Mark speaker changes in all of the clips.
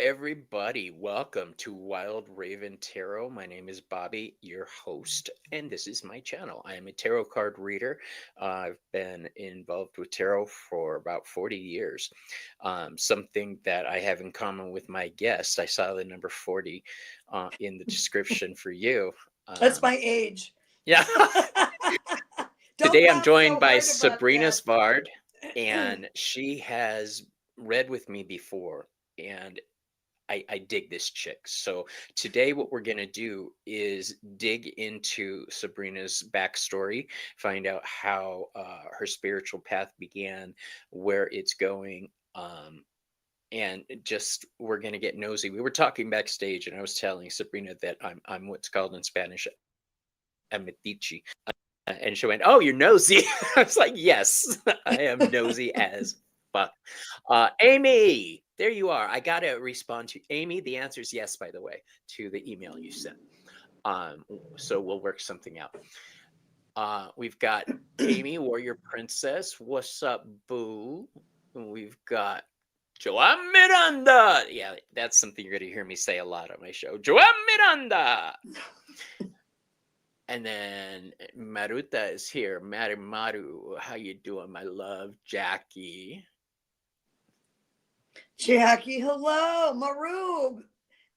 Speaker 1: everybody. Welcome to Wild Raven Tarot. My name is Bobby, your host, and this is my channel. I am a tarot card reader. I've been involved with tarot for about 40 years. Something that I have in common with my guest, I saw the number 40 in the description for you.
Speaker 2: That's my age.
Speaker 1: Yeah.
Speaker 2: Don't
Speaker 1: Today I'm
Speaker 2: laugh
Speaker 1: joined
Speaker 2: so
Speaker 1: by
Speaker 2: hard about
Speaker 1: Sabrina
Speaker 2: that.
Speaker 1: Svard, and she has read with me before, and I dig this chick. So today what we're going to do is dig into Sabrina's backstory, find out how her spiritual path began, where it's going, and just we're going to get nosy. We were talking backstage, and I was telling Sabrina that I'm what's called in Spanish a metiche. And she went, "Oh, you're nosy." I was like, "Yes, I am nosy as fuck." Amy, there you are. I gotta respond to Amy. The answer is yes, by the way, to the email you sent. So we'll work something out. We've got Amy, Warrior Princess. What's up, boo? We've got Joan Miranda. Yeah, that's something you're gonna hear me say a lot on my show. Joan Miranda. And then Maruta is here. Maru, how you doing, my love? Jackie.
Speaker 2: Jackie, hello. Maru,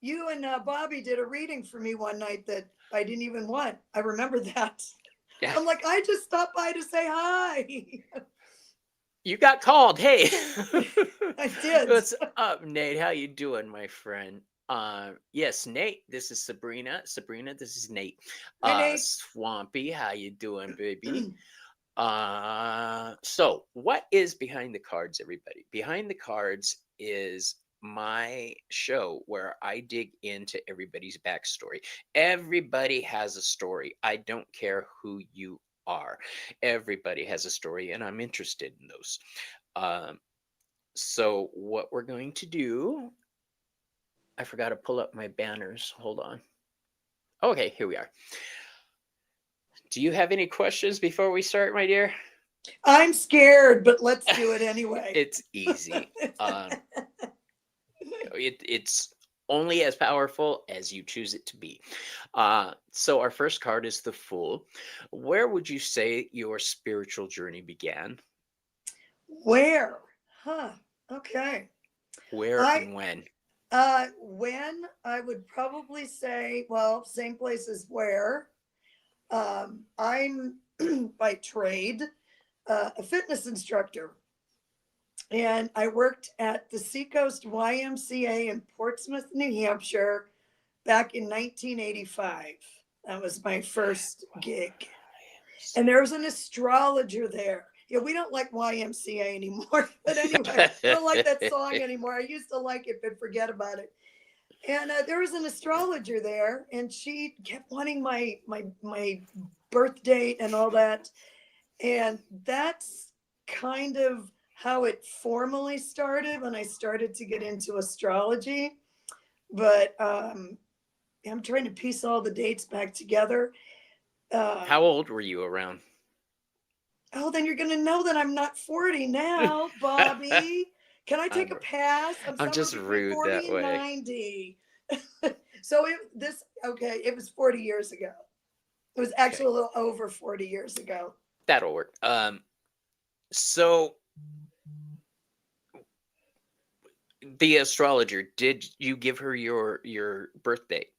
Speaker 2: you and Bobby did a reading for me one night that I didn't even want. I remember that.
Speaker 1: Yeah.
Speaker 2: I'm like, I just stopped by to say hi.
Speaker 1: You got called. Hey.
Speaker 2: I did.
Speaker 1: What's up, Nate? How you doing, my friend? Yes, Nate. This is Sabrina. Sabrina, this is Nate.
Speaker 2: Hi, Nate.
Speaker 1: Swampy, how you doing, baby? So what is behind the cards, everybody? Behind the cards is my show where I dig into everybody's backstory. Everybody has a story. I don't care who you are. Everybody has a story, and I'm interested in those. So what we're going to do, I forgot to pull up my banners. Hold on. Okay, here we are. Do you have any questions before we start, my dear?
Speaker 2: I'm scared, but let's do it anyway.
Speaker 1: It's easy. It's only as powerful as you choose it to be. So our first card is the Fool. Where would you say your spiritual journey began?
Speaker 2: Where? Huh. Okay.
Speaker 1: Where and when?
Speaker 2: When I would probably say, well, same place as where. I'm by trade a fitness instructor, and I worked at the Seacoast YMCA in Portsmouth, New Hampshire, back in 1985. That was my first gig, and there was an astrologer there. Yeah, we don't like YMCA anymore, but anyway, I don't like that song anymore. I used to like it, but forget about it. And there was an astrologer there, and she kept wanting my birth date and all that. And that's kind of how it formally started when I started to get into astrology. But I'm trying to piece all the dates back together.
Speaker 1: How old were you around?
Speaker 2: Oh, then you're going to know that I'm not 40 now, Bobby. Can I take a pass?
Speaker 1: I'm just rude
Speaker 2: 40
Speaker 1: that
Speaker 2: and
Speaker 1: way.
Speaker 2: 90. So it was 40 years ago. It was actually a little over 40 years ago.
Speaker 1: That'll work. So the astrologer, did you give her your birth date?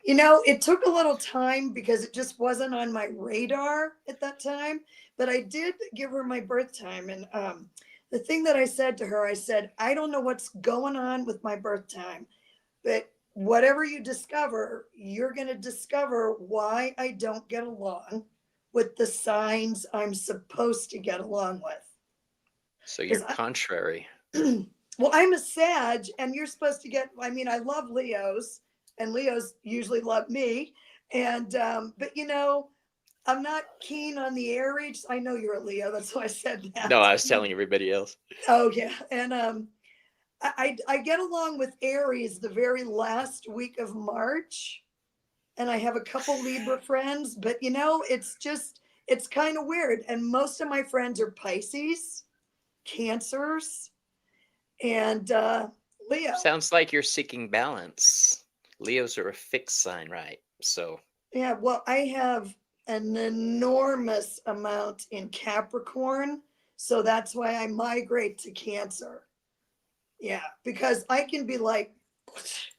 Speaker 2: It took a little time because it just wasn't on my radar at that time, but I did give her my birth time. And the thing that I said to her, I said, I don't know what's going on with my birth time, but whatever you discover, you're going to discover why I don't get along with the signs I'm supposed to get along with.
Speaker 1: So you're contrary.
Speaker 2: Well, I'm a Sag, and you're supposed to get, I love Leos, and Leos usually love me. And, but I'm not keen on the air age. I know you're a Leo. That's why I said that.
Speaker 1: No, I was telling everybody else.
Speaker 2: Oh, yeah. And I get along with Aries the very last week of March. And I have a couple Libra friends, but it's kind of weird. And most of my friends are Pisces, Cancers, and Leo.
Speaker 1: Sounds like you're seeking balance. Leos are a fixed sign, right? So,
Speaker 2: Yeah, well, I have an enormous amount in Capricorn, so that's why I migrate to Cancer. Yeah, because I can be like,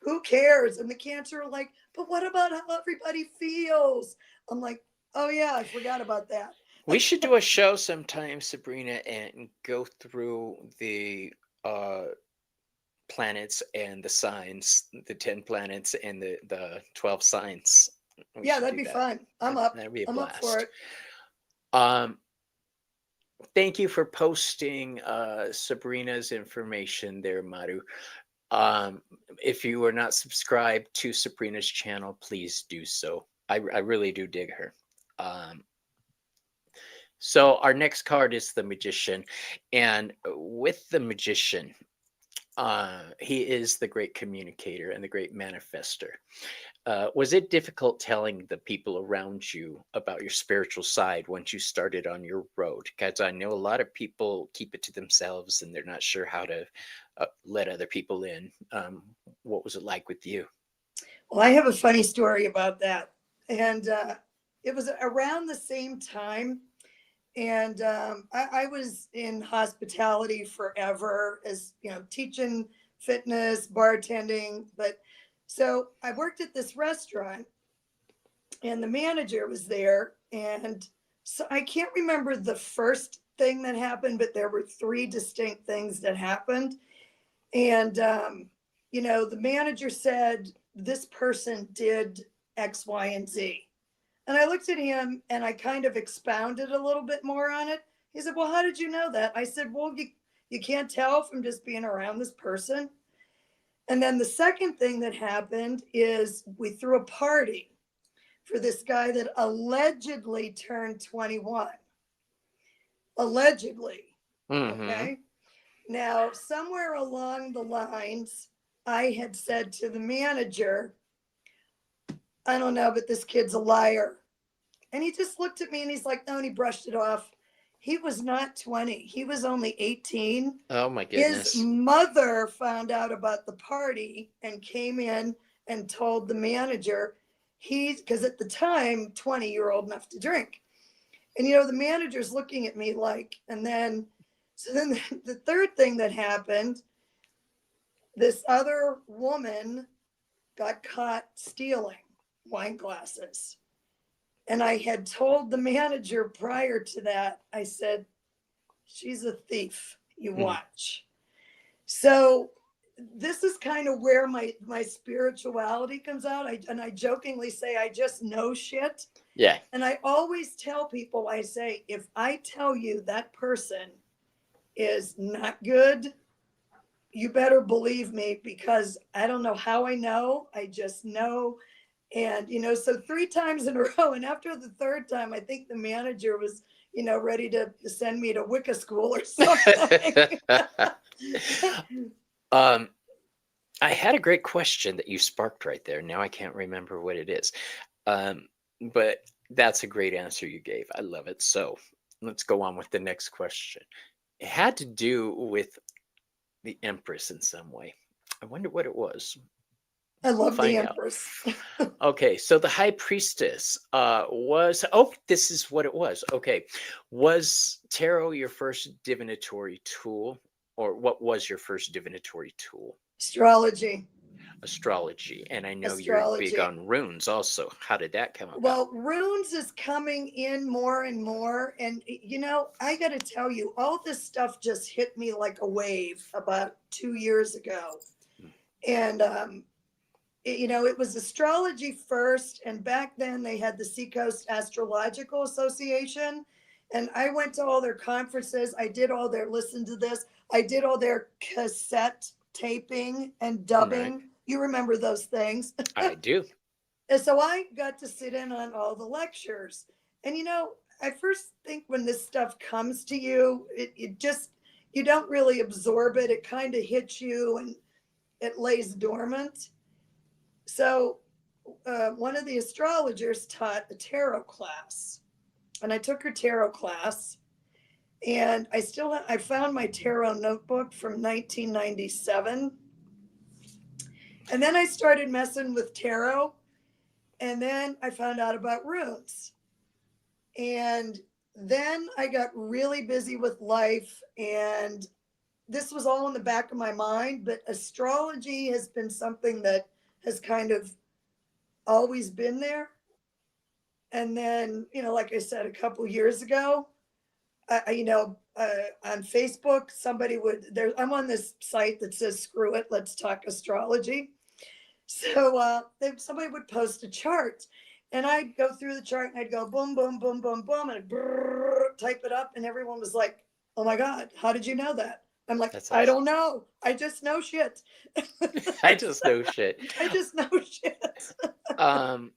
Speaker 2: who cares? And the Cancer are like, but what about how everybody feels? I'm like, oh yeah, I forgot about that.
Speaker 1: we should do a show sometime, Sabrina, and go through the uh planets and the signs, the 10 planets and the 12 signs. We
Speaker 2: Yeah,
Speaker 1: should
Speaker 2: that'd
Speaker 1: do
Speaker 2: be
Speaker 1: that.
Speaker 2: fun. I'm up.
Speaker 1: That'd be a
Speaker 2: I'm up for
Speaker 1: blast.
Speaker 2: it.
Speaker 1: Um, Thank you for posting Sabrina's information there, Maru. Um, if you are not subscribed to Sabrina's channel, please do so. I really do dig her. Um, so our next card is the Magician, and with the Magician, he is the great communicator and the great manifester. Was it difficult telling the people around you about your spiritual side once you started on your road? Because I know a lot of people keep it to themselves and they're not sure how to let other people in. What was it like with you?
Speaker 2: Well, I have a funny story about that. And it was around the same time. And I was in hospitality forever as, teaching fitness, bartending. But so I worked at this restaurant and the manager was there. And so I can't remember the first thing that happened, but there were three distinct things that happened. And, the manager said, this person did X, Y, and Z. And I looked at him and I kind of expounded a little bit more on it. He said, well, how did you know that? I said, well, you can't tell from just being around this person. And then the second thing that happened is we threw a party for this guy that allegedly turned 21. Allegedly.
Speaker 1: Mm-hmm.
Speaker 2: Okay. Now, somewhere along the lines, I had said to the manager, I don't know, but this kid's a liar. And he just looked at me and he's like, no, and he brushed it off. He was not 20, he was only 18.
Speaker 1: Oh my
Speaker 2: His
Speaker 1: goodness.
Speaker 2: mother found out about the party and came in and told the manager, because at the time, 20, you're old enough to drink. And, the manager's looking at me like, so then the third thing that happened, this other woman got caught stealing wine glasses. And I had told the manager prior to that, I said, she's a thief. You
Speaker 1: Mm.
Speaker 2: watch. So this is kind of where my spirituality comes out. I jokingly say I just know shit.
Speaker 1: Yeah.
Speaker 2: And I always tell people, I say, if I tell you that person is not good, you better believe me, because I don't know how I know. I just know. And, so three times in a row. And after the third time, I think the manager was, ready to send me to Wicca school or something.
Speaker 1: um, I had a great question that you sparked right there. Now I can't remember what it is. Um, but that's a great answer you gave. I love it. So let's go on with the next question. It had to do with the Empress in some way. I wonder what it was.
Speaker 2: I
Speaker 1: We'll
Speaker 2: love the
Speaker 1: find out.
Speaker 2: Empress.
Speaker 1: Okay, so the High Priestess this is what it was. Okay. Was tarot your first divinatory tool, or what was your first divinatory tool?
Speaker 2: Astrology.
Speaker 1: Astrology. And I know you're big
Speaker 2: Astrology.
Speaker 1: on runes also. How did that come about?
Speaker 2: Well, runes is coming in more and more. And, I got to tell you, all this stuff just hit me like a wave about 2 years ago.
Speaker 1: Mm.
Speaker 2: And, it was astrology first. And back then they had the Seacoast Astrological Association. And I went to all their conferences. I did all their, listen to this, I did all their cassette taping and dubbing.
Speaker 1: Right.
Speaker 2: You remember those things.
Speaker 1: I do.
Speaker 2: And so I got to sit in on all the lectures. And, I first think when this stuff comes to you, it just, you don't really absorb it. It kind of hits you and it lays dormant. So one of the astrologers taught a tarot class, and I took her tarot class. And I found my tarot notebook from 1997. And then I started messing with tarot. And then I found out about runes. And then I got really busy with life. And this was all in the back of my mind. But astrology has been something that has kind of always been there. And then, like I said, a couple years ago, on Facebook, somebody I'm on this site that says, screw it, let's talk astrology. So somebody would post a chart, and I'd go through the chart and I'd go boom, boom, boom, boom, boom, and I'd type it up, and everyone was like, oh my God, how did you know that? I'm like,
Speaker 1: That's
Speaker 2: I
Speaker 1: awesome.
Speaker 2: don't know. I just know shit.
Speaker 1: I just know shit.
Speaker 2: I just know shit.
Speaker 1: Um,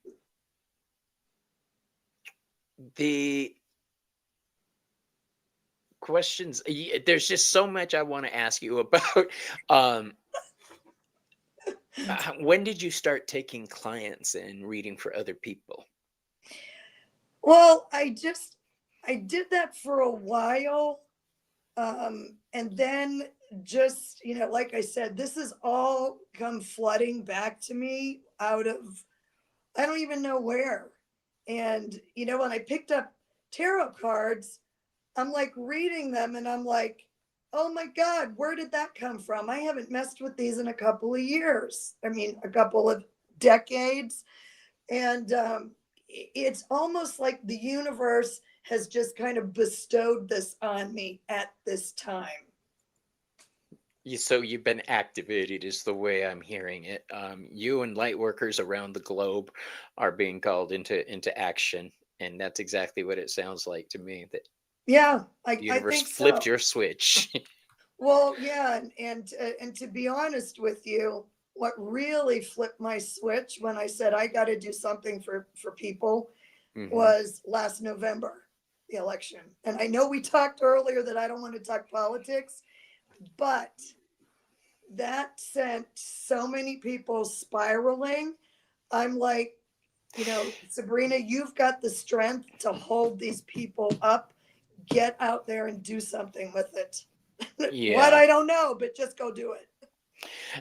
Speaker 1: the questions, there's just so much I want to ask you about. Um, when did you start taking clients and reading for other people?
Speaker 2: Well, I did that for a while. And then just, like I said, this has all come flooding back to me out of, I don't even know where. And, when I picked up tarot cards, I'm like reading them and I'm like, oh my God, where did that come from? I haven't messed with these in a couple of years. I mean, a couple of decades. And it's almost like the universe has just kind of bestowed this on me at this time.
Speaker 1: So you've been activated, is the way I'm hearing it. You and light workers around the globe are being called into action, and that's exactly what it sounds like to me. That
Speaker 2: Yeah,
Speaker 1: the
Speaker 2: I
Speaker 1: universe
Speaker 2: think
Speaker 1: flipped
Speaker 2: so.
Speaker 1: your switch.
Speaker 2: Well, yeah, and to be honest with you, what really flipped my switch when I said I got to do something for people
Speaker 1: Hmm.
Speaker 2: was last November, the election. And I know we talked earlier that I don't want to talk politics, but that sent so many people spiraling. I'm like, Sabrina, you've got the strength to hold these people up. Get out there and do something with it. What,
Speaker 1: Yeah,
Speaker 2: I don't know, but just go do it.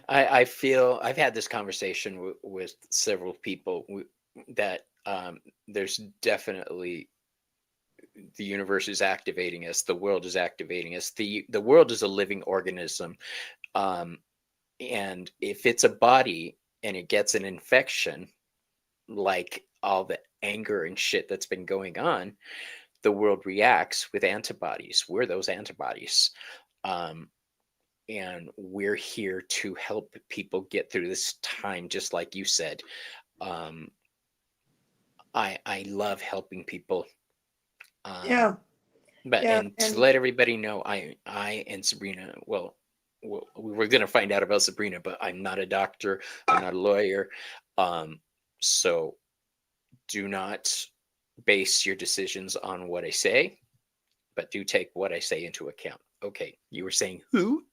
Speaker 1: I feel I've had this conversation with several people that there's definitely the universe is activating us, the world is activating us. The world is a living organism, um, and if it's a body and it gets an infection, like all the anger and shit that's been going on, the world reacts with antibodies. We're those antibodies. Um, and we're here to help people get through this time, just like you said. Um, I love helping people. Um,
Speaker 2: Yeah,
Speaker 1: but
Speaker 2: yeah,
Speaker 1: and to
Speaker 2: and
Speaker 1: let everybody know, I and Sabrina, well, we're gonna find out about Sabrina, but I'm not a doctor. I'm not a lawyer. Um, so do not base your decisions on what I say, but do take what I say into account. Okay, you were saying who?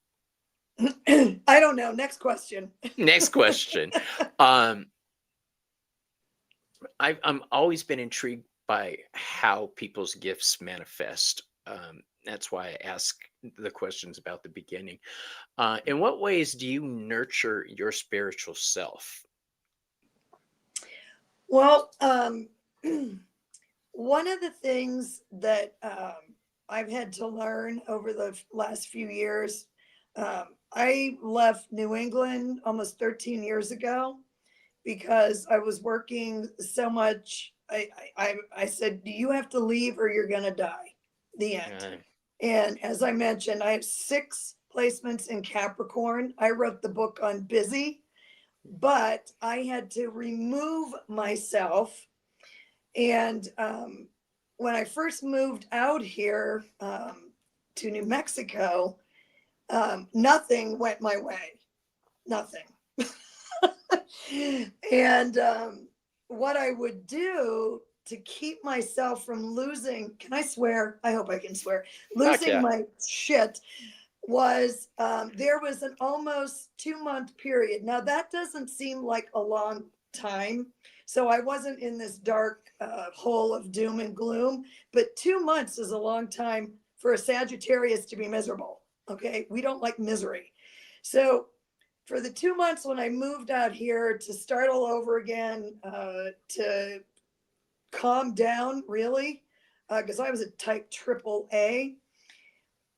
Speaker 2: I don't know. Next question.
Speaker 1: Next question. Um, I'm always been intrigued by how people's gifts manifest. That's why I ask the questions about the beginning. In what ways do you nurture your spiritual self?
Speaker 2: Well, one of the things that I've had to learn over the last few years, I left New England almost 13 years ago because I was working so much. I said, you have to leave or you're going to die. The end.
Speaker 1: Uh,
Speaker 2: And as I mentioned, I have 6 placements in Capricorn. I wrote the book on busy, but I had to remove myself. And when I first moved out here to New Mexico, nothing went my way. Nothing. And what I would do to keep myself from losing, can I swear? I hope I can swear.
Speaker 1: Fuck
Speaker 2: Losing
Speaker 1: yeah.
Speaker 2: my shit was there was an almost 2-month period. Now, that doesn't seem like a long time. So I wasn't in this dark hole of doom and gloom, but 2 months is a long time for a Sagittarius to be miserable. Okay. We don't like misery. So for the 2 months when I moved out here to start all over again, to calm down, really, because I was a type triple A.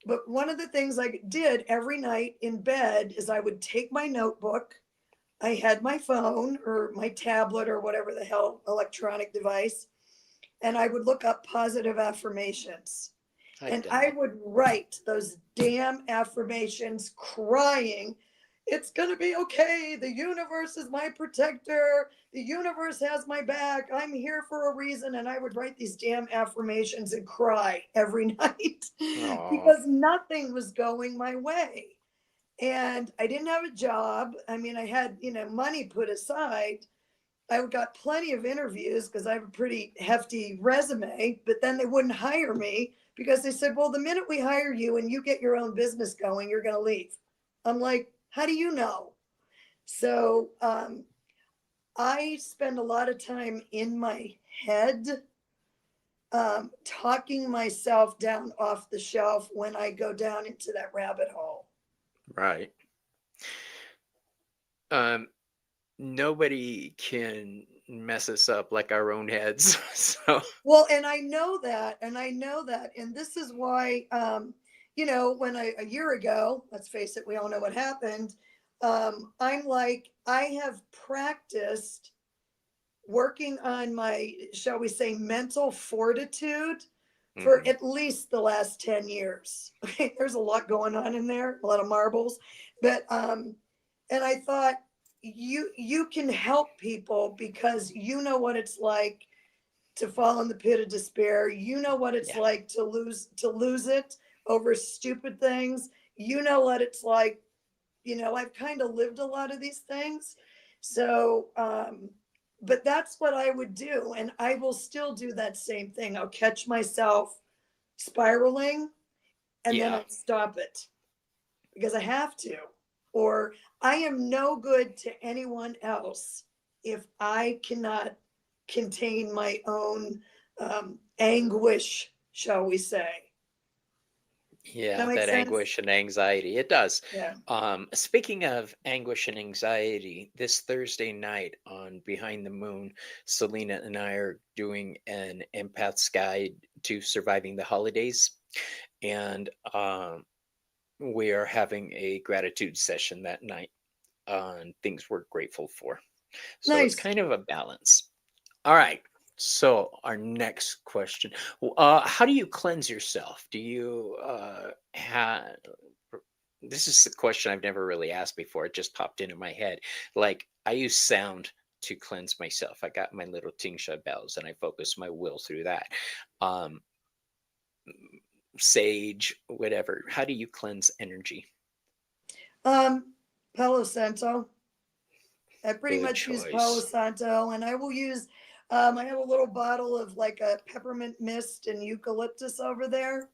Speaker 2: But one of the things I did every night in bed is I would take my notebook. I had my phone or my tablet or whatever the hell electronic device, and I would look up positive affirmations.
Speaker 1: I've
Speaker 2: And
Speaker 1: done
Speaker 2: I
Speaker 1: that.
Speaker 2: would write those damn affirmations crying. It's going to be okay. The universe is my protector. The universe has my back. I'm here for a reason. And I would write these damn affirmations and cry every night
Speaker 1: Oh,
Speaker 2: because nothing was going my way. And I didn't have a job. I mean, I had, money put aside. I got plenty of interviews because I have a pretty hefty resume, but then they wouldn't hire me because they said, well, the minute we hire you and you get your own business going, you're going to leave. I'm like, how do you know? So I spend a lot of time in my head, talking myself down off the shelf when I go down into that rabbit hole.
Speaker 1: right. Um, Nobody can mess us up like our own heads. So,
Speaker 2: Well, and I know that, and this is why, when a year ago, let's face it, we all know what happened. I'm like, I have practiced working on my, shall we say, mental fortitude for
Speaker 1: mhm.
Speaker 2: at least the last 10 years. Okay, there's a lot going on in there, a lot of marbles, but and I thought you can help people because you know what it's like to fall in the pit of despair. You know what it's
Speaker 1: Yeah,
Speaker 2: like to lose it over stupid things. You know what it's like. I've kind of lived a lot of these things. So, but that's what I would do. And I will still do that same thing. I'll catch myself spiraling and then
Speaker 1: yeah,
Speaker 2: I stop it because I have to. Or I am no good to anyone else if I cannot contain my own anguish, shall we say. That
Speaker 1: yeah.
Speaker 2: makes
Speaker 1: That
Speaker 2: sense?
Speaker 1: anguish and anxiety. It does.
Speaker 2: Yeah.
Speaker 1: Speaking of anguish and anxiety, this Thursday night on Behind the Moon, Selena and I are doing an empath's guide to surviving the holidays. And we are having a gratitude session that night on things we're grateful for. So it's
Speaker 2: Nice.
Speaker 1: kind of a balance. All right. So our next question: how do you cleanse yourself? Do you have? This is the question I've never really asked before. It just popped into my head. Like I use sound to cleanse myself. I got my little tingsha bells, and I focus my will through that. Um, Sage, whatever. How do you cleanse energy?
Speaker 2: Um, Palo Santo. I pretty
Speaker 1: Good
Speaker 2: much use Palo
Speaker 1: choice.
Speaker 2: Santo, and I will use. I have a little bottle of like a peppermint mist and eucalyptus over there.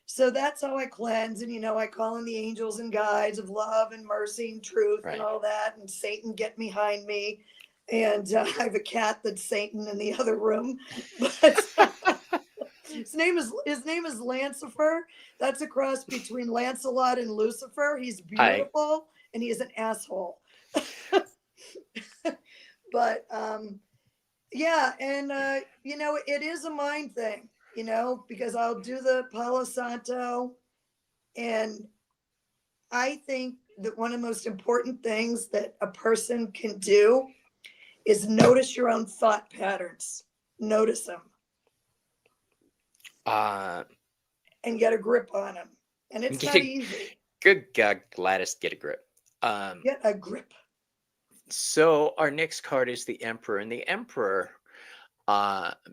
Speaker 2: So that's how I cleanse. And, I call in the angels and guides of love and mercy and truth and
Speaker 1: Right.
Speaker 2: all that. And Satan, get behind me. And I have a cat that's Satan in the other room. But his name is Lancifer. That's a cross between Lancelot and Lucifer. He's
Speaker 1: I
Speaker 2: beautiful and he is an asshole. But yeah, and it is a mind thing, because I'll do the Palo Santo, and I think that one of the most important things that a person can do is notice your own thought patterns. Notice them
Speaker 1: uh
Speaker 2: and get a grip on them. And it's
Speaker 1: get
Speaker 2: not
Speaker 1: a
Speaker 2: easy.
Speaker 1: good God, Gladys, get a grip. Um,
Speaker 2: Get a grip.
Speaker 1: so our next card is the Emperor, and the Emperor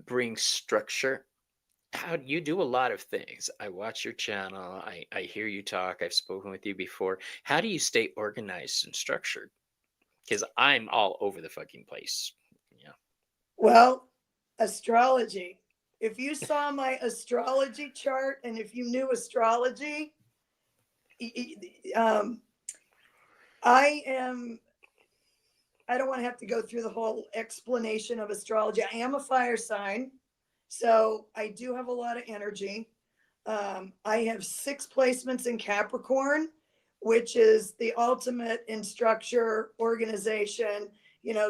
Speaker 1: brings structure. How you do a lot of things. I watch your channel. I hear you talk. I've spoken with you before. How do you stay organized and structured? Because I'm all over the fucking place. Yeah.
Speaker 2: Well, astrology. If you saw my astrology chart and if you knew astrology, um, I am I don't want to have to go through the whole explanation of astrology. I am a fire sign, so I do have a lot of energy. I have 6 placements in Capricorn, which is the ultimate in structure, organization,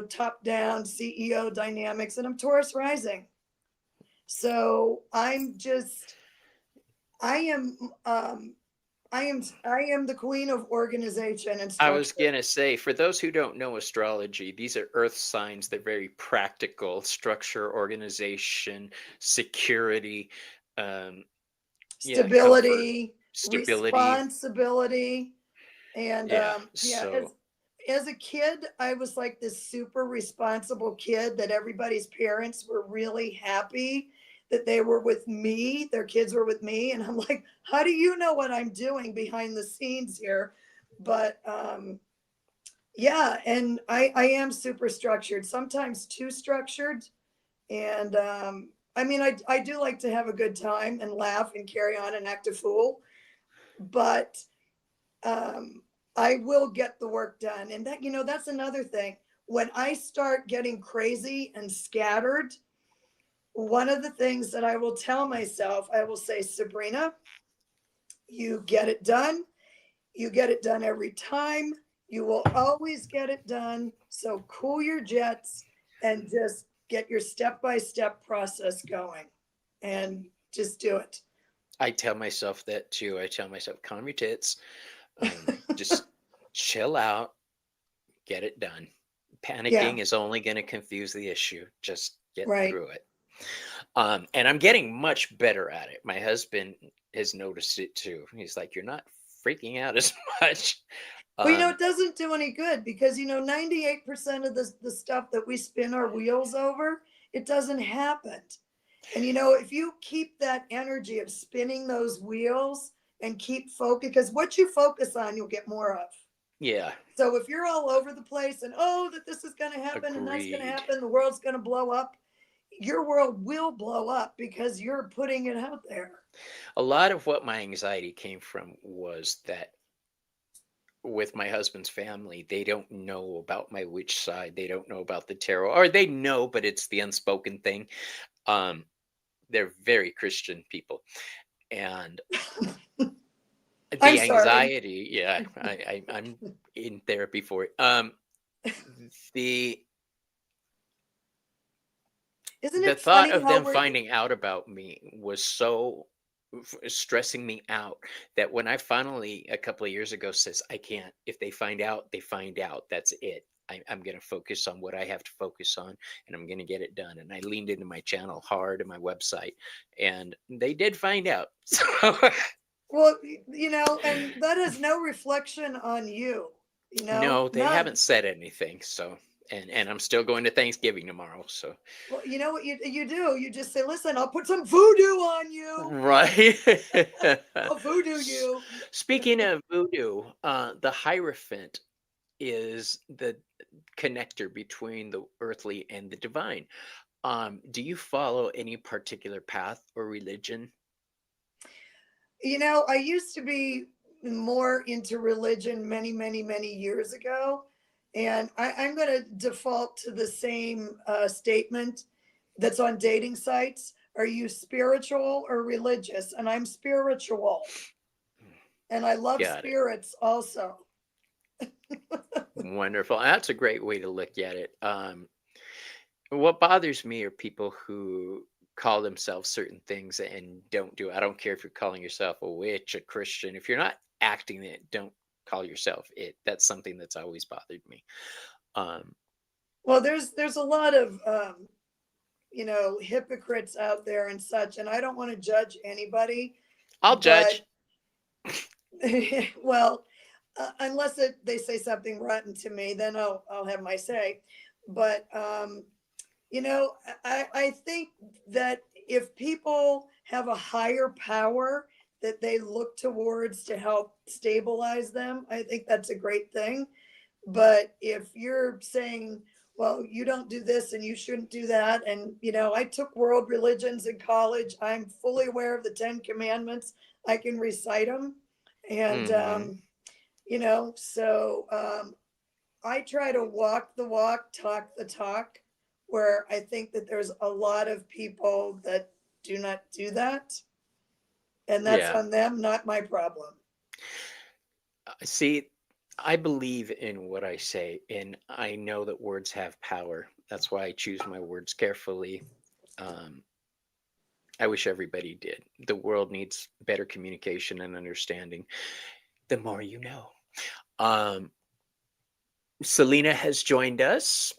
Speaker 2: top down CEO dynamics. And I'm Taurus rising. So I am, I am the queen of organization and
Speaker 1: I was
Speaker 2: structure.
Speaker 1: going to say, for those who don't know astrology, these are earth signs. They're very practical: structure, organization, security, um, yeah, comfort,
Speaker 2: Stability,
Speaker 1: stability.
Speaker 2: responsibility. And
Speaker 1: Yeah.
Speaker 2: yeah,
Speaker 1: So,
Speaker 2: as a kid, I was like this super responsible kid that everybody's parents were really happy that they were with me, their kids were with me. And I'm like, how do you know what I'm doing behind the scenes here? But yeah, and I am super structured, sometimes too structured. And I mean, I do like to have a good time and laugh and carry on and act a fool, but um, I will get the work done. And that, that's another thing. When I start getting crazy and scattered, one of the things that I will tell myself, I will say, Sabrina, you get it done. You get it done every time. You will always get it done. So cool your jets and just get your step by step process going and just do it.
Speaker 1: I tell myself that too. I tell myself, calm your tits, just chill out, get it done.
Speaker 2: Yeah,
Speaker 1: Panicking is only going to confuse the issue. Just get
Speaker 2: right.
Speaker 1: through it. And I'm getting much better at it. My husband has noticed it too. He's like, "You're not freaking out as much."
Speaker 2: Well,
Speaker 1: Um,
Speaker 2: it doesn't do any good because 98% of the stuff that we spin our wheels over, it doesn't happen. And if you keep that energy of spinning those wheels and keep focus, because what you focus on, you'll get more of.
Speaker 1: yeah,
Speaker 2: So if you're all over the place and that this is going to happen and that's going to
Speaker 1: agreed.
Speaker 2: happen, the world's going to blow up, your world will blow up because you're putting it out there.
Speaker 1: A lot of what my anxiety came from was that with my husband's family, they don't know about my witch side. They don't know about the tarot, or they know, but it's the unspoken thing. Um, they're very Christian people, and
Speaker 2: I'm
Speaker 1: the
Speaker 2: sorry.
Speaker 1: anxiety, yeah, I'm in therapy for it. The
Speaker 2: Isn't
Speaker 1: the
Speaker 2: it
Speaker 1: thought
Speaker 2: funny
Speaker 1: of
Speaker 2: how
Speaker 1: them
Speaker 2: we're,
Speaker 1: finding out about me was so stressing me out that when I finally a couple of years ago says I can't, if they find out, they find out, that's it. I'm going to focus on what I have to focus on, and I'm going to get it done. And I leaned into my channel hard and my website, and they did find out. So
Speaker 2: well, and that has no reflection on you,
Speaker 1: no, they
Speaker 2: none.
Speaker 1: haven't said anything. So and I'm still going to Thanksgiving tomorrow. So
Speaker 2: Well, you know what you do? You just say, listen, I'll put some voodoo on you.
Speaker 1: right.
Speaker 2: I'll voodoo you.
Speaker 1: Speaking of voodoo, the Hierophant is the connector between the earthly and the divine. Do you follow any particular path or religion?
Speaker 2: I used to be more into religion many, many, many years ago. And I'm going to default to the same statement that's on dating sites. Are you spiritual or religious? And I'm spiritual. And I love
Speaker 1: Got it.
Speaker 2: spirits also.
Speaker 1: Wonderful. That's a great way to look at it. What bothers me are people who call themselves certain things and don't do it. I don't care if you're calling yourself a witch, a Christian. If you're not acting it, don't call yourself it. That's something that's always bothered me. Um,
Speaker 2: Well, there's a lot of hypocrites out there and such, and I don't want to judge anybody,
Speaker 1: I'll
Speaker 2: but
Speaker 1: judge.
Speaker 2: well, unless they say something rotten to me, then I'll have my say. But I think that if people have a higher power that they look towards to help stabilize them, I think that's a great thing. But if you're saying, well, you don't do this and you shouldn't do that, and I took world religions in college, I'm fully aware of the 10 commandments, I can recite them. And
Speaker 1: Hmm.
Speaker 2: so I try to walk the walk, talk the talk, where I think that there's a lot of people that do not do that. And that's
Speaker 1: Yeah.
Speaker 2: on them, not my problem.
Speaker 1: See, I believe in what I say, and I know that words have power. That's why I choose my words carefully. Um, I wish everybody did. The world needs better communication and understanding. The more you know. Um, Selena has joined us.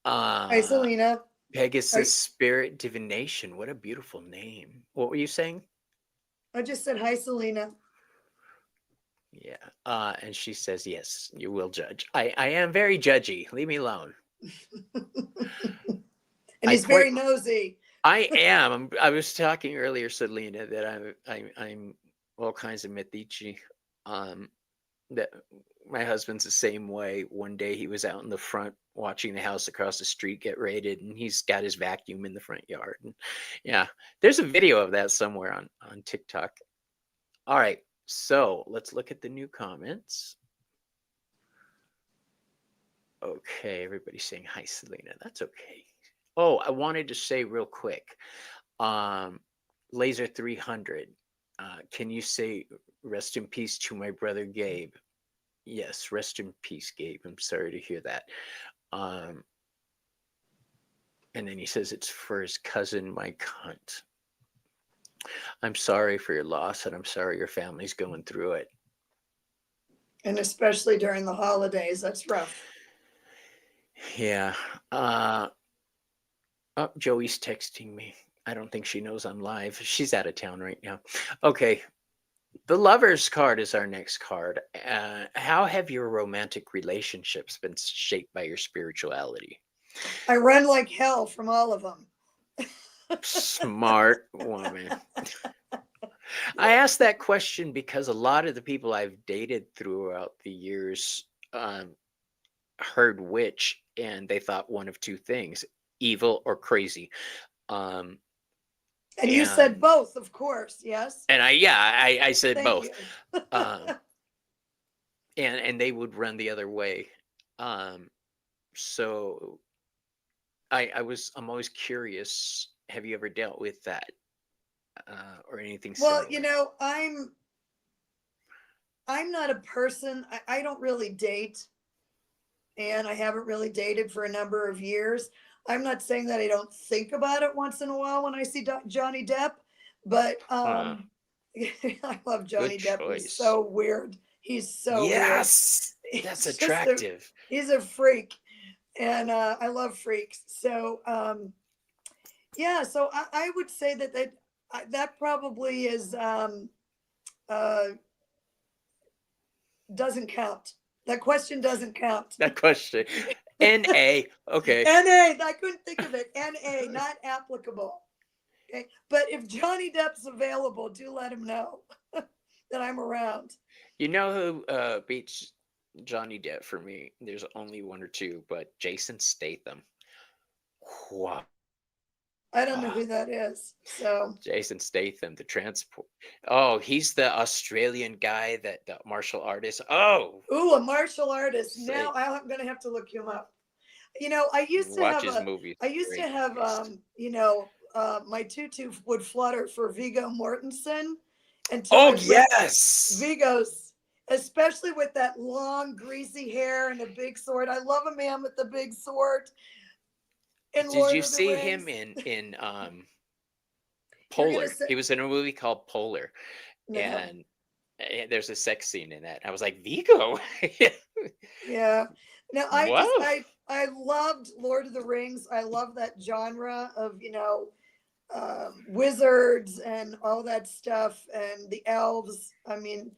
Speaker 2: Hi,
Speaker 1: Uh,
Speaker 2: Selena. I,
Speaker 1: Pegasus Spirit Divination. What a beautiful name. What were you saying?
Speaker 2: I just said hi, Selena.
Speaker 1: Yeah. And she says, yes, you will judge. I am very judgy. Leave me alone.
Speaker 2: And
Speaker 1: I
Speaker 2: he's
Speaker 1: quite
Speaker 2: very nosy.
Speaker 1: I am. I was talking earlier, Selena, that I'm all kinds of Medici. Um, that my husband's the same way. One day he was out in the front watching the house across the street get raided, and he's got his vacuum in the front yard. And yeah, there's a video of that somewhere on TikTok. All right, so let's look at the new comments. Okay, everybody's saying hi, Selena. That's okay. Oh, I wanted to say real quick. Laser 300. Can you say rest in peace to my brother Gabe? Yes, rest in peace, Gabe. I'm sorry to hear that. Um, and then he says it's for his cousin, Mike Hunt. I'm sorry for your loss, and I'm sorry your family's going through it.
Speaker 2: And especially during the holidays, that's rough.
Speaker 1: Yeah. Oh, Joey's texting me. I don't think she knows I'm live. She's out of town right now. Okay. The Lover's card is our next card. How have your romantic relationships been shaped by your spirituality?
Speaker 2: I run like hell from all of them.
Speaker 1: Smart woman. I asked that question because a lot of the people I've dated throughout the years heard witch and they thought one of two things, evil or crazy. Um,
Speaker 2: And you said
Speaker 1: and
Speaker 2: both, of course. Yes.
Speaker 1: I said
Speaker 2: Thank
Speaker 1: both.
Speaker 2: you.
Speaker 1: Um, and they would run the other way. So I'm always curious. Have you ever dealt with that or anything
Speaker 2: Well,
Speaker 1: similar?
Speaker 2: I'm not a person. I don't really date, and I haven't really dated for a number of years. I'm not saying that I don't think about it once in a while when I see Johnny Depp, but
Speaker 1: Huh.
Speaker 2: I love
Speaker 1: Good
Speaker 2: Johnny Depp. He's
Speaker 1: choice.
Speaker 2: so weird. He's so weird.
Speaker 1: Yes, that's
Speaker 2: It's just
Speaker 1: attractive.
Speaker 2: he's a freak, and I love freaks. So yeah, so I would say that probably is uh, doesn't count. That question doesn't count.
Speaker 1: That question. NA. Okay.
Speaker 2: NA, I couldn't think of it. NA, not applicable. Okay. But if Johnny Depp's available, do let him know that I'm around.
Speaker 1: You know who beats Johnny Depp for me? There's only one or two, but Jason Statham. Wow.
Speaker 2: I don't know who that is. So,
Speaker 1: Jason Statham, the transport. Oh, he's the Australian guy that the martial artist. Oh,
Speaker 2: ooh, a martial artist. Now
Speaker 1: say
Speaker 2: I'm going to have to look him up. I used to
Speaker 1: watch
Speaker 2: have
Speaker 1: his movies. Great taste.
Speaker 2: my tutu would flutter for Viggo Mortensen until I
Speaker 1: Oh
Speaker 2: met
Speaker 1: yes.
Speaker 2: Viggo's, especially with that long, greasy hair and a big sword. I love a man with a big sword in
Speaker 1: Did
Speaker 2: Lord
Speaker 1: you
Speaker 2: of the
Speaker 1: see him
Speaker 2: Rings.
Speaker 1: in
Speaker 2: You're gonna
Speaker 1: Polar?
Speaker 2: say
Speaker 1: He was in a movie called Polar,
Speaker 2: no.
Speaker 1: and there's a sex scene in that. I was like, Vigo.
Speaker 2: Yeah. No,
Speaker 1: Whoa.
Speaker 2: I loved Lord of the Rings. I love that genre of, wizards and all that stuff and the elves. I mean,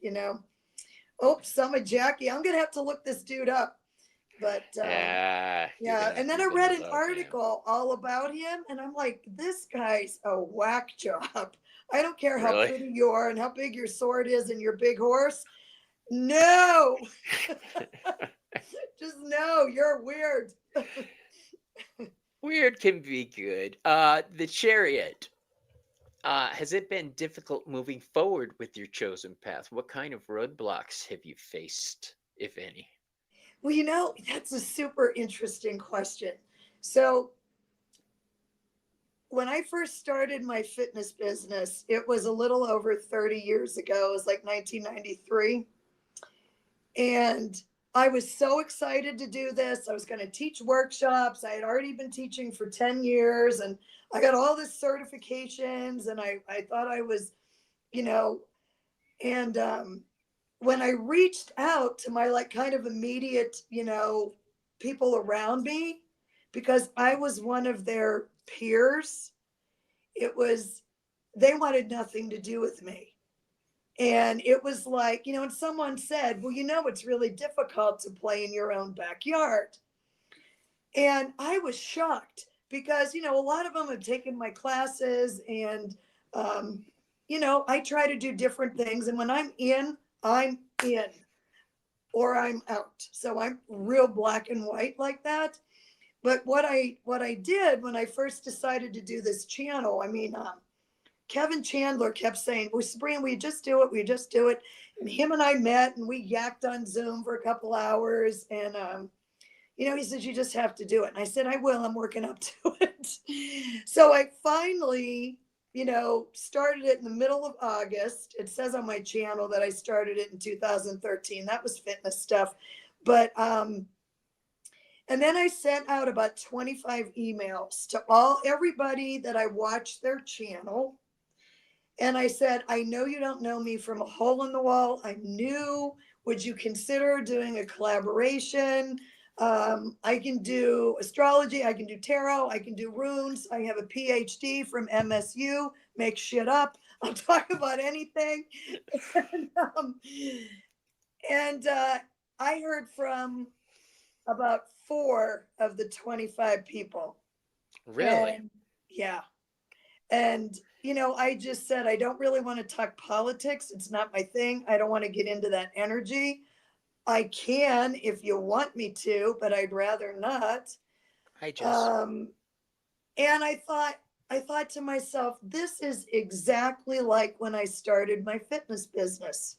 Speaker 2: oh, some of Jackie. I'm gonna have to look this dude up. But
Speaker 1: Yeah,
Speaker 2: yeah, and then I
Speaker 1: you're
Speaker 2: read
Speaker 1: gonna
Speaker 2: an
Speaker 1: love him.
Speaker 2: article all about him, and I'm like, this guy's a whack job. I don't care how
Speaker 1: Really?
Speaker 2: pretty you are and how big your sword is and your big horse. No, just no, you're weird.
Speaker 1: Weird can be good. The Chariot. Has it been difficult moving forward with your chosen path? What kind of roadblocks have you faced, if any?
Speaker 2: Well, that's a super interesting question. So, when I first started my fitness business, it was a little over 30 years ago. It was like 1993. And I was so excited to do this. I was going to teach workshops. I had already been teaching for 10 years and I got all this certifications and I thought I was, you know, and when I reached out to my like kind of immediate, people around me, because I was one of their peers, it was, they wanted nothing to do with me. And it was like, and someone said, well, it's really difficult to play in your own backyard. And I was shocked because, a lot of them have taken my classes and, um, I try to do different things. And when I'm in or I'm out. So I'm real black and white like that. But what I did when I first decided to do this channel, Kevin Chandler kept saying, well, Sabrina, we just do it. We just do it. And him and I met and we yacked on Zoom for a couple hours. And, he said, you just have to do it. And I said, I will. I'm working up to it. So I finally, started it in the middle of August. It says on my channel that I started it in 2013. That was fitness stuff. But, and then I sent out about 25 emails to everybody that I watched their channel. And I said, I know you don't know me from a hole in the wall. I'm new. Would you consider doing a collaboration? I can do astrology. I can do tarot. I can do runes. I have a PhD from MSU. Make shit up. I'll talk about anything. and I heard from about 4 of the 25 people.
Speaker 1: Really?
Speaker 2: And yeah. And, I just said, I don't really want to talk politics. It's not my thing. I don't want to get into that energy. I can if you want me to, but I'd rather not.
Speaker 1: I just,
Speaker 2: And I thought to myself, this is exactly like when I started my fitness business.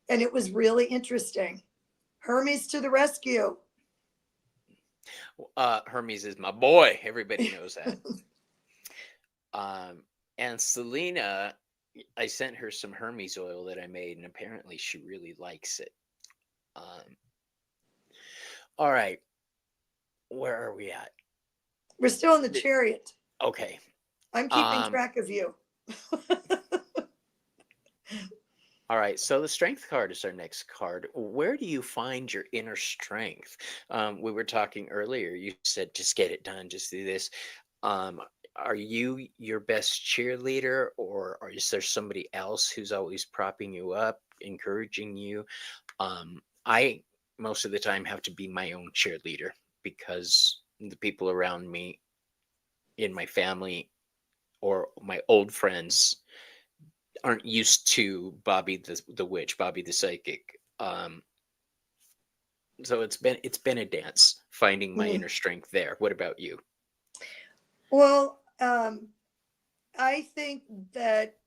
Speaker 2: And it was really interesting. Hermes to the rescue.
Speaker 1: Hermes is my boy. Everybody knows that. And Selena, I sent her some Hermes oil that I made, and apparently she really likes it. All right. Where are we at?
Speaker 2: We're still in the chariot.
Speaker 1: Okay.
Speaker 2: I'm keeping track of you.
Speaker 1: All right. So the strength card is our next card. Where do you find your inner strength? We were talking earlier. You said, just get it done. Just do this. Are you your best cheerleader, or is there somebody else who's always propping you up, encouraging you? I most of the time have to be my own cheerleader because the people around me in my family or my old friends aren't used to Bobby the witch, Bobby the psychic. So it's been a dance finding my inner strength there. What about you?
Speaker 2: Well, I think that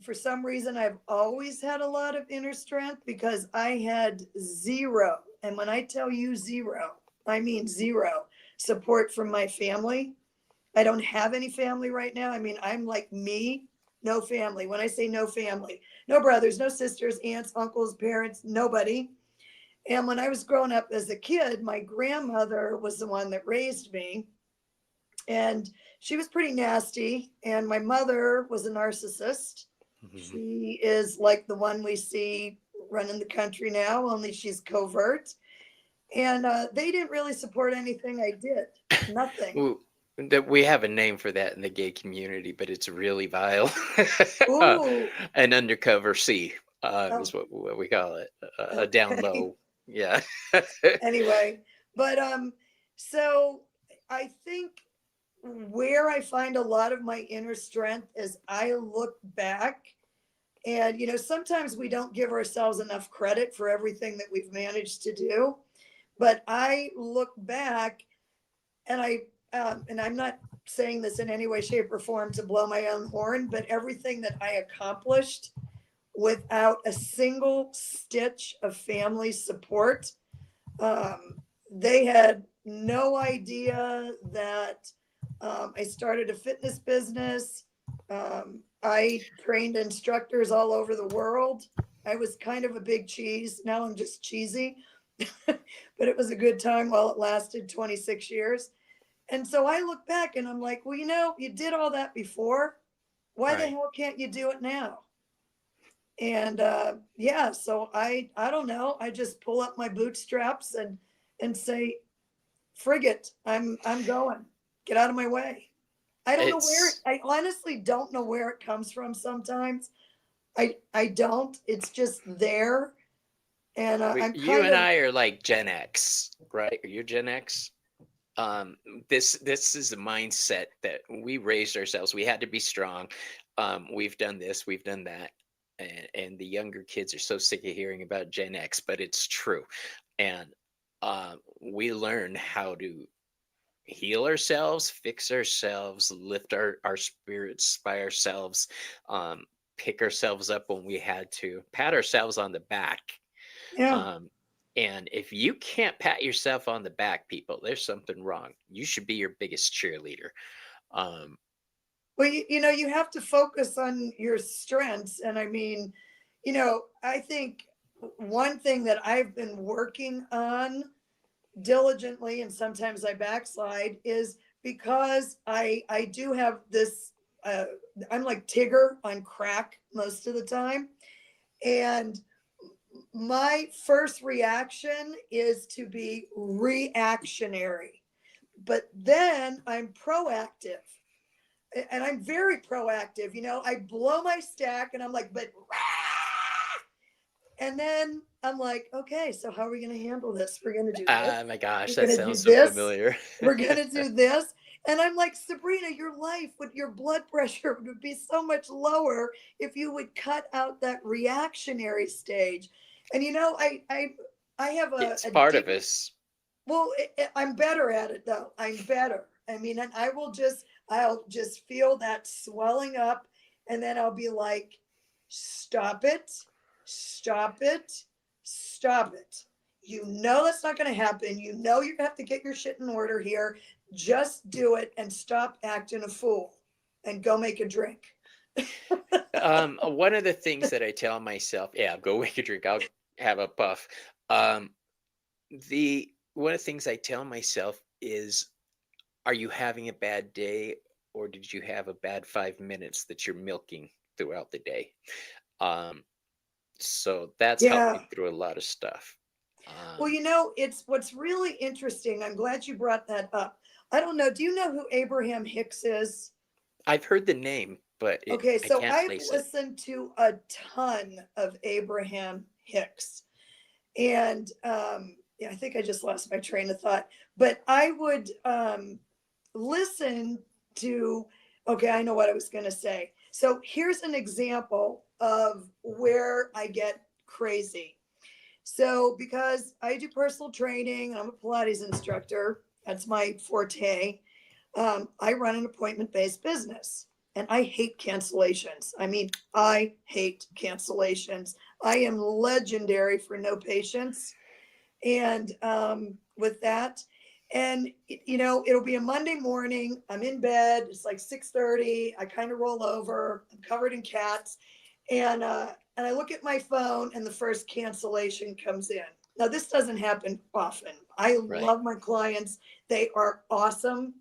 Speaker 2: for some reason I've always had a lot of inner strength because I had zero. And when I tell you zero, I mean zero support from my family. I don't have any family right now. I'm like me, no family. When I say no family, no brothers, no sisters, aunts, uncles, parents, nobody. And when I was growing up as a kid, my grandmother was the one that raised me. And she was pretty nasty. And my mother was a narcissist. She is like the one we see running the country now, only she's covert. And they didn't really support anything I did. Nothing.
Speaker 1: Ooh, we have a name for that in the gay community, but it's really vile.
Speaker 2: Ooh.
Speaker 1: An undercover C is what we call it. A down
Speaker 2: Okay.
Speaker 1: low. Yeah.
Speaker 2: Anyway, but so I think where I find a lot of my inner strength is I look back and, sometimes we don't give ourselves enough credit for everything that we've managed to do. But I look back and I'm not saying this in any way, shape, or form to blow my own horn, but everything that I accomplished without a single stitch of family support. They had no idea that I started a fitness business. I trained instructors all over the world. I was kind of a big cheese. Now I'm just cheesy. But it was a good time while it lasted 26 years. And so I look back and I'm like, well, you did all that before. Why the
Speaker 1: Right.
Speaker 2: hell can't you do it now? And yeah, so I don't know. I just pull up my bootstraps and say, frig it. I'm going. Get out of my way. I don't know where.
Speaker 1: It's
Speaker 2: I honestly don't know where it comes from. Sometimes I don't. It's just there, and I'm
Speaker 1: you
Speaker 2: kind
Speaker 1: and
Speaker 2: of.
Speaker 1: I are like Gen X, right? Are you Gen X? Um, this is the mindset that we raised ourselves. We had to be strong. We've done this, we've done that, and the younger kids are so sick of hearing about Gen X, but it's true. And we learn how to heal ourselves, fix ourselves, lift our spirits by ourselves, um, pick ourselves up when we had to, pat ourselves on the back.
Speaker 2: Yeah.
Speaker 1: Um, and if you can't pat yourself on the back, people, there's something wrong. You should be your biggest cheerleader. Um,
Speaker 2: Well, you have to focus on your strengths, and I mean, I think one thing that I've been working on diligently, and sometimes I backslide, is because I do have this. Uh, I'm like Tigger on crack most of the time, and my first reaction is to be reactionary, but then I'm proactive, and I'm very proactive. I blow my stack and I'm like, but and then I'm like, okay, so how are we going to handle this? We're going to do this.
Speaker 1: ah, my gosh,
Speaker 2: We're
Speaker 1: that
Speaker 2: going to do
Speaker 1: sounds so
Speaker 2: this.
Speaker 1: familiar.
Speaker 2: We're going to do this. And I'm like, Sabrina, your life with your blood pressure would be so much lower if you would cut out that reactionary stage. And I have
Speaker 1: It's
Speaker 2: a
Speaker 1: part
Speaker 2: deep.
Speaker 1: of us.
Speaker 2: Well, I'm better at it though. I'm better. I mean, and I'll just feel that swelling up, and then I'll be like, stop it, stop it, stop it. You know that's not going to happen. You know you have to get your shit in order here. Just do it and stop acting a fool and go make a drink.
Speaker 1: One of the things that I tell myself, yeah, go make a drink. I'll have a puff. Um, the one of the things I tell myself is, are you having a bad day, or did you have a bad 5 minutes that you're milking throughout the day? Um, so that's helped
Speaker 2: Yeah.
Speaker 1: me through a lot of stuff.
Speaker 2: Well,
Speaker 1: Um,
Speaker 2: it's what's really interesting. I'm glad you brought that up. I don't know. Do you know who Abraham Hicks is?
Speaker 1: I've heard the name, but
Speaker 2: Okay,
Speaker 1: I
Speaker 2: so
Speaker 1: can't
Speaker 2: I've
Speaker 1: place it.
Speaker 2: listened to a ton of Abraham Hicks. And yeah, I think I just lost my train of thought. But I would listen to, okay, I know what I was going to say. So here's an example of where I get crazy. So, because I do personal training, I'm a Pilates instructor, that's my forte. I run an appointment based business, and I hate cancellations. I mean, I hate cancellations. I am legendary for no patience. And with that, and it'll be a Monday morning. I'm in bed. It's like 6:30. I kind of roll over. I'm covered in cats, and I look at my phone, and the first cancellation comes in. Now this doesn't happen often. I
Speaker 1: Right.
Speaker 2: love my clients. They are awesome,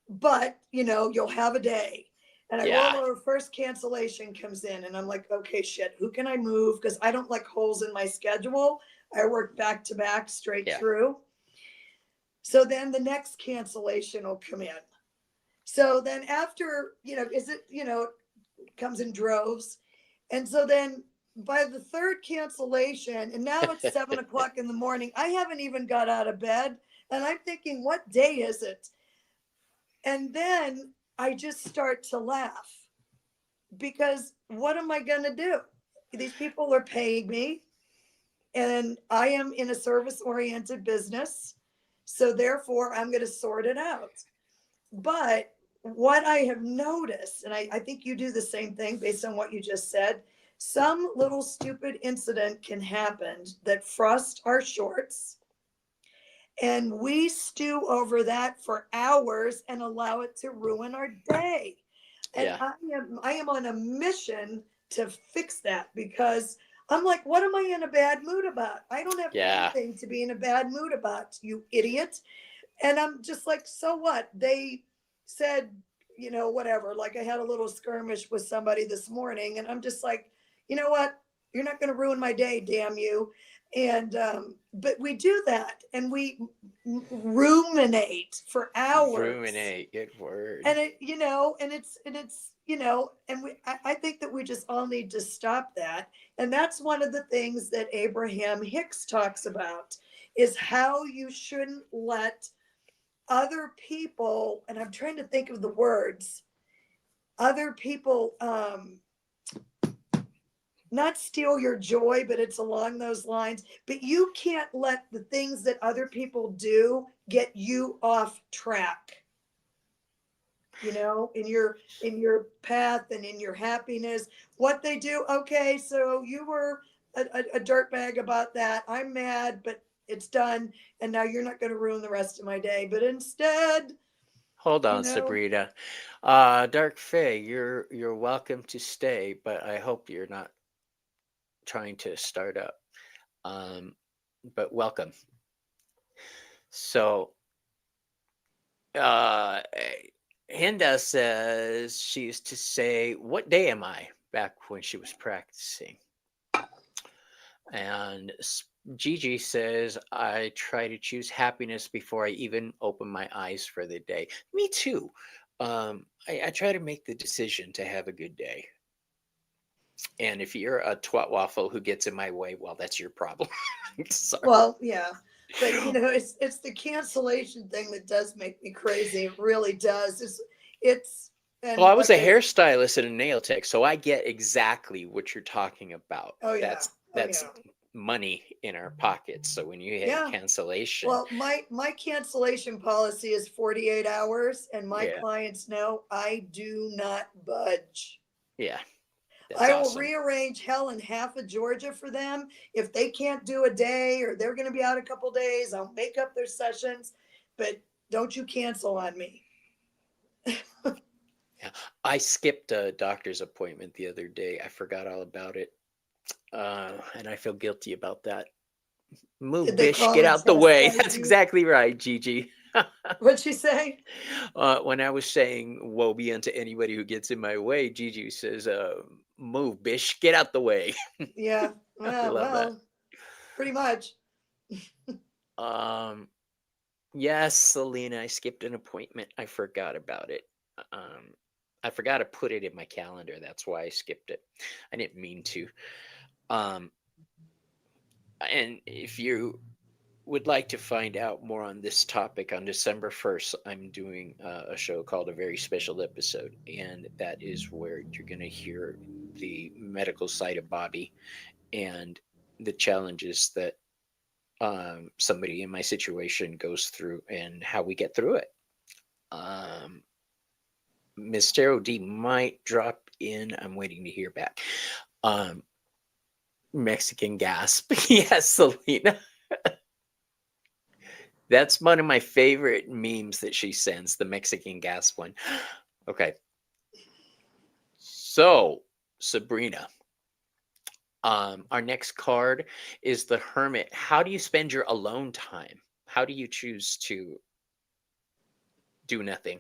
Speaker 2: but you'll have a day. And I roll
Speaker 1: Yeah.
Speaker 2: over, first cancellation comes in, and I'm like, okay, shit, who can I move? Because I don't like holes in my schedule. I work back to back straight
Speaker 1: Yeah.
Speaker 2: through. So then the next cancellation will come in. So then after, is it, comes in droves. And so then by the third cancellation, and now it's 7 o'clock in the morning, I haven't even got out of bed. And I'm thinking, what day is it? And then I just start to laugh, because what am I going to do? These people are paying me, and I am in a service oriented business. So therefore, I'm going to sort it out. But what I have noticed, and I think you do the same thing based on what you just said, some little stupid incident can happen that frost our shorts, and we stew over that for hours and allow it to ruin our day. And
Speaker 1: Yeah.
Speaker 2: I am on a mission to fix that, because I'm like, what am I in a bad mood about? I don't have
Speaker 1: Yeah.
Speaker 2: anything to be in a bad mood about, you idiot. And I'm just like, so what? They said, whatever. Like, I had a little skirmish with somebody this morning, and I'm just like, you know what? You're not going to ruin my day, damn you. And, but we do that, and we ruminate for hours.
Speaker 1: Ruminate. Good word.
Speaker 2: And I think that we just all need to stop that. And that's one of the things that Abraham Hicks talks about, is how you shouldn't let other people, and I'm trying to think of the words, other people, not steal your joy, but it's along those lines. But you can't let the things that other people do get you off track, in your path and in your happiness. What they do, okay, so you were a dirtbag about that. I'm mad, but it's done, and now you're not going to ruin the rest of my day. But instead,
Speaker 1: Hold
Speaker 2: you
Speaker 1: on,
Speaker 2: know,
Speaker 1: Sabrina. Dark Fae, you're welcome to stay, but I hope you're not trying to start up. Um, but welcome. So, uh, Hinda says she used to say, "What day am I?" back when she was practicing. And Gigi says, "I try to choose happiness before I even open my eyes for the day." Me too. I try to make the decision to have a good day. And if you're a twat waffle who gets in my way, well, that's your problem. Sorry.
Speaker 2: well, yeah. But it's the cancellation thing that does make me crazy. It really does. It's
Speaker 1: Well,
Speaker 2: and
Speaker 1: I was
Speaker 2: like
Speaker 1: a
Speaker 2: I
Speaker 1: hairstylist and a nail tech, so I get exactly what you're talking about.
Speaker 2: oh yeah. Oh
Speaker 1: That's
Speaker 2: yeah.
Speaker 1: money in our pockets. So when you hit a
Speaker 2: Yeah.
Speaker 1: cancellation,
Speaker 2: Well, my cancellation policy is 48 hours, and my
Speaker 1: yeah,
Speaker 2: clients know I do not budge.
Speaker 1: yeah, that's
Speaker 2: I will
Speaker 1: awesome.
Speaker 2: rearrange hell in half of Georgia for them. If they can't do a day, or they're going to be out a couple days, I'll make up their sessions, but don't you cancel on me.
Speaker 1: Yeah. I skipped a doctor's appointment the other day. I forgot all about it. And I feel guilty about that. Move,
Speaker 2: Did they
Speaker 1: bish,
Speaker 2: call
Speaker 1: get
Speaker 2: and
Speaker 1: out the way.
Speaker 2: chastise
Speaker 1: That's
Speaker 2: you?
Speaker 1: exactly right, Gigi.
Speaker 2: What'd she say?
Speaker 1: When I was saying woe be unto anybody who gets in my way, Gigi says, move, bish, get out the way.
Speaker 2: Yeah.
Speaker 1: I
Speaker 2: Well,
Speaker 1: love that.
Speaker 2: well, pretty much.
Speaker 1: Um, yes, Selena, I skipped an appointment. I forgot about it. Um, I forgot to put it in my calendar. That's why I skipped it. I didn't mean to. Um, and if you would like to find out more on this topic, on December 1st, I'm doing a show called A Very Special Episode. And that is where you're going to hear the medical side of Bobby and the challenges that somebody in my situation goes through and how we get through it. Miss Tarot D might drop in. I'm waiting to hear back. Um, Mexican gasp. Yes, Selena. That's one of my favorite memes that she sends, the Mexican gas one. Okay. So, Sabrina, our next card is the Hermit. How do you spend your alone time? How do you choose to do nothing?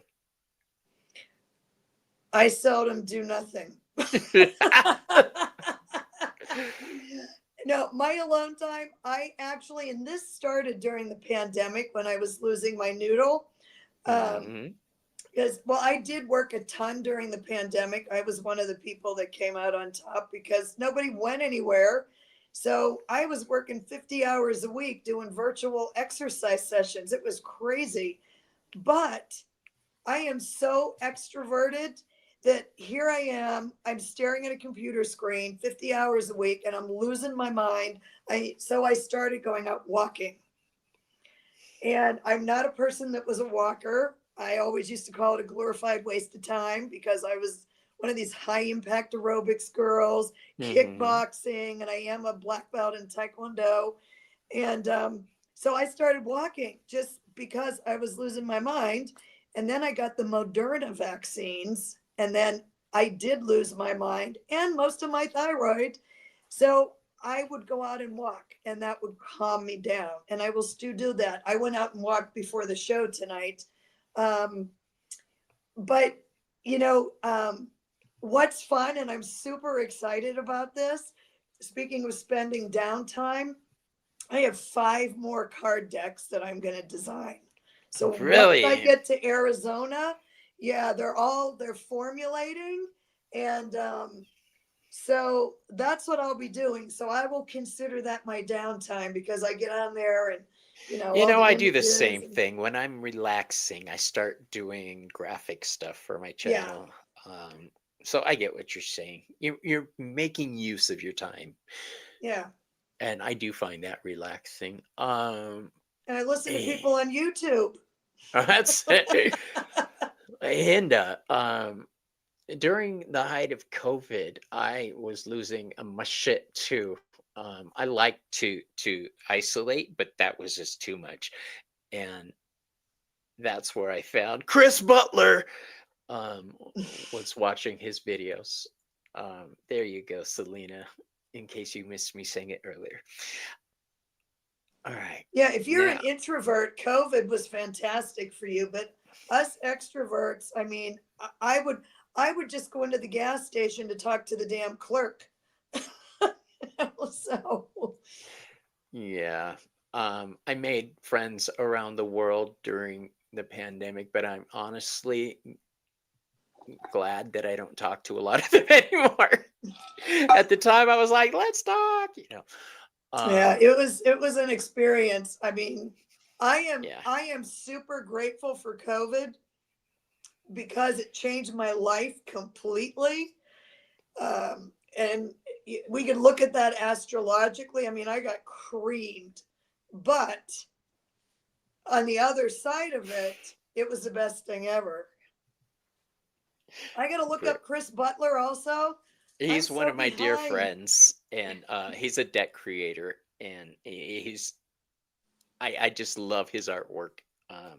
Speaker 2: I seldom do nothing. No, my alone time, I actually, and this started during the pandemic when I was losing my noodle.
Speaker 1: Mhm.
Speaker 2: Because, well, I did work a ton during the pandemic. I was one of the people that came out on top because nobody went anywhere. So I was working 50 hours a week doing virtual exercise sessions. It was crazy. But I am so extroverted that here I am. I'm staring at a computer screen 50 hours a week, and I'm losing my mind. So I started going out walking. And I'm not a person that was a walker. I always used to call it a glorified waste of time because I was one of these high impact aerobics girls,
Speaker 1: Mhm.
Speaker 2: kickboxing, and I am a black belt in Taekwondo. And so I started walking just because I was losing my mind. And then I got the Moderna vaccines. And then I did lose my mind and most of my thyroid. So I would go out and walk, and that would calm me down. And I will still do that. I went out and walked before the show tonight. Um, but, you know, what's fun, and I'm super excited about this. Speaking of spending downtime, I have 5 more card decks that I'm going to design. So once I
Speaker 1: Really?
Speaker 2: get to Arizona, yeah, they're formulating, and so that's what I'll be doing. So I will consider that my downtime because I get on there and
Speaker 1: You
Speaker 2: all
Speaker 1: know,
Speaker 2: the
Speaker 1: I do the
Speaker 2: images
Speaker 1: same
Speaker 2: and
Speaker 1: thing. When I'm relaxing, I start doing graphic stuff for my
Speaker 2: yeah,
Speaker 1: channel. Um, so I get what you're saying. You're making use of your time,
Speaker 2: yeah.
Speaker 1: and I do find that relaxing.
Speaker 2: And I listen to
Speaker 1: Eh,
Speaker 2: people on YouTube.
Speaker 1: that's it. And during the height of COVID, I was losing my shit too. I like to isolate, but that was just too much, and that's where I found Chris Butler. Um, was watching his videos. There you go, Selena. In case you missed me saying it earlier. All right,
Speaker 2: Yeah, if you're an
Speaker 1: now
Speaker 2: introvert, COVID was fantastic for you. But us extroverts, I mean, I would just go into the gas station to talk to the damn clerk. So
Speaker 1: yeah. I made friends around the world during the pandemic, but I'm honestly glad that I don't talk to a lot of them anymore. At the time, I was like, "Let's talk," you know.
Speaker 2: yeah,
Speaker 1: Um,
Speaker 2: it was an experience. I mean,
Speaker 1: yeah,
Speaker 2: I am super grateful for COVID because it changed my life completely. And we could look at that astrologically. I mean, I got creamed, but on the other side of it, it was the best thing ever. I got to look
Speaker 1: ver-
Speaker 2: up Chris Butler also. I'm
Speaker 1: he's one
Speaker 2: so
Speaker 1: of my dear
Speaker 2: behind.
Speaker 1: friends, and he's a deck creator, and he's I just love his artwork.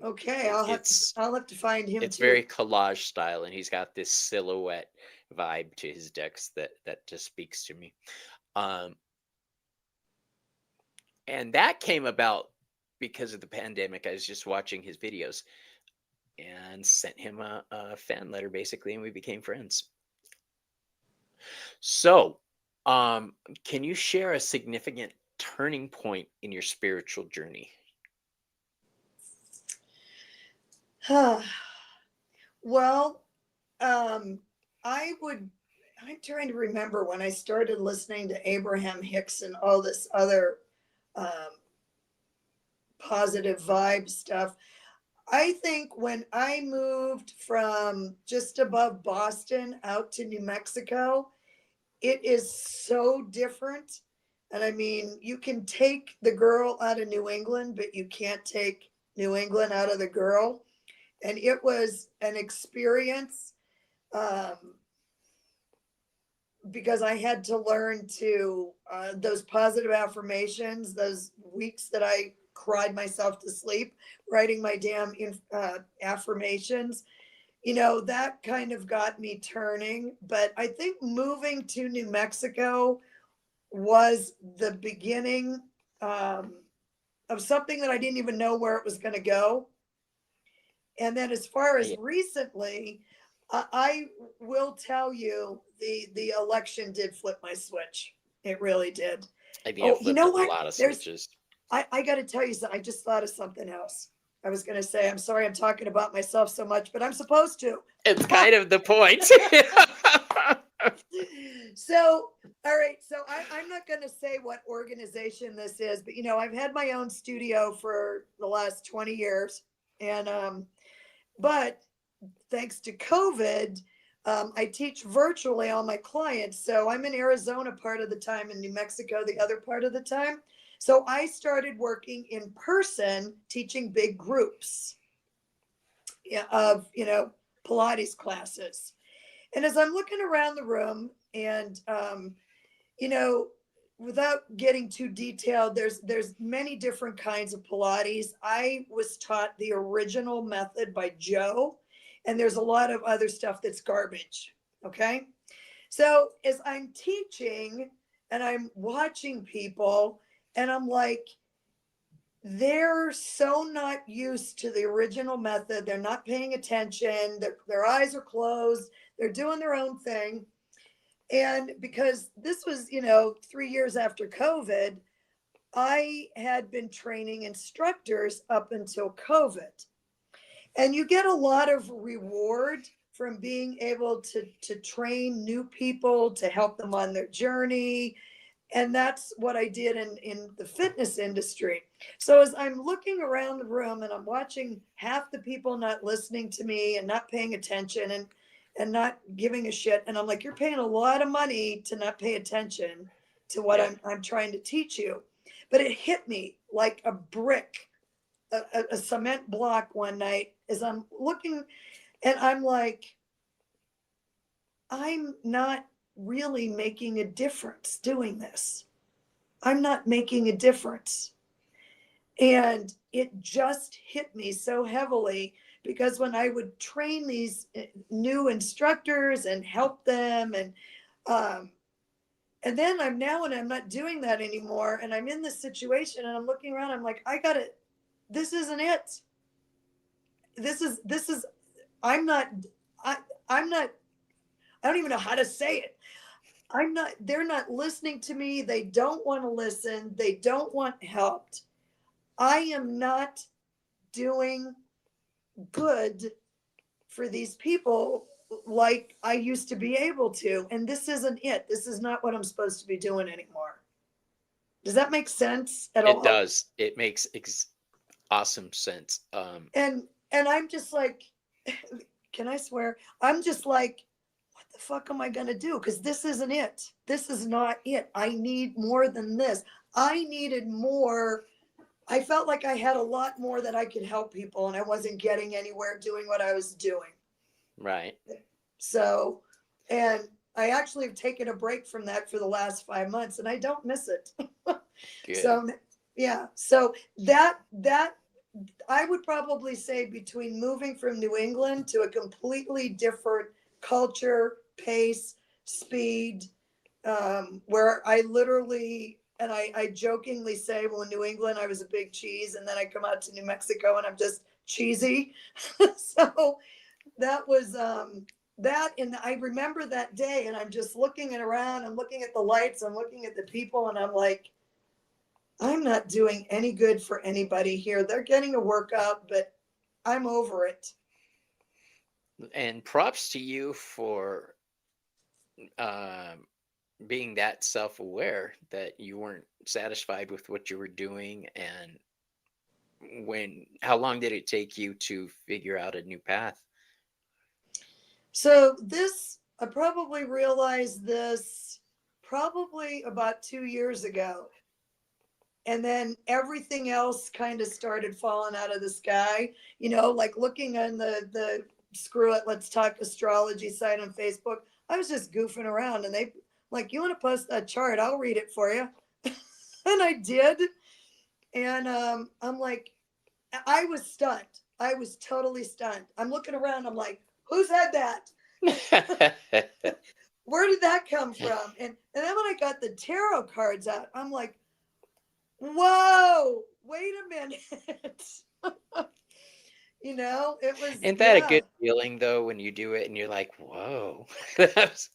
Speaker 2: Okay,
Speaker 1: It, it's
Speaker 2: I'll have to find him
Speaker 1: it's
Speaker 2: too.
Speaker 1: very collage style, and he's got this silhouette vibe to his decks that just speaks to me. Um, and that came about because of the pandemic. I was just watching his videos and sent him a fan letter basically, and we became friends. So, um, can you share a significant turning point in your spiritual journey?
Speaker 2: Well, um, I would. I'm trying to remember when I started listening to Abraham Hicks and all this other um, positive vibe stuff. I think when I moved from just above Boston out to New Mexico, it is so different. And I mean, you can take the girl out of New England, but you can't take New England out of the girl. And it was an experience um, because I had to learn to those positive affirmations, those weeks that I cried myself to sleep writing my damn affirmations. That kind of got me turning. But I think moving to New Mexico was the beginning um, of something that I didn't even know where it was going to go. And then as far as
Speaker 1: I,
Speaker 2: recently, I will tell you the election did flip my switch. It really did.
Speaker 1: I think I
Speaker 2: Oh, you
Speaker 1: flipped
Speaker 2: know
Speaker 1: a
Speaker 2: what?
Speaker 1: lot of
Speaker 2: There's
Speaker 1: switches.
Speaker 2: I got to tell you something. I just thought of something else. I was going to say, I'm sorry I'm talking about myself so much, but I'm supposed to.
Speaker 1: It's kind of the point.
Speaker 2: So, all right. So I'm not going to say what organization this is, but I've had my own studio for the last 20 years. And, but thanks to COVID, I teach virtually all my clients. So I'm in Arizona part of the time and New Mexico the other part of the time. So I started working in person, teaching big groups of, Pilates classes. And as I'm looking around the room and, you know, without getting too detailed, there's many different kinds of Pilates. I was taught the original method by Joe, and there's a lot of other stuff that's garbage. Okay. So as I'm teaching and I'm watching people, and I'm like, they're so not used to the original method. They're not paying attention. Their eyes are closed. They're doing their own thing. And because this was, 3 years after COVID, I had been training instructors up until COVID. And you get a lot of reward from being able to train new people, to help them on their journey. And that's what I did in the fitness industry. So as I'm looking around the room and I'm watching half the people not listening to me and not paying attention, and not giving a shit, and I'm like, you're paying a lot of money to not pay attention to what
Speaker 1: Yeah.
Speaker 2: I'm trying to teach you. But it hit me like a brick, a cement block one night as I'm looking, and I'm like, I'm not really making a difference doing this. I'm not making a difference. And it just hit me so heavily, because when I would train these new instructors and help them, um, and then I'm not doing that anymore. And I'm in this situation and I'm looking around. I'm like, I got it. This isn't it. This is, I'm not, I, I'm not, I don't even know how to say it. They're not listening to me. They don't want to listen. They don't want helped. I am not doing good for these people like I used to be able to. And this isn't it. This is not what I'm supposed to be doing anymore. Does that make sense at
Speaker 1: It
Speaker 2: all?
Speaker 1: does. It makes awesome sense.
Speaker 2: And I'm just like, can I swear? I'm just like, what the fuck am I gonna do? Because this isn't it. This is not it. I need more than this. I needed more. I felt like I had a lot more that I could help people, and I wasn't getting anywhere doing what I was doing.
Speaker 1: Right.
Speaker 2: So, and I actually have taken a break from that for the last 5 months, and I don't miss it.
Speaker 1: Good.
Speaker 2: So, yeah. So that I would probably say, between moving from New England to a completely different culture, pace, speed, where I literally, and I jokingly say, well, in New England, I was a big cheese, and then I come out to New Mexico and I'm just cheesy. So that was, that, and I remember that day, and I'm just looking around, I'm looking at the lights, I'm looking at the people, and I'm like, I'm not doing any good for anybody here. They're getting a workout, but I'm over it.
Speaker 1: And props to you for um, being that self-aware that you weren't satisfied with what you were doing. And how long did it take you to figure out a new path?
Speaker 2: So this, I probably realized this probably about 2 years ago. And then everything else kind of started falling out of the sky, like looking on the screw it, let's talk astrology site on Facebook. I was just goofing around, and they like, you want to post that chart? I'll read it for you. And I did. And I'm like, I was stunned. I was totally stunned. I'm looking around. I'm like, who's had that? Where did that come from? And then when I got the tarot cards out, I'm like, whoa, wait a minute. It was,
Speaker 1: Isn't that a
Speaker 2: yeah.
Speaker 1: good feeling though when you do it and you're like, whoa? That's-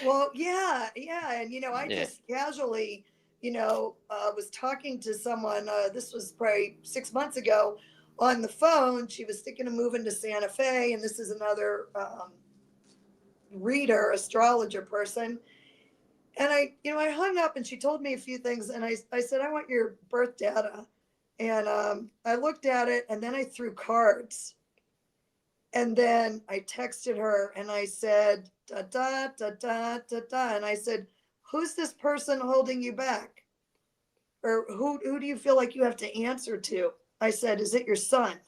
Speaker 2: Well, yeah, yeah. And, I
Speaker 1: yeah.
Speaker 2: just casually, was talking to someone, this was probably 6 months ago, on the phone. She was thinking of moving to Santa Fe. And this is another reader, astrologer person. And I hung up, and she told me a few things. And I said, I want your birth data. And I looked at it, and then I threw cards. And then I texted her and I said, da da da da da da. And I said, who's this person holding you back? Or who do you feel like you have to answer to? I said, is it your son?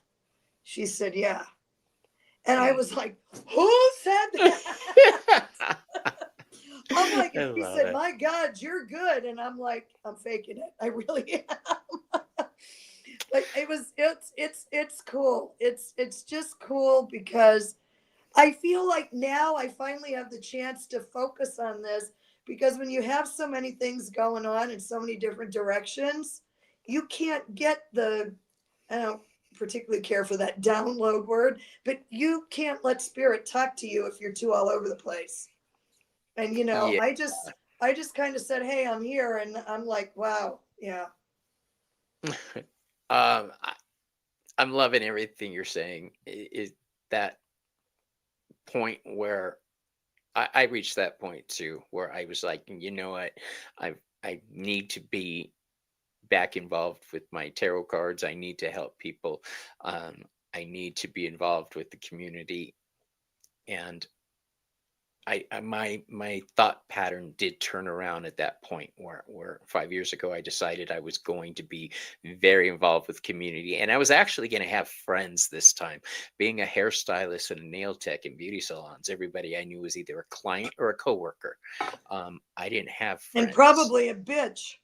Speaker 2: She said, yeah. And I
Speaker 1: Mm.
Speaker 2: was like, who said that? I'm like,
Speaker 1: I
Speaker 2: and she
Speaker 1: love
Speaker 2: said,
Speaker 1: it.
Speaker 2: my God, you're good. And I'm like, I'm faking it. I really am. But it's cool. It's just cool because I feel like now I finally have the chance to focus on this, because when you have so many things going on in so many different directions, you can't get the, I don't particularly care for that download word, but you can't let spirit talk to you if you're too all over the place. And
Speaker 1: Yeah.
Speaker 2: I just kind of said, "Hey, I'm here," and I'm like, "Wow, yeah."
Speaker 1: I, I'm loving everything you're saying. Is that point where I reached that point too, where I was like, you know what, I need to be back involved with my tarot cards. I need to help people. Um, I need to be involved with the community. And my thought pattern did turn around at that point where 5 years ago I decided I was going to be very involved with community, and I was actually going to have friends this time. Being a hairstylist and a nail tech in beauty salons, everybody I knew was either a client or a coworker. I didn't have
Speaker 2: And
Speaker 1: friends.
Speaker 2: probably a bitch.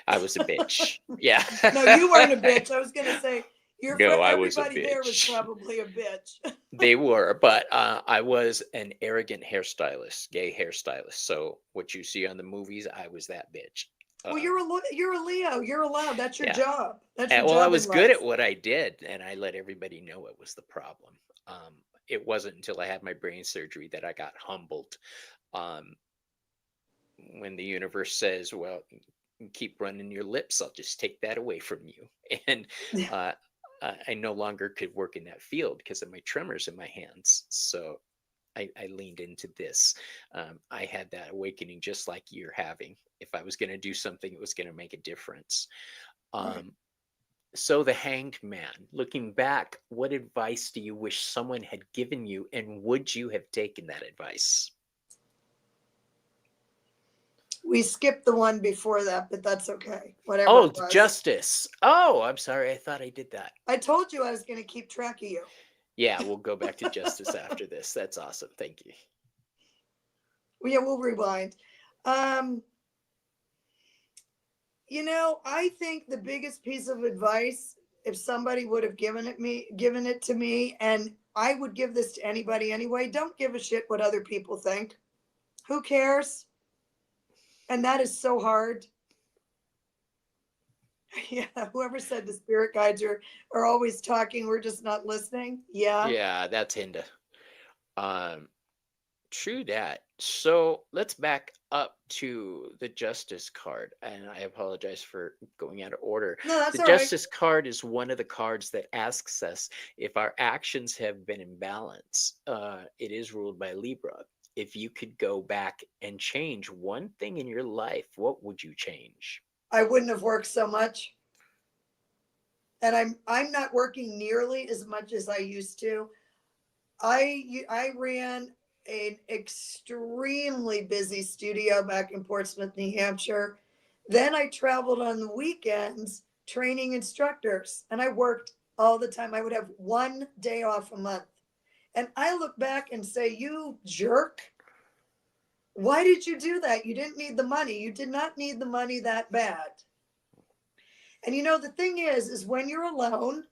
Speaker 1: I was a bitch. Yeah.
Speaker 2: No, you weren't a bitch. I was gonna say your
Speaker 1: No,
Speaker 2: friend,
Speaker 1: I was a
Speaker 2: everybody there was
Speaker 1: bitch.
Speaker 2: probably a bitch.
Speaker 1: They were, but I was an arrogant hairstylist, gay hairstylist. So what you see on the movies, I was that bitch.
Speaker 2: Well,
Speaker 1: Um,
Speaker 2: you're a Leo. You're allowed. That's your
Speaker 1: yeah.
Speaker 2: job. That's your
Speaker 1: Well, I
Speaker 2: job in
Speaker 1: was good at
Speaker 2: life.
Speaker 1: what I did, and I let everybody know it was the problem. Um, it wasn't until I had my brain surgery that I got humbled. Um, when the universe says, "Well, keep running your lips, I'll just take that away from you," and uh, I no longer could work in that field because of my tremors in my hands. So I leaned into this. I had that awakening just like you're having. If I was going to do something, it was going to make a difference.
Speaker 2: Right.
Speaker 1: Um, so, the Hanged Man, looking back, what advice do you wish someone had given you, and would you have taken that advice?
Speaker 2: We skipped the one before that, but that's okay. Whatever
Speaker 1: Oh,
Speaker 2: it was.
Speaker 1: justice. Oh, I'm sorry. I thought I did that.
Speaker 2: I told you I was gonna keep track of you.
Speaker 1: Yeah, we'll go back to justice after this. That's awesome. Thank you.
Speaker 2: Well, yeah, we'll rewind. Um, I think the biggest piece of advice, if somebody would have given it to me, and I would give this to anybody anyway, don't give a shit what other people think. Who cares? And that is so hard. Yeah, whoever said the spirit guides are always talking, we're just not listening. Yeah.
Speaker 1: Yeah, that's Hinda. Um, True that. So let's back up to the Justice card. And I apologize for going out of order.
Speaker 2: No,
Speaker 1: The
Speaker 2: that's all right.
Speaker 1: Justice card is one of the cards that asks us if our actions have been in balance. It is ruled by Libra. If you could go back and change one thing in your life, what would you change?
Speaker 2: I wouldn't have worked so much. And I'm not working nearly as much as I used to. I ran an extremely busy studio back in Portsmouth, New Hampshire. Then I traveled on the weekends training instructors, and I worked all the time. I would have one day off a month. And I look back and say, "You jerk. Why did you do that? You didn't need the money. You did not need the money that bad." And the thing is when you're alone,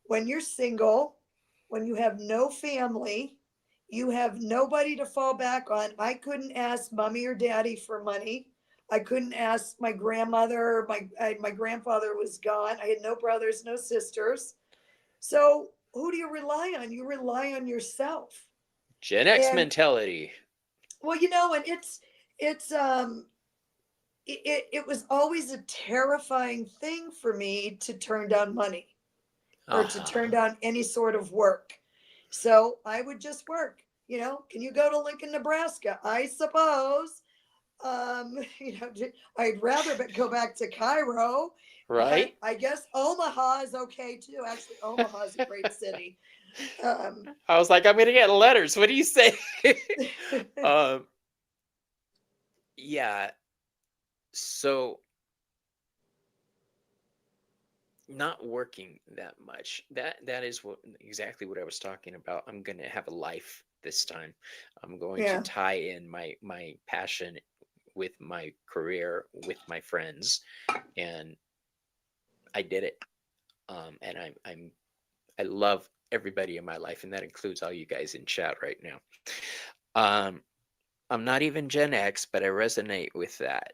Speaker 2: when you're single, when you have no family, you have nobody to fall back on. I couldn't ask mommy or daddy for money. I couldn't ask my grandmother. My grandfather was gone. I had no brothers, no sisters. So who do you rely on? You rely on yourself.
Speaker 1: Gen X
Speaker 2: And
Speaker 1: mentality.
Speaker 2: well, and it's it was always a terrifying thing for me to turn down money or to turn
Speaker 1: Uh-huh.
Speaker 2: down any sort of work. So I would just work. Can you go to Lincoln, Nebraska? I suppose. I'd rather go back to Cairo, but
Speaker 1: Right?
Speaker 2: I guess Omaha is okay too. Actually, Omaha is a great city. Um,
Speaker 1: I was like, I'm gonna get letters. What do you say? um, yeah. So not working that much. That is what exactly what I was talking about. I'm gonna have a life this time. I'm going to
Speaker 2: yeah,
Speaker 1: tie in my passion with my career, with my friends, and I did it. And I love everybody in my life, and that includes all you guys in chat right now. Um, I'm not even Gen X, but I resonate with that.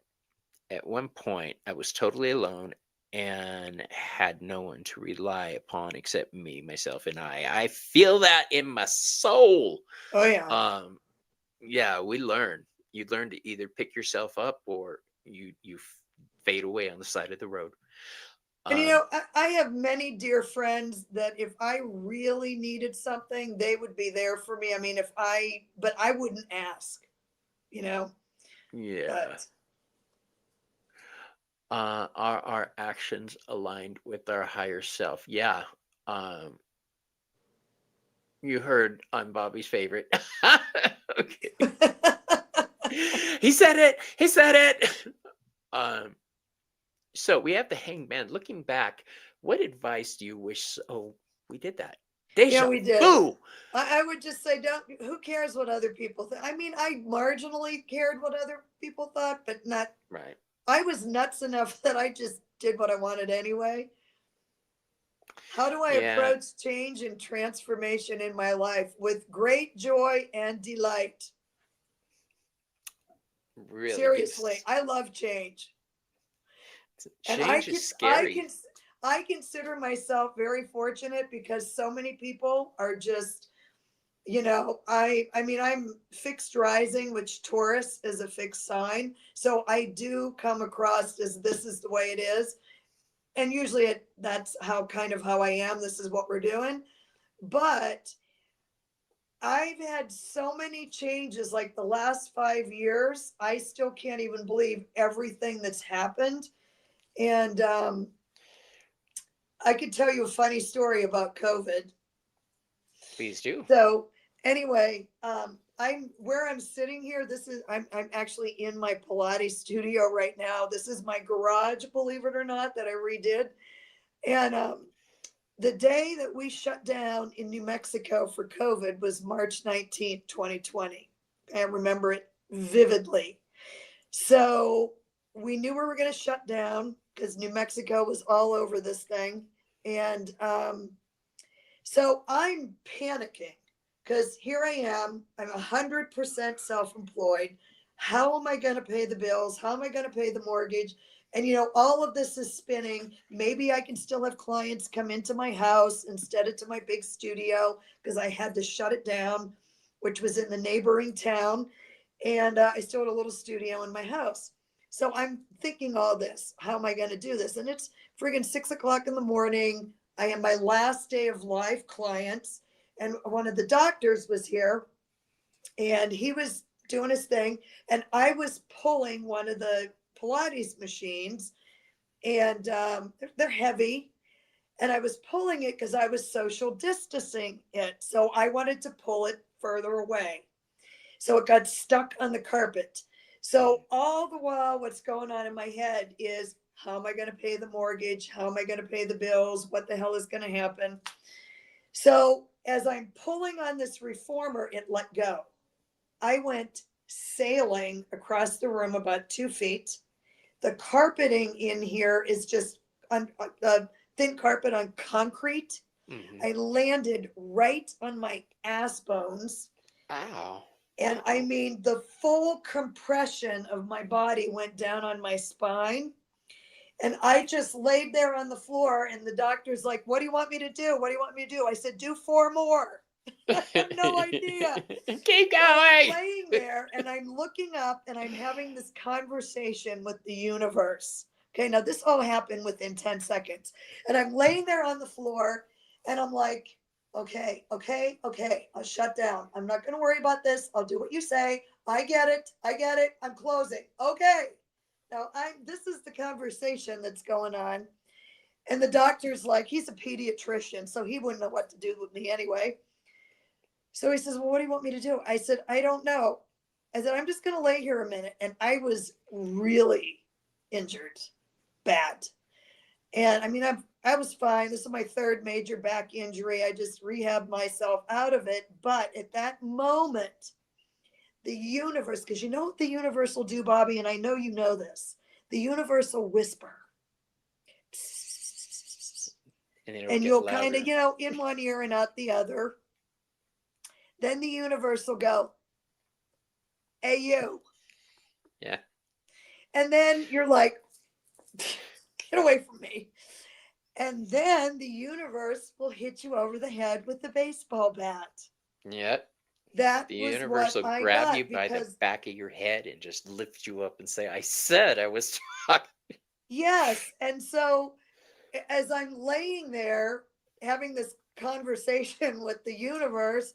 Speaker 1: At one point, I was totally alone and had no one to rely upon except me, myself, and I. I feel that in my soul.
Speaker 2: Oh yeah.
Speaker 1: Yeah, we learn. You learn to either pick yourself up or you fade away on the side of the road.
Speaker 2: And
Speaker 1: Um,
Speaker 2: I have many dear friends that if I really needed something, they would be there for me. I mean, but I wouldn't ask, you know,
Speaker 1: yeah.
Speaker 2: but
Speaker 1: Are our actions aligned with our higher self? Yeah. Um, you heard I'm Bobby's favorite. Okay. He said it. He said it. Um, so we have the hangman. Looking back, what advice do you wish? Oh, we did that.
Speaker 2: yeah,
Speaker 1: Deja
Speaker 2: we did.
Speaker 1: vu.
Speaker 2: I would just say, don't, who cares what other people think? I mean, I marginally cared what other people thought, but not,
Speaker 1: Right.
Speaker 2: I was nuts enough that I just did what I wanted anyway. How do I
Speaker 1: Yeah.
Speaker 2: approach change and transformation in my life? With great joy and delight.
Speaker 1: Really good.
Speaker 2: Seriously, I love change. And
Speaker 1: Change is scary.
Speaker 2: I consider myself very fortunate because so many people are just, I mean, I'm fixed rising, which Taurus is a fixed sign. So I do come across as this is the way it is. And usually that's how I am. This is what we're doing. But I've had so many changes like the last 5 years. I still can't even believe everything that's happened. And I could tell you a funny story about COVID.
Speaker 1: Please do.
Speaker 2: So anyway, I'm where I'm sitting here. I'm actually in my Pilates studio right now. This is my garage, believe it or not, that I redid. And the day that we shut down in New Mexico for COVID was March 19th, 2020. I remember it vividly. So we knew we were going to shut down because New Mexico was all over this thing. And so I'm panicking because here I am. I'm 100% self employed. How am I going to pay the bills? How am I going to pay the mortgage? And, all of this is spinning. Maybe I can still have clients come into my house instead of to my big studio because I had to shut it down, which was in the neighboring town. And I still had a little studio in my house. So I'm thinking all this. How am I going to do this? And it's friggin' 6 o'clock in the morning. I am my last day of live clients. And one of the doctors was here and he was doing his thing. And I was pulling one of the Pilates machines and they're heavy. And I was pulling it because I was social distancing it. So I wanted to pull it further away. So it got stuck on the carpet. So all the while, what's going on in my head is how am I going to pay the mortgage? How am I going to pay the bills? What the hell is going to happen? So as I'm pulling on this reformer, it let go. I went sailing across the room about 2 feet. The carpeting in here is just on thin carpet on concrete.
Speaker 1: Mm-hmm.
Speaker 2: I landed right on my ass bones.
Speaker 1: Ow.
Speaker 2: And I mean, the full compression of my body went down on my spine. And I just laid there on the floor. And the doctor's like, what do you want me to do? What do you want me to do? I said, do 4 more. I have no idea.
Speaker 1: Keep
Speaker 2: So I'm
Speaker 1: going.
Speaker 2: laying there and I'm looking up and I'm having this conversation with the universe. Okay, now this all happened within 10 seconds. And I'm laying there on the floor and I'm like, okay, I'll shut down. I'm not going to worry about this. I'll do what you say. I get it. I'm closing. Okay. Now this is the conversation that's going on. And the doctor's like, he's a pediatrician, so he wouldn't know what to do with me anyway. So he says, well, what do you want me to do? I said, I don't know. I said, I'm just going to lay here a minute. And I was really injured, bad. And I mean, I was fine. This is my 3rd major back injury. I just rehabbed myself out of it. But at that moment, the universe, because you know what the universe will do, Bobby, and I know you know this, the universe will whisper.
Speaker 1: And then it'll
Speaker 2: And
Speaker 1: get
Speaker 2: you'll kind of,
Speaker 1: louder.
Speaker 2: in one ear and out the other. Then the universe will go, hey, you.
Speaker 1: Yeah.
Speaker 2: And then you're like, get away from me. And then the universe will hit you over the head with the baseball bat.
Speaker 1: Yeah.
Speaker 2: That
Speaker 1: The
Speaker 2: was
Speaker 1: universe
Speaker 2: what
Speaker 1: will
Speaker 2: I
Speaker 1: grab you
Speaker 2: got
Speaker 1: by the
Speaker 2: because,
Speaker 1: back of your head and just lift you up and say, I said I was talking.
Speaker 2: yes. And so as I'm laying there having this conversation with the universe,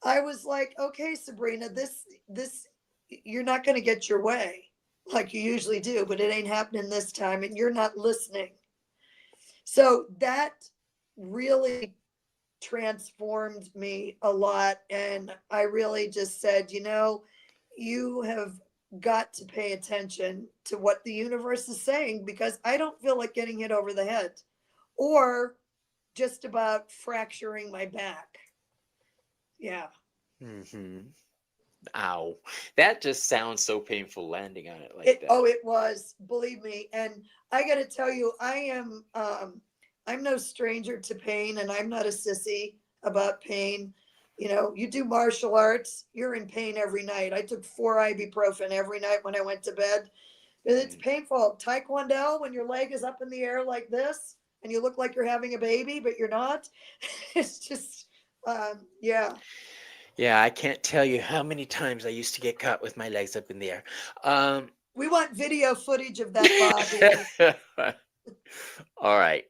Speaker 2: I was like, okay, Sabrina, this, you're not going to get your way like you usually do, but it ain't happening this time and you're not listening. So that really transformed me a lot. And I really just said, you have got to pay attention to what the universe is saying because I don't feel like getting hit over the head or just about fracturing my back. Yeah.
Speaker 1: Hmm. Ow. That just sounds so painful landing on it like that.
Speaker 2: It was, believe me. And I got to tell you, I'm no stranger to pain and I'm not a sissy about pain. You do martial arts, you're in pain every night. I took 4 ibuprofen every night when I went to bed. It's
Speaker 1: Mm.
Speaker 2: painful. Taekwondo, when your leg is up in the air like this and you look like you're having a baby, but you're not. It's just, yeah.
Speaker 1: Yeah, I can't tell you how many times I used to get caught with my legs up in the air. Um,
Speaker 2: We want video footage of that, Bobby.
Speaker 1: all right.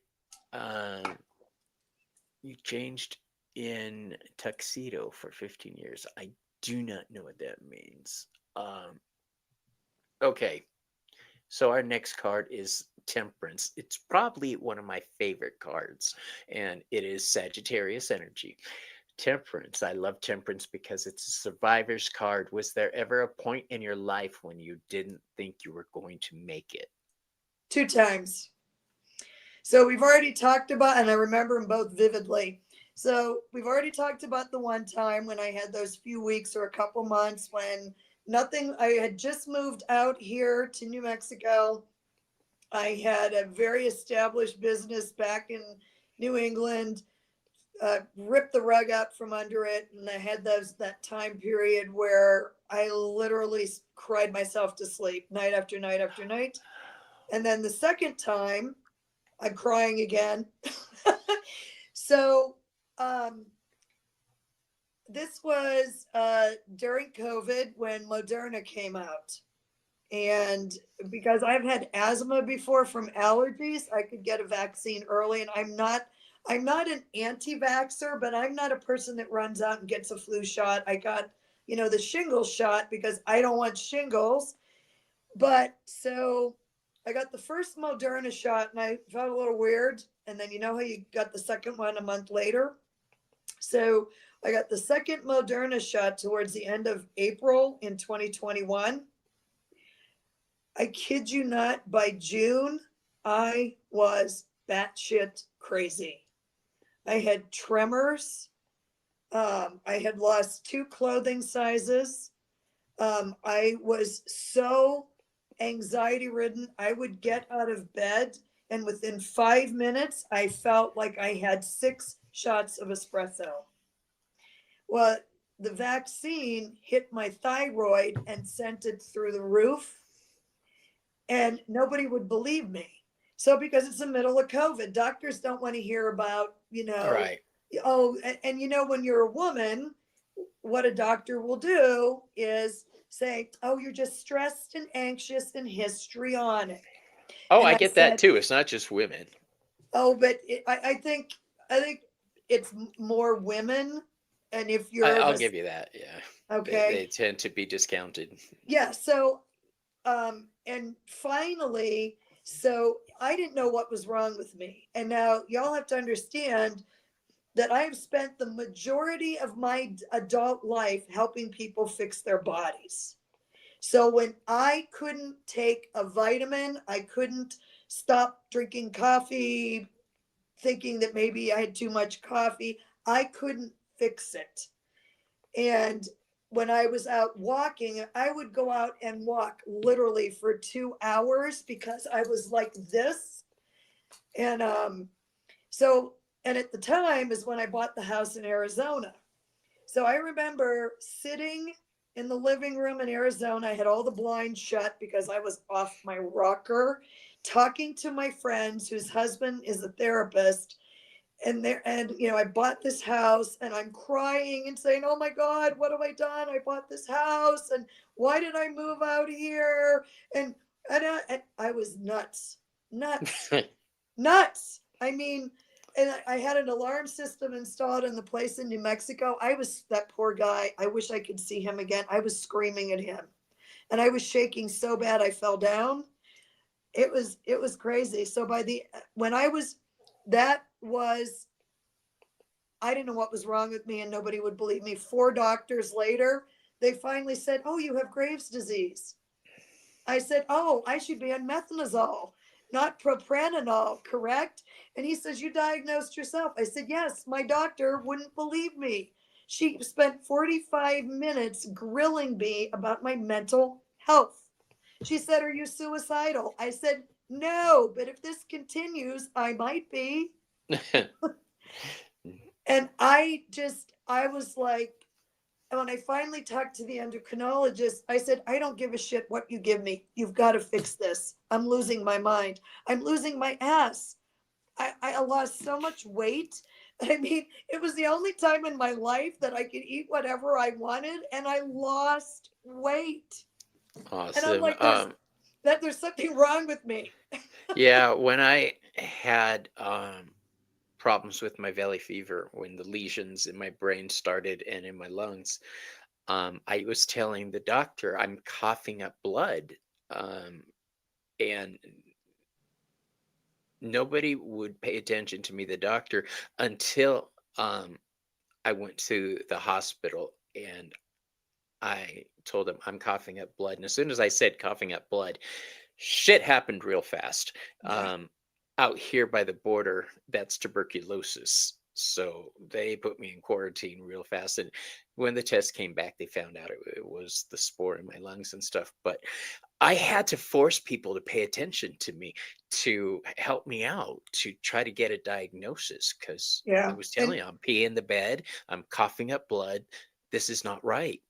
Speaker 1: Um, you changed in tuxedo for 15 years. I do not know what that means. Um, okay. So our next card is Temperance. It's probably one of my favorite cards, and it is Sagittarius energy. Temperance. I love Temperance because it's a survivor's card. Was there ever a point in your life when you didn't think you were going to make it?
Speaker 2: 2 times. So we've already talked about, and I remember them both vividly. So we've already talked about the one time when I had those few weeks or a couple months when nothing, I had just moved out here to New Mexico. I had a very established business back in New England, ripped the rug out from under it. And I had that time period where I literally cried myself to sleep night after night after night. And then the second time, I'm crying again. So um, this was during COVID when Moderna came out. And because I've had asthma before from allergies, I could get a vaccine early. And I'm not an anti-vaxxer, but I'm not a person that runs out and gets a flu shot. I got, the shingles shot because I don't want shingles. But so I got the first Moderna shot and I felt a little weird. And then you know how you got the second one a month later? So I got the second Moderna shot towards the end of April in 2021. I kid you not, by June, I was batshit crazy. I had tremors. I had lost 2 clothing sizes. I was so anxiety ridden. I would get out of bed, and within 5 minutes, I felt like I had 6 shots of espresso. Well, the vaccine hit my thyroid and sent it through the roof, and nobody would believe me. So, because it's the middle of COVID, doctors don't want to hear about,
Speaker 1: Right.
Speaker 2: oh, and when you're a woman, what a doctor will do is say, oh, you're just stressed and anxious and histrionic.
Speaker 1: Oh,
Speaker 2: And
Speaker 1: I
Speaker 2: I
Speaker 1: get that
Speaker 2: said,
Speaker 1: too. It's not just women.
Speaker 2: oh, but I think it's more women. And if you're
Speaker 1: I'll
Speaker 2: this,
Speaker 1: give you that. Yeah. They
Speaker 2: okay.
Speaker 1: tend to be discounted.
Speaker 2: Yeah. So, and finally, so I didn't know what was wrong with me. And now y'all have to understand that I have spent the majority of my adult life helping people fix their bodies. So when I couldn't take a vitamin, I couldn't stop drinking coffee, thinking that maybe I had too much coffee, I couldn't fix it. And when I was out walking, I would go out and walk literally for 2 hours because I was like this. And So, and at the time is when I bought the house in Arizona. So I remember sitting in the living room in Arizona. I had all the blinds shut because I was off my rocker, talking to my friends whose husband is a therapist. And I bought this house and I'm crying and saying, oh my God, what have I done? I bought this house and why did I move out here? And I was nuts, nuts, nuts. I mean, and I had an alarm system installed in the place in New Mexico. I was that poor guy. I wish I could see him again. I was screaming at him and I was shaking so bad I fell down. It was crazy. So by the when I was that was I didn't know what was wrong with me and nobody would believe me. 4 doctors later, they finally said, "Oh, you have Graves' disease." I said, "Oh, I should be on methanazole, not propranolol, correct?" And he says, "You diagnosed yourself." I said, "Yes, my doctor wouldn't believe me." She spent 45 minutes grilling me about my mental health. She said, "Are you suicidal?" I said, "No, but if this continues, I might be." And I was like, when I finally talked to the endocrinologist, I said, "I don't give a shit what you give me. You've got to fix this. I'm losing my mind. I'm losing my ass. I lost so much weight. I mean, it was the only time in my life that I could eat whatever I wanted, and I lost weight. And I'm
Speaker 1: Awesome.
Speaker 2: like, there's something wrong with me.
Speaker 1: Yeah, when I had problems with my valley fever, when the lesions in my brain started and in my lungs, I was telling the doctor I'm coughing up blood. And nobody would pay attention to me, the doctor, until I went to the hospital and I told him I'm coughing up blood. And as soon as I said coughing up blood, shit happened real fast.
Speaker 2: Yeah.
Speaker 1: Out here by the border, that's tuberculosis. So they put me in quarantine real fast. And when the test came back, they found out it was the spore in my lungs and stuff. But I had to force people to pay attention to me, to help me out, to try to get a diagnosis because I
Speaker 2: Yeah.
Speaker 1: was
Speaker 2: And
Speaker 1: telling you, I'm peeing the bed, I'm coughing up blood. This is not right.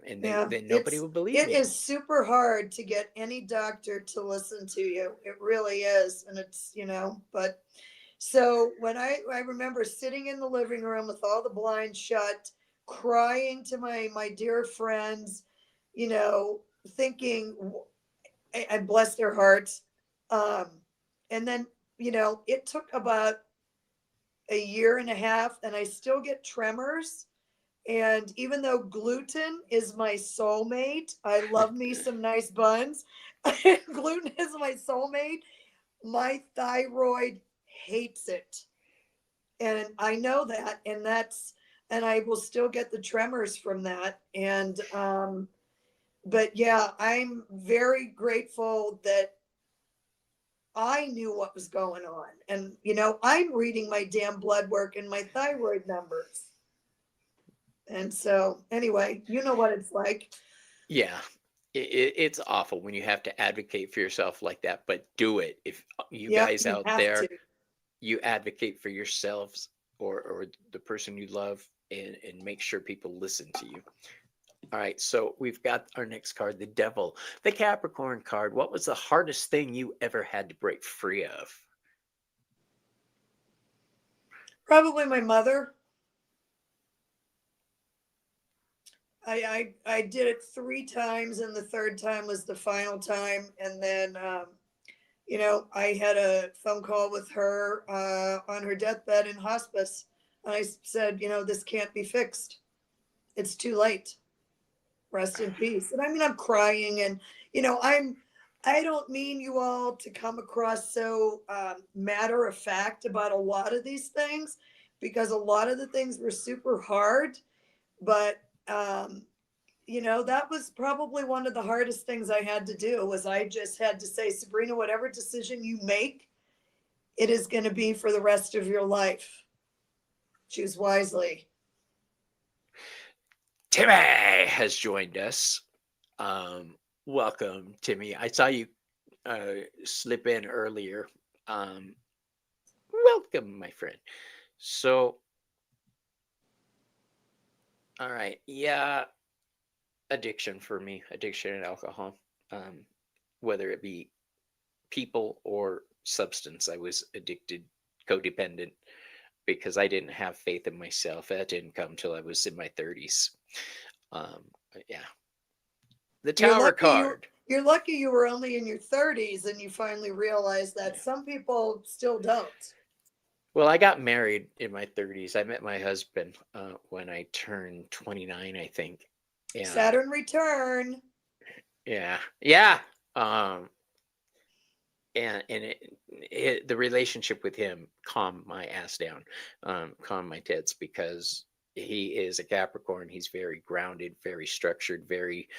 Speaker 1: And they
Speaker 2: yeah,
Speaker 1: then nobody would believe
Speaker 2: it
Speaker 1: me.
Speaker 2: is super hard to get any doctor to listen to you. It really is. And but so when I remember sitting in the living room with all the blinds shut, crying to my dear friends, thinking I bless their hearts. Um, and then, it took about a year and a half and I still get tremors. And even though gluten is my soulmate, I love me some nice buns. Gluten is my soulmate. My thyroid hates it. And I know that. And I will still get the tremors from that. But yeah, I'm very grateful that I knew what was going on. And, I'm reading my damn blood work and my thyroid numbers. And so, anyway, you know what it's like.
Speaker 1: Yeah, it's awful when you have to advocate for yourself like that, but do it. If you
Speaker 2: Yep,
Speaker 1: guys
Speaker 2: you
Speaker 1: out
Speaker 2: have to.
Speaker 1: there, you advocate for yourselves or the person you love and make sure people listen to you. All right, so we've got our next card, the Devil, the Capricorn card. What was the hardest thing you ever had to break free of?
Speaker 2: Probably my mother. I did it 3 times, and the third time was the final time. And then, I had a phone call with her on her deathbed in hospice. And I said, this can't be fixed. It's too late. Rest in peace. And I mean, I'm crying, and I don't mean you all to come across so matter of fact about a lot of these things, because a lot of the things were super hard. But that was probably one of the hardest things I had to do. Was I just had to say, Sabrina, whatever decision you make, it is going to be for the rest of your life. Choose wisely.
Speaker 1: Timmy has joined us. Welcome, Timmy. I saw you slip in earlier. Um, Welcome, my friend. So, all right. Yeah, addiction for me, addiction and alcohol. Um, whether it be people or substance, I was addicted, codependent, because I didn't have faith in myself. That didn't come till I was in my 30s. Yeah. The
Speaker 2: You're
Speaker 1: Tower
Speaker 2: lucky
Speaker 1: card.
Speaker 2: you're lucky you were only in your 30s and you finally realized that.
Speaker 1: Yeah.
Speaker 2: Some people still don't.
Speaker 1: Well, I got married in my 30s. I met my husband when I turned 29, I think. And
Speaker 2: Saturn return.
Speaker 1: yeah, yeah. Um, and the relationship with him calmed my ass down, calmed my tits, because he is a Capricorn. He's very grounded, very structured, very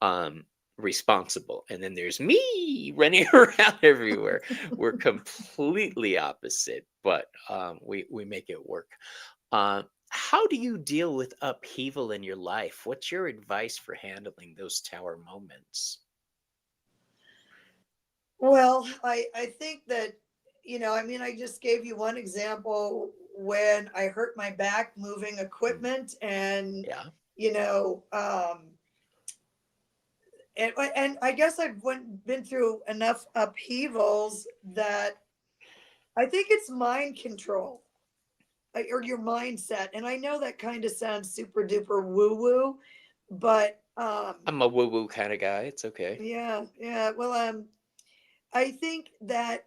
Speaker 1: um responsible. And then there's me running around everywhere. We're completely opposite, but we make it work. How do you deal with upheaval in your life? What's your advice for handling those tower moments?
Speaker 2: Well, I think that, I mean, I just gave you one example when I hurt my back moving
Speaker 1: Mm,
Speaker 2: equipment, and,
Speaker 1: yeah.
Speaker 2: you know, and I guess I've been through enough upheavals that I think it's mind control, or your mindset. And I know that kind of sounds super duper woo woo, but
Speaker 1: I'm a woo woo kind of guy. It's okay.
Speaker 2: yeah, yeah. Well, I think that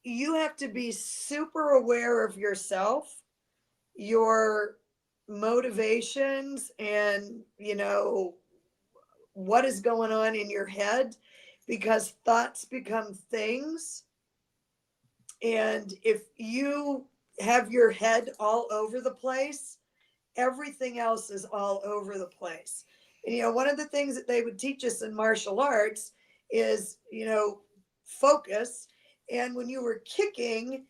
Speaker 2: you have to be super aware of yourself, your motivations, and what is going on in your head, because thoughts become things. And if you have your head all over the place, everything else is all over the place. And one of the things that they would teach us in martial arts is, focus. And when you were kicking,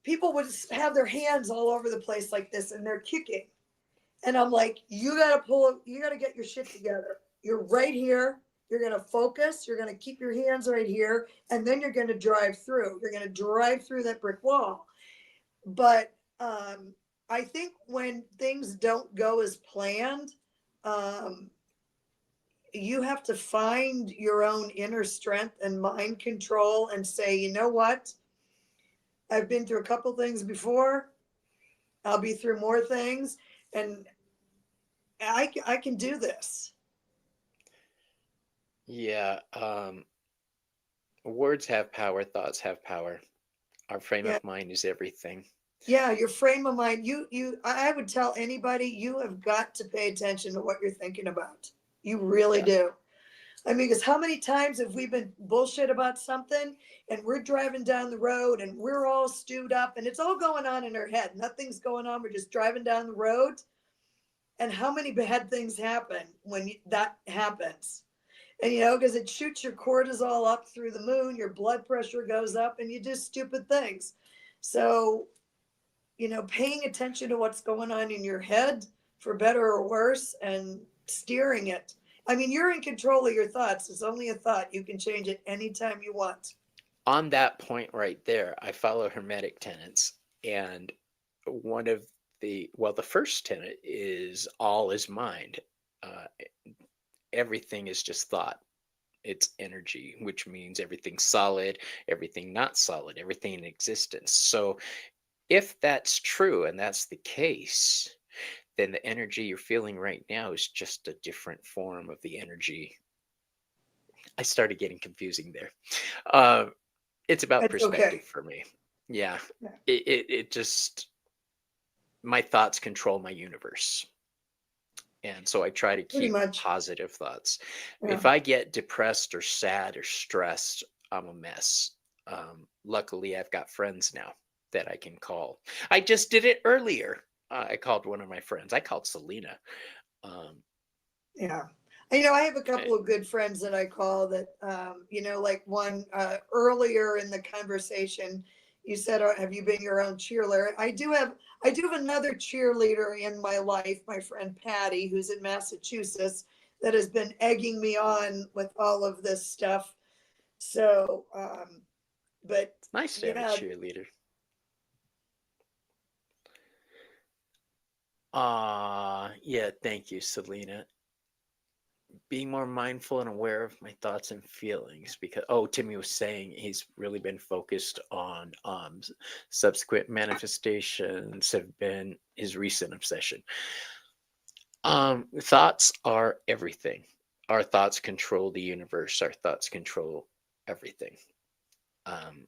Speaker 2: people would have their hands all over the place like this and they're kicking. And I'm like, you got to get your shit together. You're right here. You're going to focus. You're going to keep your hands right here. And then you're going to drive through. You're going to drive through that brick wall. But I think when things don't go as planned, um, you have to find your own inner strength and mind control and say, you know what? I've been through a couple things before. I'll be through more things. And I can do this.
Speaker 1: Yeah. Words have power, thoughts have power. Our frame
Speaker 2: Yeah.
Speaker 1: of mind is everything.
Speaker 2: Yeah. Your frame of mind, I would tell anybody, you have got to pay attention to what you're thinking about. You really
Speaker 1: Yeah.
Speaker 2: do. I mean, because how many times have we been bullshit about something and we're driving down the road and we're all stewed up and it's all going on in our head? Nothing's going on. We're just driving down the road. And how many bad things happen when that happens? And because it shoots your cortisol up through the moon, your blood pressure goes up, and you do stupid things. So, paying attention to what's going on in your head, for better or worse, and steering it. I mean, you're in control of your thoughts. It's only a thought. You can change it anytime you want.
Speaker 1: On that point right there, I follow Hermetic tenets. And one of the first tenet is all is mind. Uh, Everything is just thought. It's energy, which means everything solid, everything not solid, everything in existence. So if that's true and that's the case, then the energy you're feeling right now is just a different form of the energy. I started getting confusing there. Uh, it's about
Speaker 2: That's okay.
Speaker 1: perspective for me. Yeah,
Speaker 2: Yeah,
Speaker 1: it just, my thoughts control my universe. And so I try to
Speaker 2: pretty
Speaker 1: keep
Speaker 2: much.
Speaker 1: positive thoughts.
Speaker 2: Yeah.
Speaker 1: If I get depressed or sad or stressed, I'm a mess. Luckily, I've got friends now that I can call. I just did it earlier. I called one of my friends. I called Selena. Um,
Speaker 2: Yeah. I have a
Speaker 1: eh,
Speaker 2: couple of good friends that I call that, like one earlier in the conversation, you said, have you been your own cheerleader? I do have another cheerleader in my life, my friend Patty, who's in Massachusetts, that has been egging me on with all of this stuff. So, but
Speaker 1: it's nice to have a
Speaker 2: yeah,
Speaker 1: cheerleader. Yeah, thank you, Selena. Being more mindful and aware of my thoughts and feelings, because Timmy was saying he's really been focused on subsequent manifestations have been his recent obsession. Thoughts are everything. Our thoughts control the universe. Our thoughts control everything. um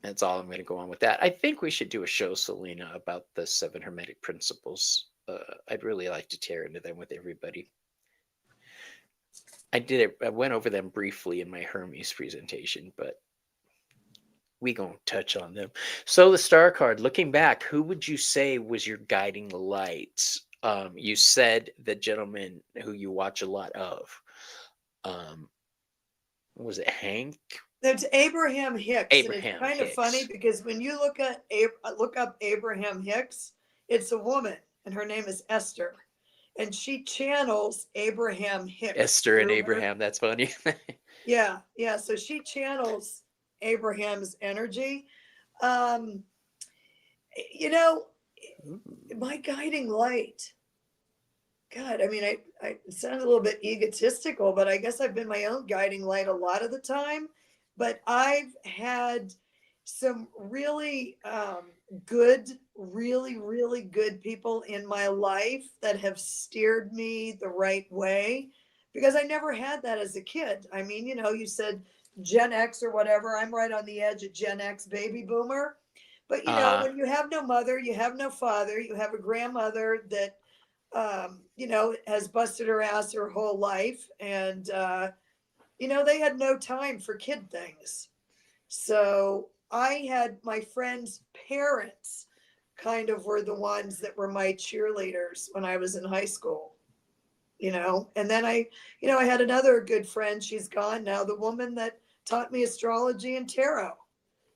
Speaker 1: that's all I'm going to go on with that. I think we should do a show, Selena, about the 7 hermetic principles. I'd really like to tear into them with everybody. I went over them briefly in my Hermes presentation, but we gonna touch on them. So the star card, looking back, who would you say was your guiding light? You said the gentleman who you watch a lot of. Um, was it Hank?
Speaker 2: That's Abraham Hicks, and it's
Speaker 1: Abraham
Speaker 2: kind of funny
Speaker 1: Hicks.
Speaker 2: because when you look up Abraham Hicks, it's a woman, and her name is Esther, and she channels Abraham Hicks
Speaker 1: Esther and
Speaker 2: through her.
Speaker 1: Abraham. That's funny.
Speaker 2: Yeah, yeah. So she channels Abraham's energy. Um, you know, my guiding light. God, I mean, it sounds a little bit egotistical, but I guess I've been my own guiding light a lot of the time. But I've had some really good, really, really good people in my life that have steered me the right way because I never had that as a kid. I mean, you said Gen X or whatever. I'm right on the edge of Gen X baby boomer. But,
Speaker 1: uh
Speaker 2: when you have no mother, you have no father, you have a grandmother that has busted her ass her whole life. And, they had no time for kid things. So I had my friends' parents kind of were the ones that were my cheerleaders when I was in high school, And then I had another good friend. She's gone now. The woman that taught me astrology and tarot.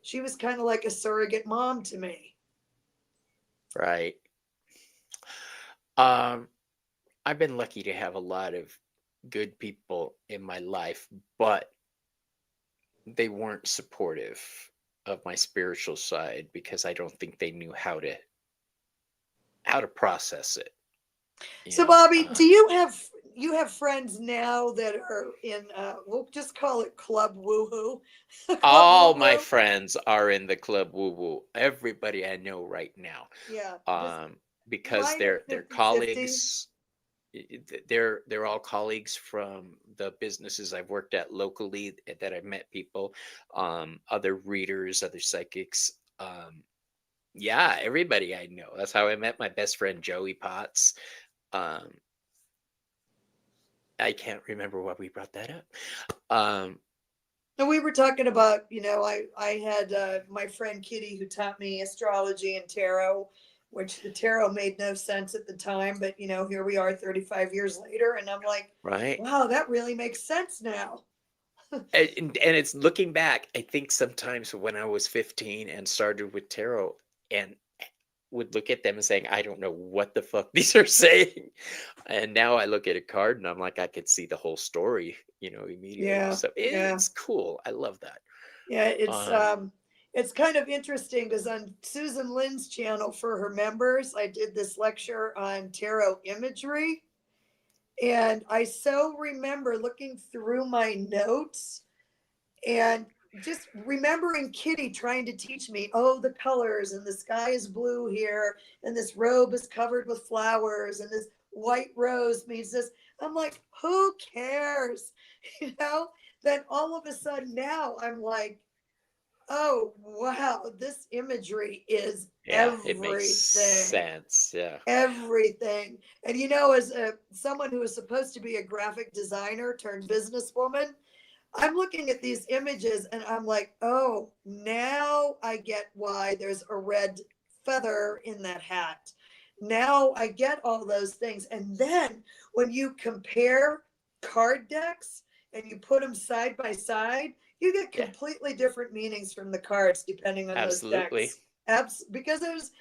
Speaker 2: She was kind of like a surrogate mom to me.
Speaker 1: right. um I've been lucky to have a lot of good people in my life, but they weren't supportive of my spiritual side because I don't think they knew how to process it. You
Speaker 2: So,
Speaker 1: know,
Speaker 2: Bobby, do you have friends now that are in we'll just call it Club Woohoo, Club
Speaker 1: all
Speaker 2: Woo
Speaker 1: my
Speaker 2: Woo?
Speaker 1: friends are in the club woo woo. Everybody I know right now,
Speaker 2: Yeah, just
Speaker 1: um, because
Speaker 2: mine are
Speaker 1: they're
Speaker 2: 50-50.
Speaker 1: colleagues. They're all colleagues from the businesses I've worked at locally that I've met people, other readers, other psychics. Yeah, everybody I know. That's how I met my best friend Joey Potts. Um, I can't remember why we brought that up.
Speaker 2: And we were talking about, I had my friend Kitty who taught me astrology and tarot, which the tarot made no sense at the time, but here we are 35 years later, and I'm like,
Speaker 1: Right.
Speaker 2: wow, that really makes sense now.
Speaker 1: And it's looking back, I think sometimes when I was 15 and started with tarot and would look at them and saying, I don't know what the fuck these are saying. And now I look at a card and I'm like, I could see the whole story, immediately.
Speaker 2: Yeah,
Speaker 1: So
Speaker 2: yeah.
Speaker 1: it's cool. I love that.
Speaker 2: Yeah,
Speaker 1: Um,
Speaker 2: it's kind of interesting because on Susan Lynn's channel for her members, I did this lecture on tarot imagery. And I so remember looking through my notes and just remembering Kitty trying to teach me, oh, the colors, and the sky is blue here, and this robe is covered with flowers, and this white rose means this. I'm like, who cares? You know? Then all of a sudden now I'm like, oh, wow, this imagery is
Speaker 1: yeah, it makes
Speaker 2: everything.
Speaker 1: sense. Yeah.
Speaker 2: Everything. And as someone who is supposed to be a graphic designer turned businesswoman, I'm looking at these images and I'm like, oh, now I get why there's a red feather in that hat. Now I get all those things. And then when you compare card decks and you put them side by side, you get
Speaker 1: Yeah,
Speaker 2: completely different meanings from the cards depending on those
Speaker 1: absolutely.
Speaker 2: decks. Because it was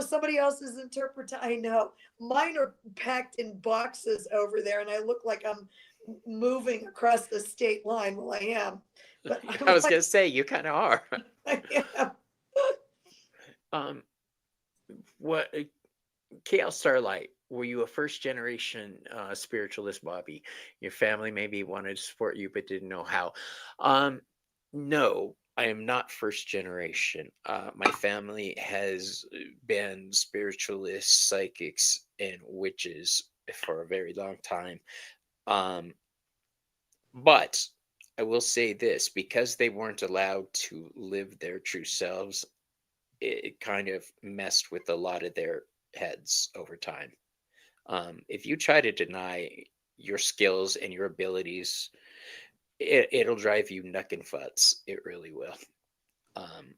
Speaker 2: somebody else's interpretation. I know mine are packed in boxes over there, and I look like I'm moving across the state line. Well, I am, but
Speaker 1: I
Speaker 2: I'm
Speaker 1: was
Speaker 2: like,
Speaker 1: gonna say you kind of are.
Speaker 2: I am.
Speaker 1: um, what KL Starlight, were you a first generation spiritualist, Bobby? Your family maybe wanted to support you but didn't know how. Um, no, I am not first generation. My family has been spiritualists, psychics, and witches for a very long time. Um, but I will say this, because they weren't allowed to live their true selves, it kind of messed with a lot of their heads over time. If you try to deny your skills and your abilities, it'll drive you nuck and futz. It really will. Um,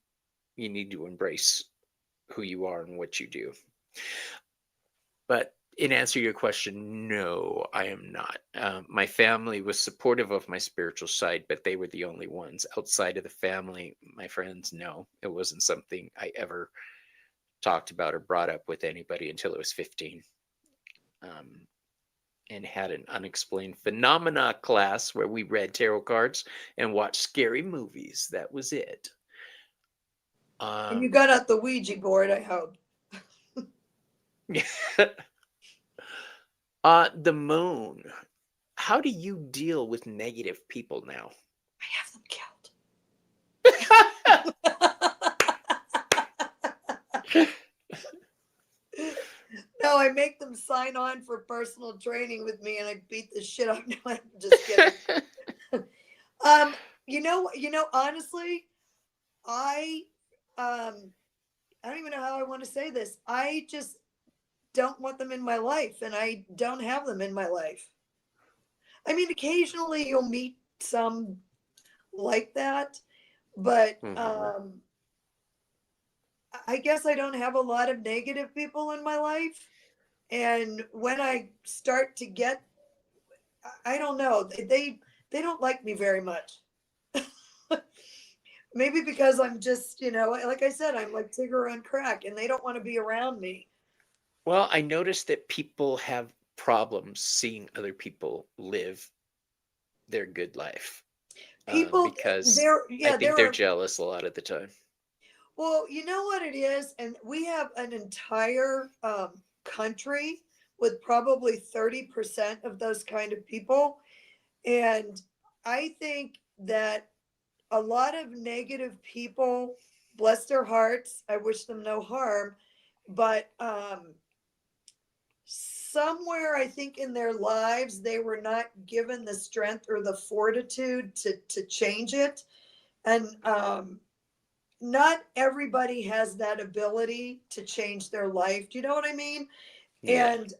Speaker 1: you need to embrace who you are and what you do. But in answer to your question, no, I am not. My family was supportive of my spiritual side, but they were the only ones. Outside of the family, my friends, no, it wasn't something I ever talked about or brought up with anybody until I was 15. And had an unexplained phenomena class where we read tarot cards and watched scary movies. That was it.
Speaker 2: And you
Speaker 1: Um,
Speaker 2: got out the Ouija board, I hope.
Speaker 1: the moon. How do you deal with negative people now?
Speaker 2: I have them killed. No, I make them sign on for personal training with me, and I beat the shit out of them. I'm just kidding. Honestly, I don't even know how I want to say this. I just don't want them in my life, and I don't have them in my life. I mean, occasionally you'll meet some like that, but
Speaker 1: Mhm.
Speaker 2: I guess I don't have a lot of negative people in my life. And when I start to get, I don't know, they don't like me very much. Maybe because I'm just, like I said, I'm like Tigger on crack, and they don't want to be around me.
Speaker 1: Well, I noticed that people have problems seeing other people live their good life,
Speaker 2: People,
Speaker 1: because
Speaker 2: there,
Speaker 1: I
Speaker 2: yeah,
Speaker 1: think
Speaker 2: there
Speaker 1: they're
Speaker 2: are.
Speaker 1: jealous a lot of the time.
Speaker 2: Well, you know what it is, and we have an entire country with probably 30% of those kind of people, and I think that a lot of negative people, bless their hearts, I wish them no harm, but somewhere I think in their lives they were not given the strength or the fortitude to change it. And not everybody has that ability to change their life. Do you know what I mean?
Speaker 1: Yeah.
Speaker 2: And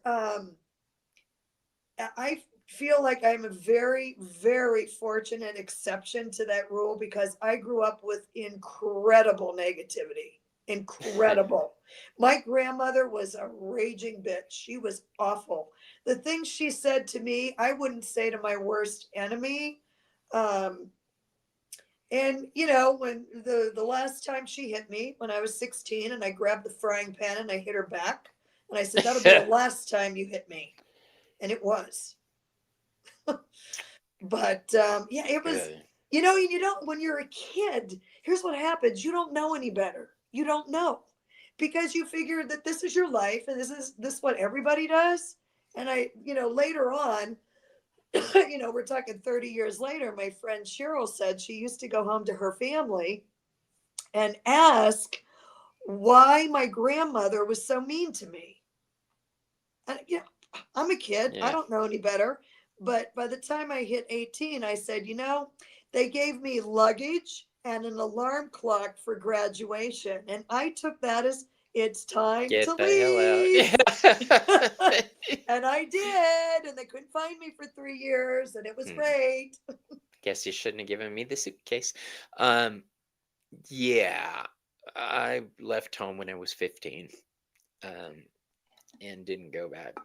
Speaker 2: I feel like I'm a very, very fortunate exception to that rule because I grew up with incredible negativity. Incredible. My grandmother was a raging bitch. She was awful. The things she said to me, I wouldn't say to my worst enemy. Um, and when the last time she hit me when I was 16, and I grabbed the frying pan and I hit her back, and I said, "That'll be the last time you hit me," and it was. But yeah, it was.
Speaker 1: Good.
Speaker 2: You don't, when you're a kid, here's what happens: you don't know any better. You don't know because you figured that this is your life and this what everybody does. And later on, we're talking 30 years later, my friend Cheryl said she used to go home to her family and ask why my grandmother was so mean to me. And I'm a kid, I
Speaker 1: Yeah.
Speaker 2: don't know any better. But by the time I hit 18, I said, they gave me luggage and an alarm clock for graduation. And I took that as it's time to
Speaker 1: Get the hell out.
Speaker 2: leave.
Speaker 1: Yeah.
Speaker 2: And I did. And they couldn't find me for 3 years. And it was
Speaker 1: Hmm.
Speaker 2: great.
Speaker 1: Guess you shouldn't have given me the suitcase. Um, yeah, I left home when I was 15, um, and didn't go back.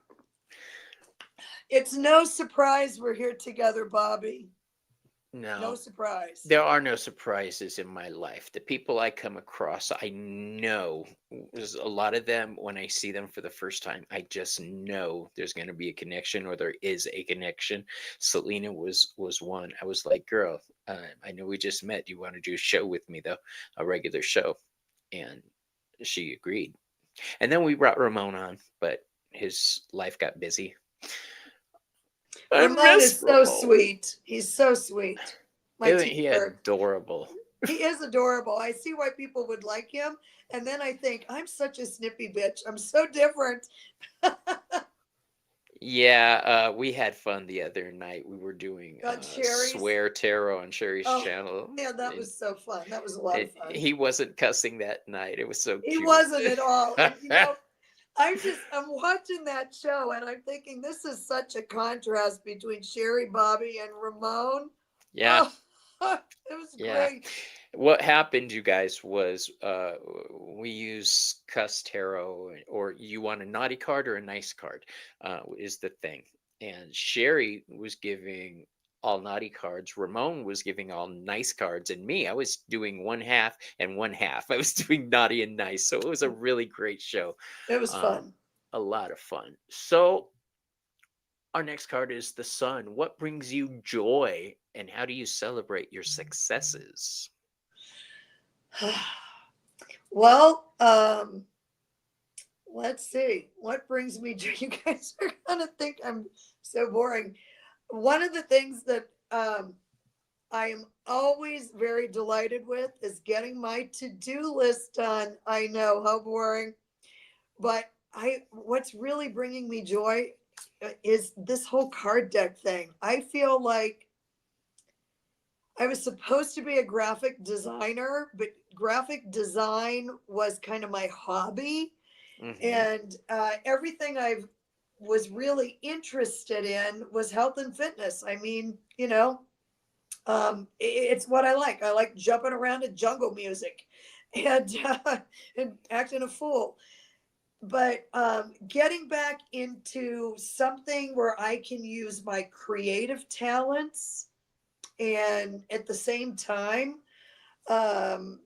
Speaker 2: It's no surprise we're here together, Bobby. No
Speaker 1: No,
Speaker 2: surprise.
Speaker 1: there are no surprises in my life. The people I come across, I know, there's a lot of them. When I see them for the first time, I just know there's going to be a connection, or there is a connection. Selena was one. I was like, girl, I know we just met. You want to do a show with me, though, a regular show? And she agreed. And then we brought Ramon on, but his life got busy. I
Speaker 2: Ramon
Speaker 1: miss
Speaker 2: is so
Speaker 1: Ramon.
Speaker 2: sweet. He's so sweet. My
Speaker 1: Isn't he
Speaker 2: teacher.
Speaker 1: adorable?
Speaker 2: He is adorable. I see why people would like him. And then I think, I'm such a snippy bitch. I'm so different.
Speaker 1: Yeah, we had fun the other night. We were doing
Speaker 2: On Sherry's.
Speaker 1: Swear Tarot on Sherry's
Speaker 2: Oh,
Speaker 1: channel.
Speaker 2: yeah, that was so fun. That was a lot
Speaker 1: And
Speaker 2: of fun.
Speaker 1: he wasn't cussing that night. It was so
Speaker 2: He
Speaker 1: cute.
Speaker 2: wasn't at all. And I'm watching that show and I'm thinking this is such a contrast between Sherry, Bobby, and Ramon.
Speaker 1: Yeah,
Speaker 2: Oh, it was
Speaker 1: yeah.
Speaker 2: great.
Speaker 1: What happened, you guys, was we use cuss tarot, or you want a naughty card or a nice card, is the thing. And Sherry was giving all naughty cards. Ramon was giving all nice cards, and me, I was doing one half and one half. I was doing naughty and nice. So it was a really great show.
Speaker 2: It was
Speaker 1: Um,
Speaker 2: fun.
Speaker 1: a lot of fun. So our next card is the Sun. What brings you joy, and how do you celebrate your successes?
Speaker 2: Well, let's see. What brings me joy? You guys are gonna think I'm so boring. One of the things that I am always very delighted with is getting my to-do list done. I know, how boring, but what's really bringing me joy is this whole card deck thing. I feel like I was supposed to be a graphic designer, but graphic design was kind of my hobby.
Speaker 1: Hmm.
Speaker 2: And everything I was really interested in was health and fitness. I mean, it's what I like. I like jumping around to jungle music and and acting a fool. But getting back into something where I can use my creative talents and at the same time, um,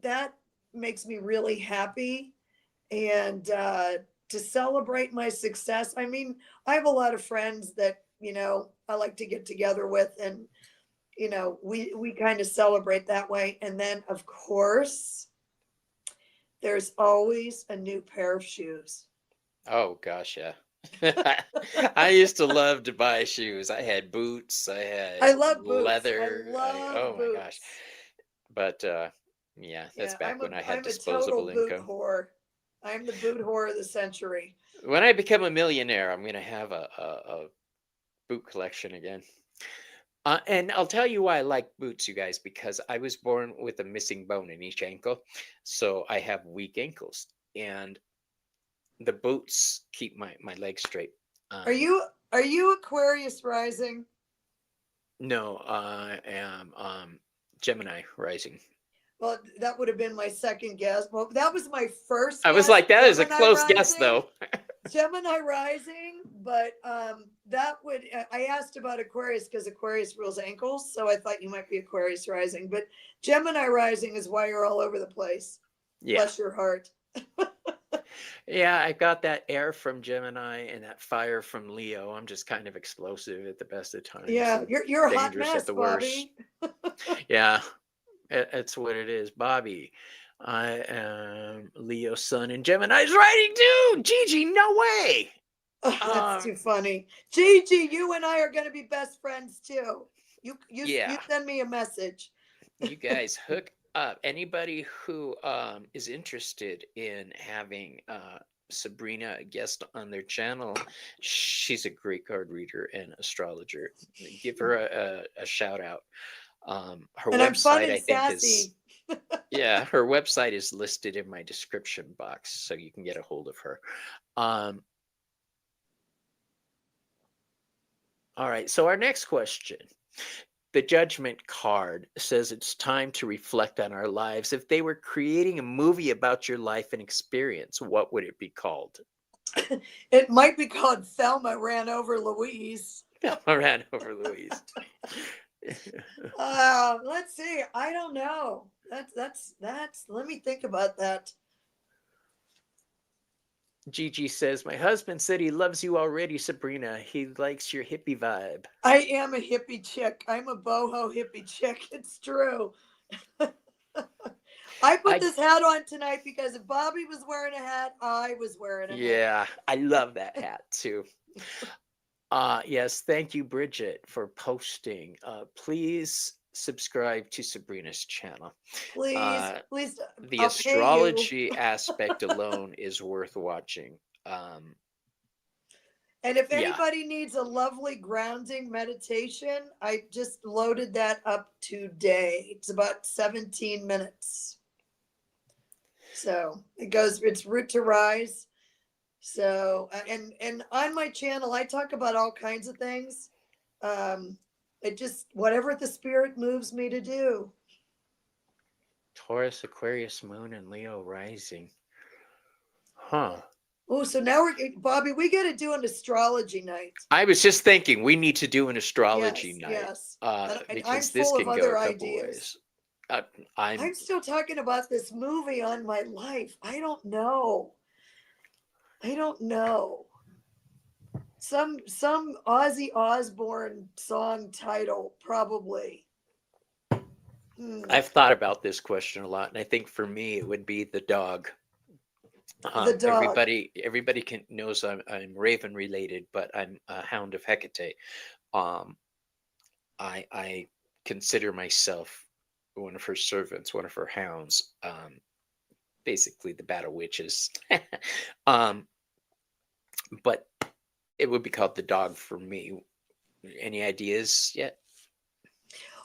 Speaker 2: that makes me really happy. And to celebrate my success, I mean, I have a lot of friends that I like to get together with, and we kind of celebrate that way. And then of course there's always a new pair of shoes.
Speaker 1: Oh gosh, yeah. I used to love to buy shoes. I had boots, I
Speaker 2: I
Speaker 1: had
Speaker 2: love boots. I
Speaker 1: leather. Oh
Speaker 2: love
Speaker 1: my gosh.
Speaker 2: boots.
Speaker 1: But yeah, that's
Speaker 2: Yeah,
Speaker 1: back when I had
Speaker 2: I'm a total
Speaker 1: disposable
Speaker 2: boot
Speaker 1: income.
Speaker 2: whore. I'm the boot whore of the century.
Speaker 1: When I become a millionaire, I'm gonna have a boot collection again. And I'll tell you why I like boots, you guys, because I was born with a missing bone in each ankle, so I have weak ankles, and the boots keep my legs straight.
Speaker 2: Are
Speaker 1: Um,
Speaker 2: you are you Aquarius rising?
Speaker 1: no, I am Gemini rising.
Speaker 2: Well, that would have been my second guess. Well, that was my first
Speaker 1: I was
Speaker 2: guess,
Speaker 1: like, that is a
Speaker 2: Gemini
Speaker 1: close guess,
Speaker 2: rising.
Speaker 1: though.
Speaker 2: Gemini rising, but that would I asked about Aquarius because Aquarius rules ankles, so I thought you might be Aquarius rising. But Gemini rising is why you're all over the place.
Speaker 1: Yeah,
Speaker 2: Bless your heart.
Speaker 1: yeah, I got that air from Gemini and that fire from Leo. I'm just kind of explosive at the best of times
Speaker 2: Yeah,
Speaker 1: and
Speaker 2: you're a hot
Speaker 1: dangerous at
Speaker 2: mess,
Speaker 1: the worst.
Speaker 2: Bobby.
Speaker 1: Yeah, it's what it is, Bobby. I am Leo sun and Gemini's writing too. Gigi, no way.
Speaker 2: Oh, that's
Speaker 1: Um,
Speaker 2: too funny. Gigi, you and I are going to be best friends too. You
Speaker 1: yeah,
Speaker 2: send me a message.
Speaker 1: you guys hook up. Anybody who is interested in having Sabrina a guest on their channel, she's a great card reader and astrologer. Give her a shout out. Her
Speaker 2: And I'm fun
Speaker 1: website,
Speaker 2: and
Speaker 1: I think, is,
Speaker 2: sassy.
Speaker 1: yeah, her website is listed in my description box, so you can get a hold of her. Um, all right, so our next question. The judgment card says it's time to reflect on our lives. If they were creating a movie about your life and experience, what would it be called?
Speaker 2: It might be called Thelma Ran Over Louise.
Speaker 1: I ran over Louise.
Speaker 2: Let's see. I don't know. That's. Let me think about that.
Speaker 1: Gigi says, my husband said he loves you already, Sabrina. He likes your hippie vibe.
Speaker 2: I am a hippie chick. I'm a boho hippie chick. It's true. I put
Speaker 1: I
Speaker 2: this hat on tonight because if Bobby was wearing a hat, I was wearing a hat.
Speaker 1: Yeah, I love that hat too. Yes, thank you, Bridget, for posting. Please subscribe to Sabrina's channel.
Speaker 2: Please,
Speaker 1: Uh,
Speaker 2: please,
Speaker 1: the
Speaker 2: I'll pay you.
Speaker 1: astrology aspect alone is worth watching. Um,
Speaker 2: And if
Speaker 1: yeah,
Speaker 2: anybody needs a lovely grounding meditation, I just loaded that up today. It's about 17 minutes. So it's root to rise. So, and on my channel, I talk about all kinds of things. It just, whatever the spirit moves me to do.
Speaker 1: Taurus, Aquarius, Moon, and Leo rising. Huh.
Speaker 2: Oh, so now Bobby, we got to do an astrology night.
Speaker 1: I was just thinking we need to do an astrology
Speaker 2: Yes,
Speaker 1: night
Speaker 2: yes. And I'm
Speaker 1: because this
Speaker 2: full of
Speaker 1: can go a
Speaker 2: other
Speaker 1: couple
Speaker 2: ideas.
Speaker 1: ways. Uh, I'm
Speaker 2: I'm still talking about this movie on my life. I don't know. I don't know. Some Ozzy Osbourne song title, probably.
Speaker 1: I've thought about this question a lot, and I think for me it would be the dog.
Speaker 2: The dog.
Speaker 1: Everybody knows I'm Raven related, but I'm a Hound of Hecate. Um, I consider myself one of her servants, one of her hounds. Basically the battle witches. um, but it would be called the dog for me. Any ideas yet?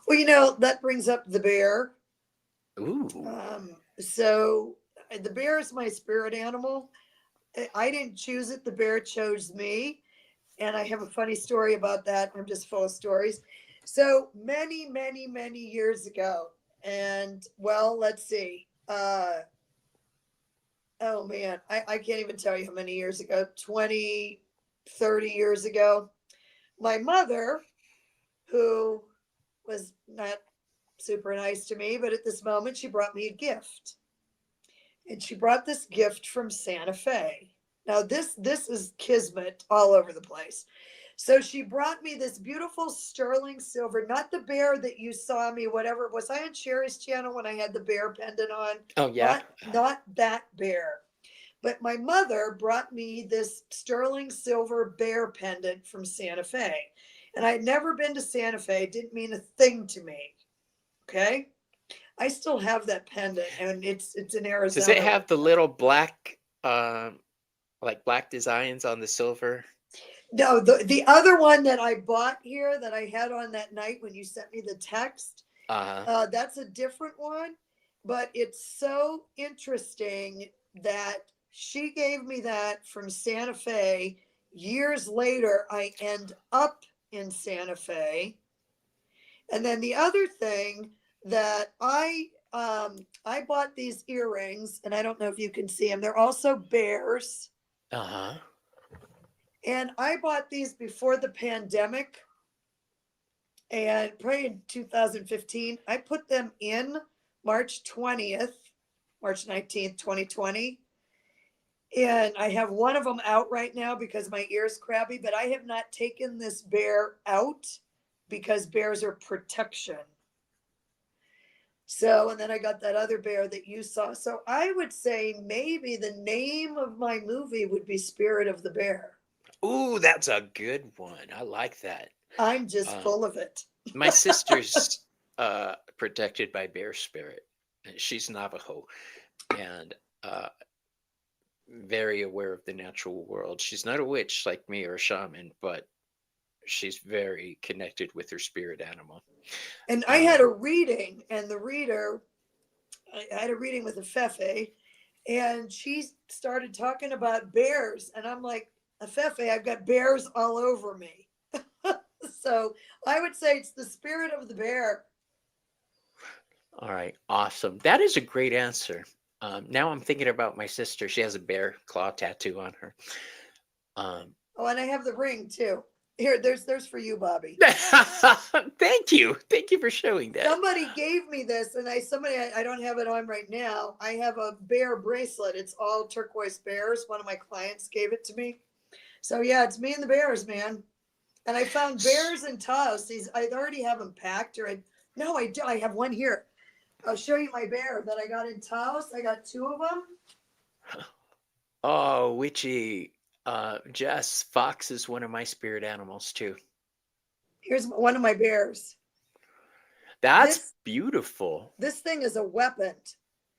Speaker 2: Well, you know, that brings up the bear.
Speaker 1: Ooh.
Speaker 2: So the bear is my spirit animal. I didn't choose it. The bear chose me. And I have a funny story about that. I'm just full of stories. So many, many, many years ago, and well, let's see. Oh man, I can't even tell you how many years ago, 20, 30 years ago. My mother, who was not super nice to me, but at this moment, she brought me a gift. And she brought this gift from Santa Fe. Now, this is kismet all over the place. So she brought me this beautiful sterling silver, not the bear that you saw me, whatever. Was I on Sherry's channel when I had the bear pendant on?
Speaker 1: Oh yeah.
Speaker 2: Not that bear. But my mother brought me this sterling silver bear pendant from Santa Fe. And I'd never been to Santa Fe. It didn't mean a thing to me. Okay. I still have that pendant, and it's in Arizona.
Speaker 1: Does it have
Speaker 2: right
Speaker 1: the
Speaker 2: now.
Speaker 1: little black, like black designs on the silver?
Speaker 2: No, the other one that I bought here that I had on that night when you sent me the text, that's a different one. But it's so interesting that she gave me that from Santa Fe. Years later, I end up in Santa Fe. And then the other thing that I bought these earrings, and I don't know if you can see them. They're also bears.
Speaker 1: Uh-huh.
Speaker 2: And I bought these before the pandemic, and probably in 2015. I put them in March 20th, March 19th, 2020. And I have one of them out right now because my ear's crabby, but I have not taken this bear out because bears are protection. So, and then I got that other bear that you saw. So I would say maybe the name of my movie would be Spirit of the Bear.
Speaker 1: Ooh, that's a good one. I like that.
Speaker 2: I'm just
Speaker 1: Um,
Speaker 2: full of it.
Speaker 1: my sister's protected by bear spirit. She's Navajo and very aware of the natural world. She's not a witch like me or a shaman, but she's very connected with her spirit animal.
Speaker 2: And I had a reading, and the reader, I had a reading with a Fefe, and she started talking about bears. And I'm like, a Fefe, I've got bears all over me. So I would say it's the spirit of the bear.
Speaker 1: All right, awesome. That is a great answer. Now I'm thinking about my sister. She has a bear claw tattoo on her.
Speaker 2: Oh, and I have the ring too. Here, there's for you, Bobby.
Speaker 1: Thank you for showing that.
Speaker 2: Somebody gave me this, and I don't have it on right now. I have a bear bracelet. It's all turquoise bears. One of my clients gave it to me. So yeah, it's me and the bears, man. And I found bears in Taos. I already have them packed, no, I do. I have one here. I'll show you my bear that I got in Taos. I got 2 of them.
Speaker 1: Oh, witchy. Jess, fox is one of my spirit animals too.
Speaker 2: Here's one of my bears.
Speaker 1: That's beautiful.
Speaker 2: This thing is a weapon.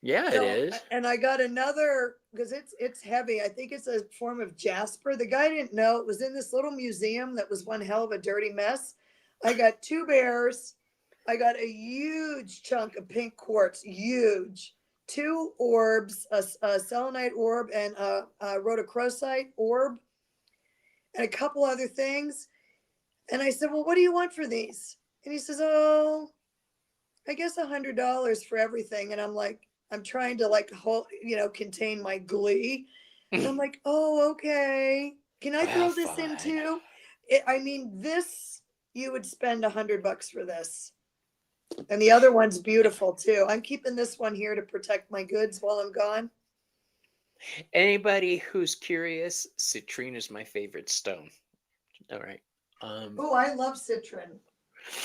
Speaker 1: Yeah, it is.
Speaker 2: And I got another, because it's heavy. I think it's a form of jasper. The guy didn't know. It was in this little museum that was one hell of a dirty mess. I got 2 bears. I got a huge chunk of pink quartz, huge. 2 orbs, a selenite orb and a rhodochrosite orb, and a couple other things. And I said, well, what do you want for these? And he says, oh, I guess $100 for everything. And I'm like, I'm trying to like contain my glee. And I'm like, oh, okay. Can I throw this in too? I mean, this, you would spend $100 for this. And the other one's beautiful too. I'm keeping this one here to protect my goods while I'm gone.
Speaker 1: Anybody who's curious, citrine is my favorite stone. All right.
Speaker 2: Oh, I love citrine.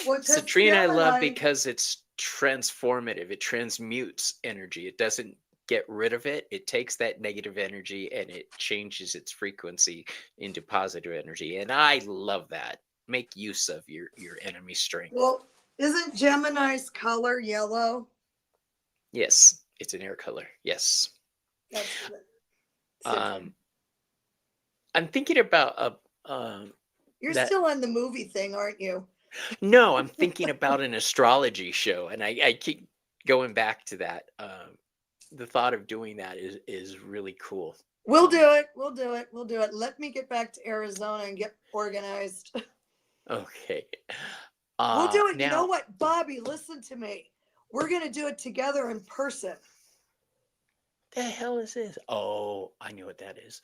Speaker 1: Well, citrine I love because it's transformative. It transmutes energy. It doesn't get rid of it. It takes that negative energy and it changes its frequency into positive energy. And I love that. Make use of your enemy strength.
Speaker 2: Well, isn't Gemini's color yellow?
Speaker 1: Yes, it's an air color. Yes.
Speaker 2: That's
Speaker 1: I'm thinking about
Speaker 2: you're still on the movie thing, aren't you?
Speaker 1: No, I'm thinking about an astrology show, and I keep going back to that. The thought of doing that is really cool.
Speaker 2: We'll do it. We'll do it. We'll do it. Let me get back to Arizona and get organized.
Speaker 1: Okay.
Speaker 2: We'll do it.
Speaker 1: Now,
Speaker 2: you know what, Bobby? Listen to me. We're gonna do it together in person.
Speaker 1: The hell is this? Oh, I knew what that is.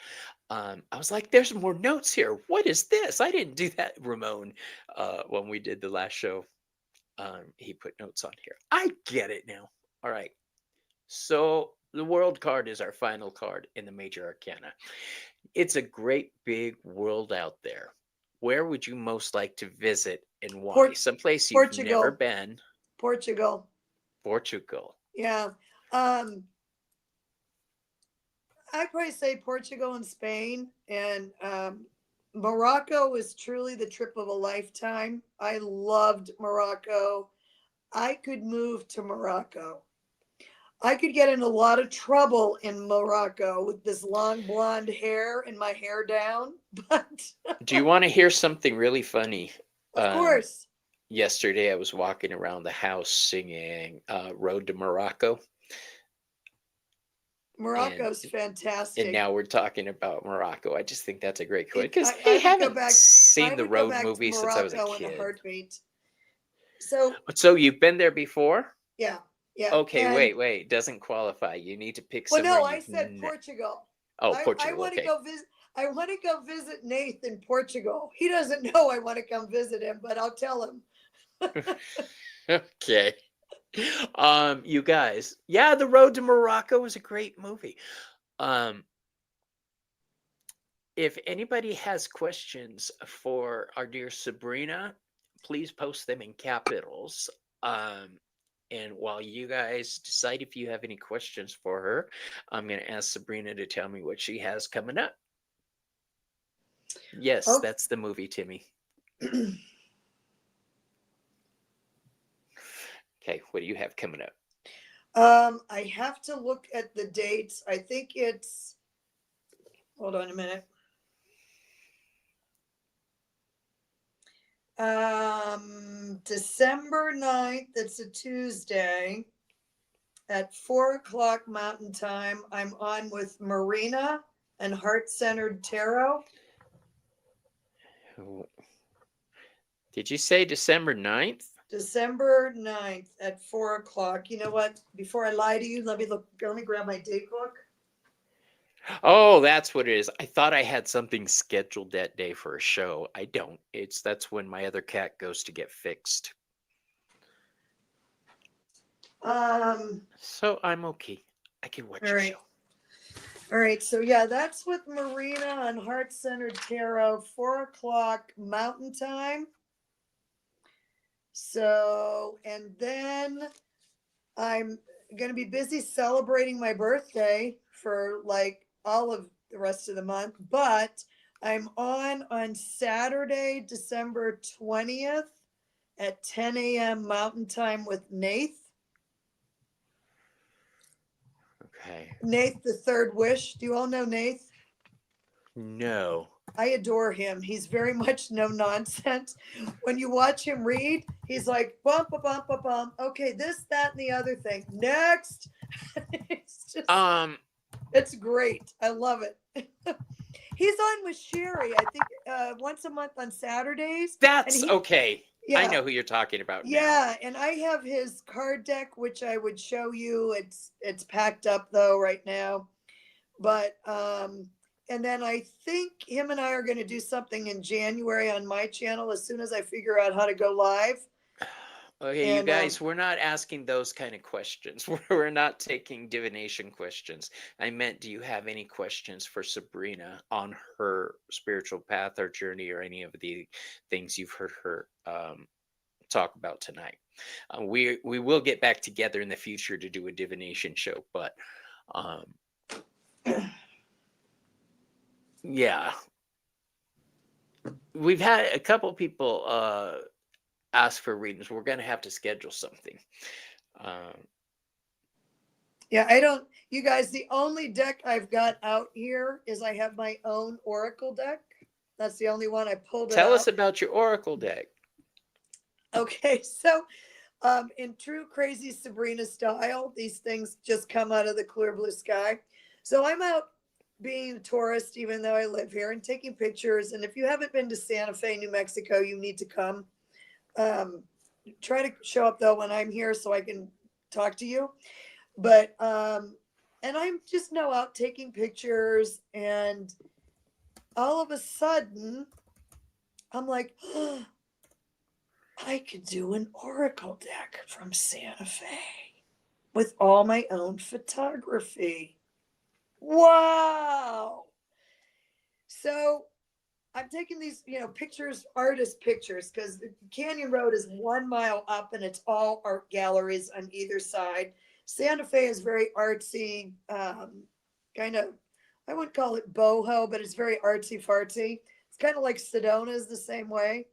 Speaker 1: I was like, there's more notes here. What is this? I didn't do that, Ramon. When we did the last show, he put notes on here. I get it now. All right. So the world card is our final card in the major arcana. It's a great big world out there. Where would you most like to visit and why? Someplace you've never been.
Speaker 2: Portugal.
Speaker 1: Yeah.
Speaker 2: I'd probably say Portugal and Spain, and Morocco was truly the trip of a lifetime. I loved Morocco. I could move to Morocco. I could get in a lot of trouble in Morocco with this long blonde hair and my hair down. But
Speaker 1: do you want to hear something really funny?
Speaker 2: Of course.
Speaker 1: Yesterday I was walking around the house singing Road to Morocco.
Speaker 2: Morocco's fantastic.
Speaker 1: And now we're talking about Morocco. I just think that's a great quote because I haven't seen the road movie since I was a kid.
Speaker 2: In a heartbeat.
Speaker 1: So you've been there before?
Speaker 2: Yeah. Yeah.
Speaker 1: Okay, wait. Doesn't qualify. You need to pick somewhere.
Speaker 2: Well, no, I said Portugal.
Speaker 1: Oh, Portugal.
Speaker 2: I want to go visit. I want to go visit Nath in Portugal. He doesn't know I want to come visit him, but I'll tell him.
Speaker 1: Okay. You guys, yeah, The Road to Morocco was a great movie. If anybody has questions for our dear Sabrina, please post them in capitals. And while you guys decide if you have any questions for her, I'm going to ask Sabrina to tell me what she has coming up. Yes, that's the movie, Timmy. Okay, what do you have coming up?
Speaker 2: I have to look at the dates. I think it's, hold on a minute. December 9th, it's a Tuesday at 4:00 Mountain Time. I'm on with Marina and Heart-Centered Tarot.
Speaker 1: Did you say December 9th?
Speaker 2: December 9th at 4:00. You know what? Before I lie to you, let me grab my date book.
Speaker 1: Oh, that's what it is. I thought I had something scheduled that day for a show. I don't. That's when my other cat goes to get fixed. So I'm okay. I can watch your show.
Speaker 2: All right. So yeah, that's with Marina on Heart-Centered Tarot, 4:00 Mountain Time. So, and then I'm going to be busy celebrating my birthday for like all of the rest of the month, but I'm on Saturday, December 20th at 10 a.m. Mountain Time with Nath.
Speaker 1: Okay.
Speaker 2: Nath, the Third Wish. Do you all know Nath?
Speaker 1: No.
Speaker 2: I adore him. He's very much no nonsense. When you watch him read, he's like, bump, a bump, a bump. Okay, this, that, and the other thing. Next. It's just, it's great. I love it. He's on with Sherry, I think, once a month on Saturdays.
Speaker 1: That's okay.
Speaker 2: Yeah,
Speaker 1: I know who you're talking about now.
Speaker 2: yeah, and I have his card deck, which I would show you. It's packed up though right now. But and then I think him and I are going to do something in January on my channel as soon as I figure out how to go live.
Speaker 1: Okay, you
Speaker 2: And
Speaker 1: guys, we're not asking those kind of questions. We're not taking divination questions. I meant, do you have any questions for Sabrina on her spiritual path or journey or any of the things you've heard her talk about tonight? We will get back together in the future to do a divination show, but yeah, we've had a couple people ask for readings. We're going to have to schedule something.
Speaker 2: yeah, I don't, you guys, the only deck I've got out here is I have my own Oracle deck. That's the only one I pulled.
Speaker 1: Tell us about your Oracle deck.
Speaker 2: Okay, so in true crazy Sabrina style, these things just come out of the clear blue sky. So I'm out being a tourist, even though I live here, and taking pictures. And if you haven't been to Santa Fe, New Mexico, you need to come. Try to show up though when I'm here so I can talk to you. But and I'm just now out taking pictures, and all of a sudden I'm like, oh, I could do an Oracle deck from Santa Fe with all my own photography. Wow. So I'm taking these, pictures, artist pictures, because the Canyon Road is 1 mile up and it's all art galleries on either side. Santa Fe is very artsy, kind of, I wouldn't call it boho, but it's very artsy fartsy. It's kind of like Sedona is the same way.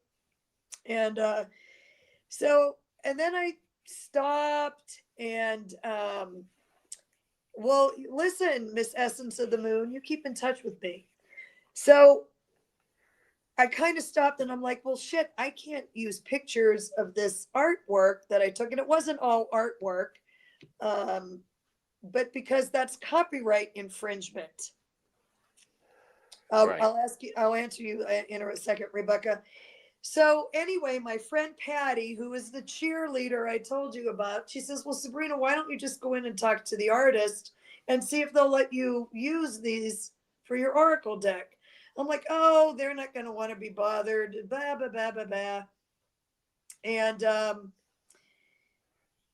Speaker 2: And and then I stopped and, well, listen, Miss Essence of the Moon, you keep in touch with me. So I kind of stopped and I'm like, well, shit, I can't use pictures of this artwork that I took. And it wasn't all artwork, but because that's copyright infringement.
Speaker 1: Right.
Speaker 2: I'll answer you in a second, Rebecca. So anyway, my friend Patty, who is the cheerleader I told you about, she says, well, Sabrina, why don't you just go in and talk to the artist and see if they'll let you use these for your Oracle deck? I'm like, oh, they're not going to want to be bothered, blah, blah, blah, blah, blah. And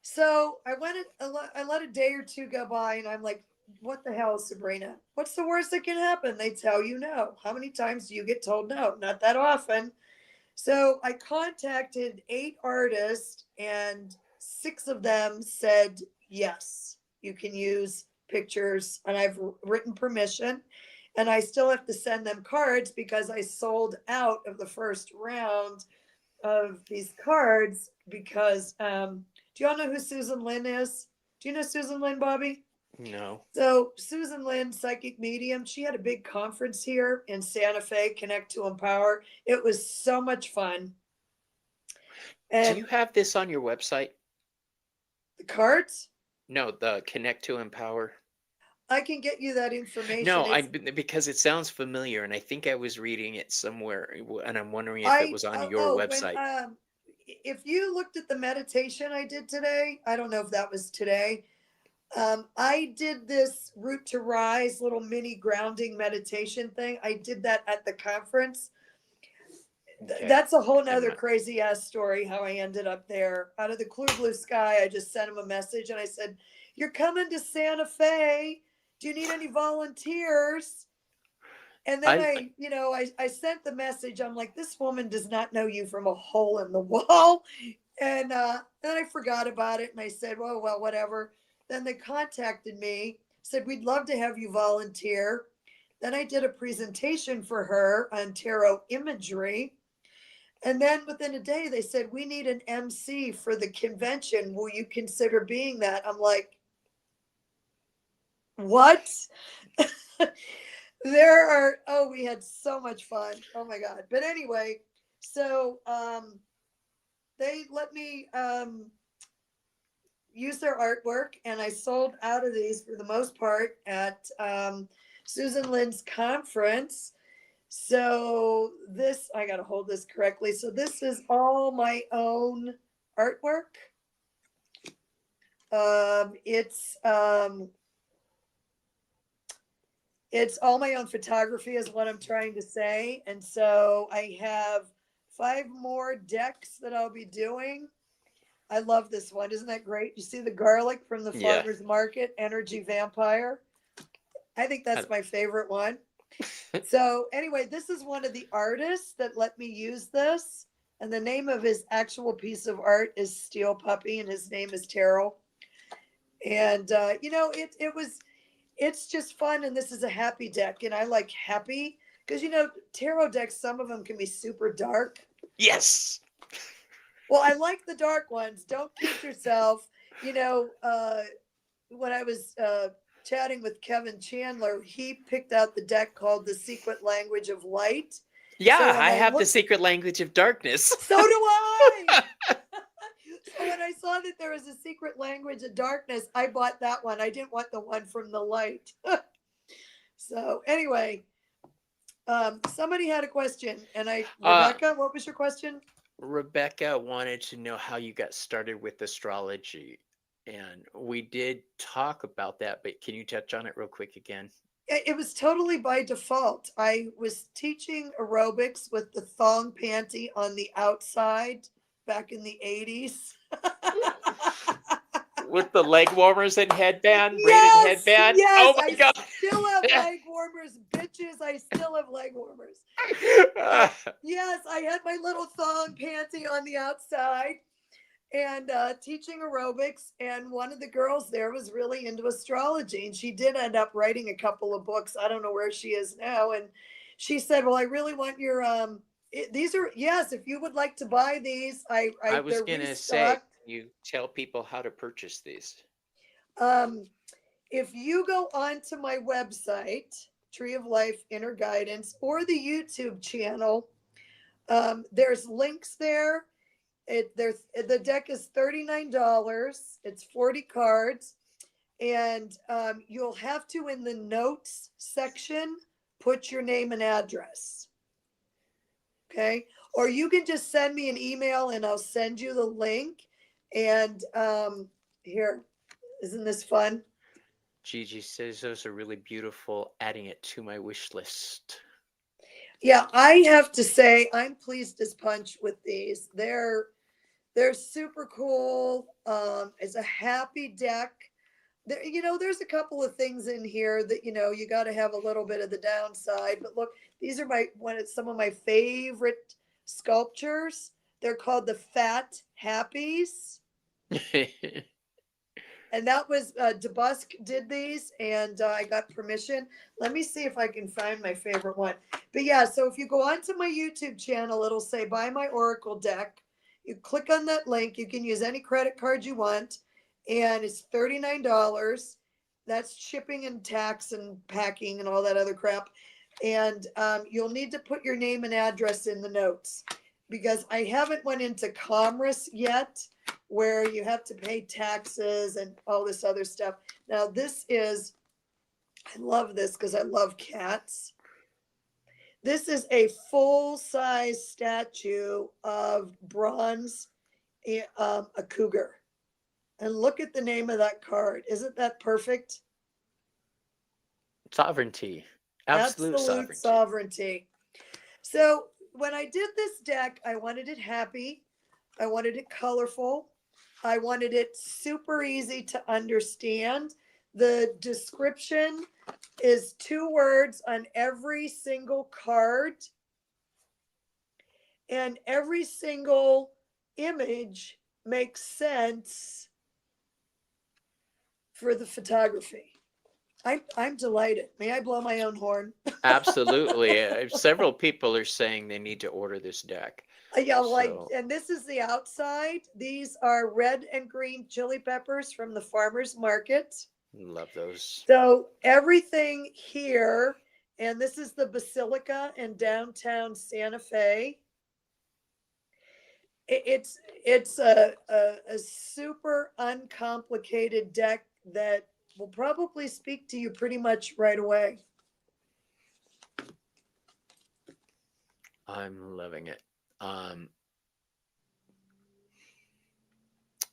Speaker 2: so I let a day or two go by, and I'm like, what the hell, Sabrina? What's the worst that can happen? They tell you no. How many times do you get told no? Not that often. So I contacted 8 artists, and 6 of them said, yes, you can use pictures, and I've written permission. And I still have to send them cards because I sold out of the first round of these cards because, do you all know who Susan Lynn is? Do you know Susan Lynn, Bobby?
Speaker 1: No.
Speaker 2: So Susan Lynn, psychic medium, she had a big conference here in Santa Fe, Connect to Empower. It was so much fun. And
Speaker 1: do you have this on your website?
Speaker 2: The cards?
Speaker 1: No, the Connect to Empower.
Speaker 2: I can get you that information.
Speaker 1: No, because it sounds familiar, and I think I was reading it somewhere, and I'm wondering if it was on your website.
Speaker 2: If you looked at the meditation I did today, I don't know if that was today. I did this Root to Rise little mini grounding meditation thing. I did that at the conference. Okay. That's a whole nother crazy ass story how I ended up there. Out of the clear blue sky, I just sent him a message and I said, you're coming to Santa Fe. Do you need any volunteers? And then I sent the message. I'm like, this woman does not know you from a hole in the wall. And then I forgot about it and I said, well, whatever. Then they contacted me, said, we'd love to have you volunteer. Then I did a presentation for her on tarot imagery. And then within a day, they said, we need an MC for the convention. Will you consider being that? I'm like, what? We had so much fun. Oh my God. But anyway, so they let me use their artwork, and I sold out of these for the most part at Susan Lynn's conference. So this, I got to hold this correctly. So this is all my own artwork. It's all my own photography is what I'm trying to say. And so I have 5 more decks that I'll be doing. I love this one. Isn't that great? You see the garlic from the
Speaker 1: Yeah.
Speaker 2: farmer's market, energy vampire. I think that's my favorite one. So anyway, this is one of the artists that let me use this. And the name of his actual piece of art is Steel Puppy, and his name is Terrell. And, it's just fun. And this is a happy deck. And I like happy because, tarot decks, some of them can be super dark.
Speaker 1: Yes.
Speaker 2: Well, I like the dark ones. Don't kid yourself. When I was chatting with Kevin Chandler, he picked out the deck called The Secret Language of Light.
Speaker 1: Yeah, so I have the secret language of darkness.
Speaker 2: So do I. So when I saw that there was a secret language of darkness, I bought that one. I didn't want the one from the light. So anyway, somebody had a question, and Rebecca, what was your question?
Speaker 1: Rebecca wanted to know how you got started with astrology. And we did talk about that, but can you touch on it real quick again?
Speaker 2: It was totally by default. I was teaching aerobics with the thong panty on the outside back in the 80s.
Speaker 1: With the leg warmers and headband, braided headband.
Speaker 2: Yes,
Speaker 1: oh my God.
Speaker 2: I still have leg warmers, bitches. I still have leg warmers. Yes, I had my little thong panty on the outside and teaching aerobics. And one of the girls there was really into astrology. And she did end up writing a couple of books. I don't know where she is now. And she said, well, I really want your, these are, yes, if you would like to buy these, I
Speaker 1: was going to say, you tell people how to purchase these.
Speaker 2: If you go onto my website, Tree of Life Inner Guidance, or the YouTube channel, there's links there. The deck is $39. It's 40 cards. And you'll have to, in the notes section, put your name and address. Okay. Or you can just send me an email and I'll send you the link. And here, isn't this fun?
Speaker 1: Gigi says those are really beautiful. Adding it to my wish list.
Speaker 2: Yeah, I have to say I'm pleased as punch with these. They're super cool. It's a happy deck. There's a couple of things in here that you got to have a little bit of the downside. But look, these are some of my favorite sculptures. They're called the Fat Happies. And that was DeBusk did these, and I got permission. Let me see if I can find my favorite one. But yeah, so if you go onto my YouTube channel, it'll say buy my Oracle deck. You click on that link. You can use any credit card you want, and it's $39. That's shipping and tax and packing and all that other crap. And you'll need to put your name and address in the notes, because I haven't went into Commerce yet, where you have to pay taxes and all this other stuff. Now I love this because I love cats. This is a full-size statue of bronze, a cougar. And look at the name of that card. Isn't that perfect?
Speaker 1: Sovereignty. Absolute
Speaker 2: sovereignty. So when I did this deck, I wanted it happy. I wanted it colorful. I wanted it super easy to understand. The description is 2 words on every single card. And every single image makes sense for the photography. I'm delighted. May I blow my own horn?
Speaker 1: Absolutely. Several people are saying they need to order this deck.
Speaker 2: Yeah,
Speaker 1: So
Speaker 2: and this is the outside. These are red and green chili peppers from the farmer's market.
Speaker 1: love those.
Speaker 2: So everything here, and this is the Basilica in downtown Santa Fe. It's a super uncomplicated deck that will probably speak to you pretty much right away.
Speaker 1: I'm loving it.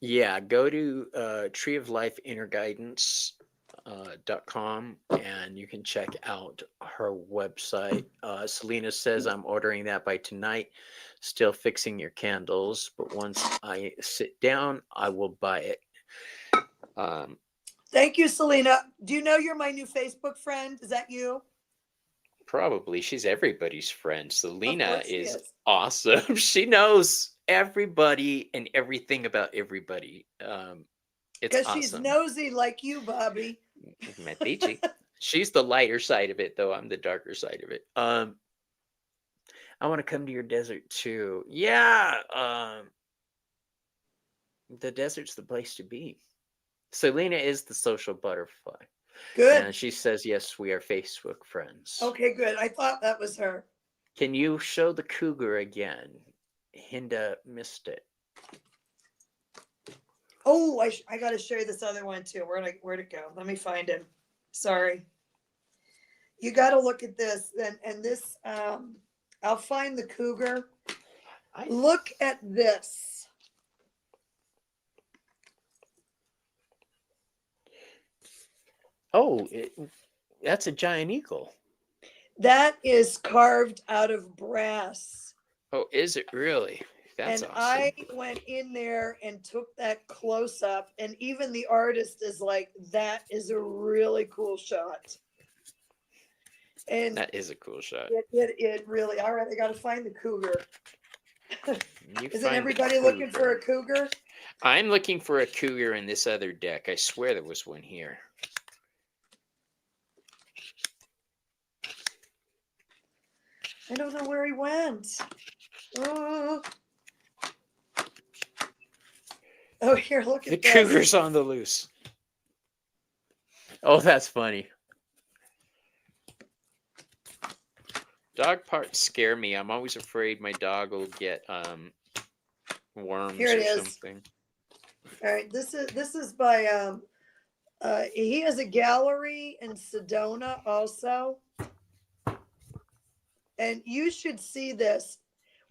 Speaker 1: Yeah, go to treeoflifeinnerguidance.com and you can check out her website. Selena says I'm ordering that by tonight. Still fixing your candles, but once I sit down, I will buy it.
Speaker 2: Thank you, Selena. Do you know you're my new Facebook friend? Is that you?
Speaker 1: Probably. She's everybody's friend. Selena is
Speaker 2: Is.
Speaker 1: awesome. She knows everybody and everything about everybody. It's
Speaker 2: Because
Speaker 1: awesome.
Speaker 2: she's nosy like you, Bobby.
Speaker 1: Medici. She's the lighter side of it, though. I'm the darker side of it. I want to come to your desert too. Yeah. The desert's the place to be. Selena is the social butterfly.
Speaker 2: Good.
Speaker 1: And she says, yes, we are Facebook friends.
Speaker 2: Okay, good. I thought that was her.
Speaker 1: Can you show the cougar again? Hinda missed it.
Speaker 2: Oh, I got to show you this other one too. Where'd it go? Let me find him. Sorry. You got to look at this. And this, I'll find the cougar. Look at this.
Speaker 1: Oh, that's a giant eagle.
Speaker 2: That is carved out of brass.
Speaker 1: Oh, is it really? That's
Speaker 2: and
Speaker 1: awesome.
Speaker 2: I went in there and took that close up, and even the artist is like, that is a really cool shot. And
Speaker 1: that is a cool shot.
Speaker 2: It really, all right, I got to find the cougar. Isn't everybody
Speaker 1: cougar.
Speaker 2: looking for a cougar?
Speaker 1: I'm looking for a cougar in this other deck. I swear there was one here.
Speaker 2: I don't know where he went. Oh, here, look at
Speaker 1: the
Speaker 2: this.
Speaker 1: cougar's on the loose. Oh, that's funny. Dog parts scare me. I'm always afraid my dog will get worms
Speaker 2: Here it
Speaker 1: or
Speaker 2: is.
Speaker 1: something.
Speaker 2: All right, this is by he has a gallery in Sedona also. And you should see this.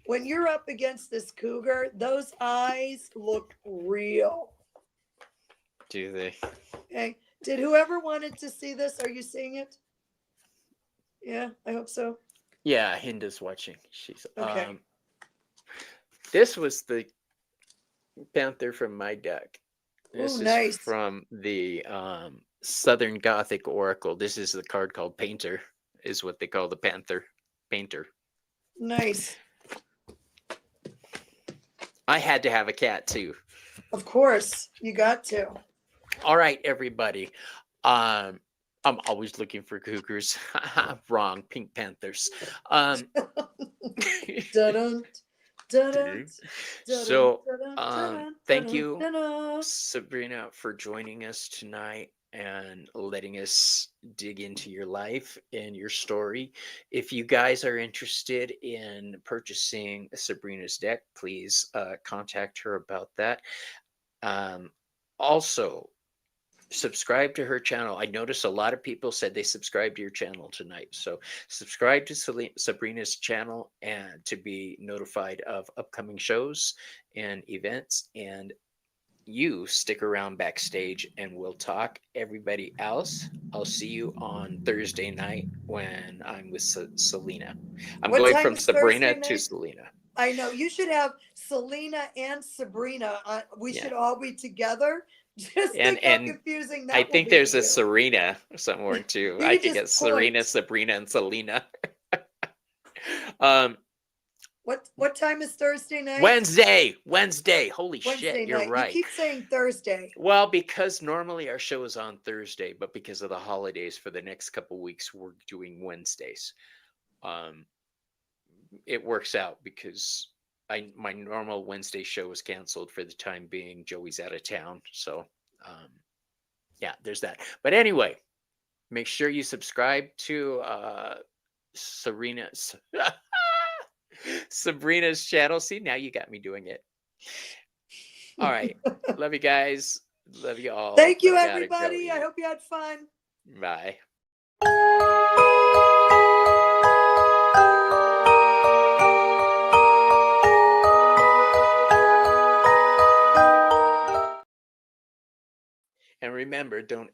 Speaker 2: When you're up against this cougar, those eyes look real.
Speaker 1: Do they?
Speaker 2: Okay. Did whoever wanted to see this, are you seeing it? Yeah, I hope so.
Speaker 1: Yeah, Hinda's watching. She's
Speaker 2: okay.
Speaker 1: This was the panther from my deck. This
Speaker 2: nice.
Speaker 1: is from the Southern Gothic Oracle. This is the card called Painter, is what they call the panther. Painter.
Speaker 2: Nice.
Speaker 1: I had to have a cat too.
Speaker 2: Of course, you got to.
Speaker 1: All right, everybody. I'm always looking for cougars. Wrong, pink panthers. So, thank you, Sabrina, for joining us tonight and letting us dig into your life and your story. If you guys are interested in purchasing Sabrina's deck, please contact her about that. Also, subscribe to her channel. I noticed a lot of people said they subscribed to your channel tonight. So subscribe to Sabrina's channel and to be notified of upcoming shows and events. And you stick around backstage and we'll talk. Everybody else, I'll see you on Thursday night when I'm with Selena. I'm going from Sabrina to Selena.
Speaker 2: I know. You should have Selena and Sabrina. We should all be together. Just think how confusing that
Speaker 1: I think there's a Serena somewhere too. I could get Serena, Sabrina, and Selena.
Speaker 2: What time is Thursday night?
Speaker 1: Wednesday. Holy
Speaker 2: Wednesday
Speaker 1: shit, you're
Speaker 2: night.
Speaker 1: right.
Speaker 2: You keep saying Thursday.
Speaker 1: Well, because normally our show is on Thursday, but because of the holidays for the next couple weeks, we're doing Wednesdays. It works out because my normal Wednesday show was canceled for the time being. Joey's out of town, so yeah, there's that. But anyway, make sure you subscribe to Sabrina's channel. See, now you got me doing it. All right, love you guys. Love you all.
Speaker 2: Thank you,
Speaker 1: But I
Speaker 2: everybody. I hope you had fun.
Speaker 1: Bye. And remember, don't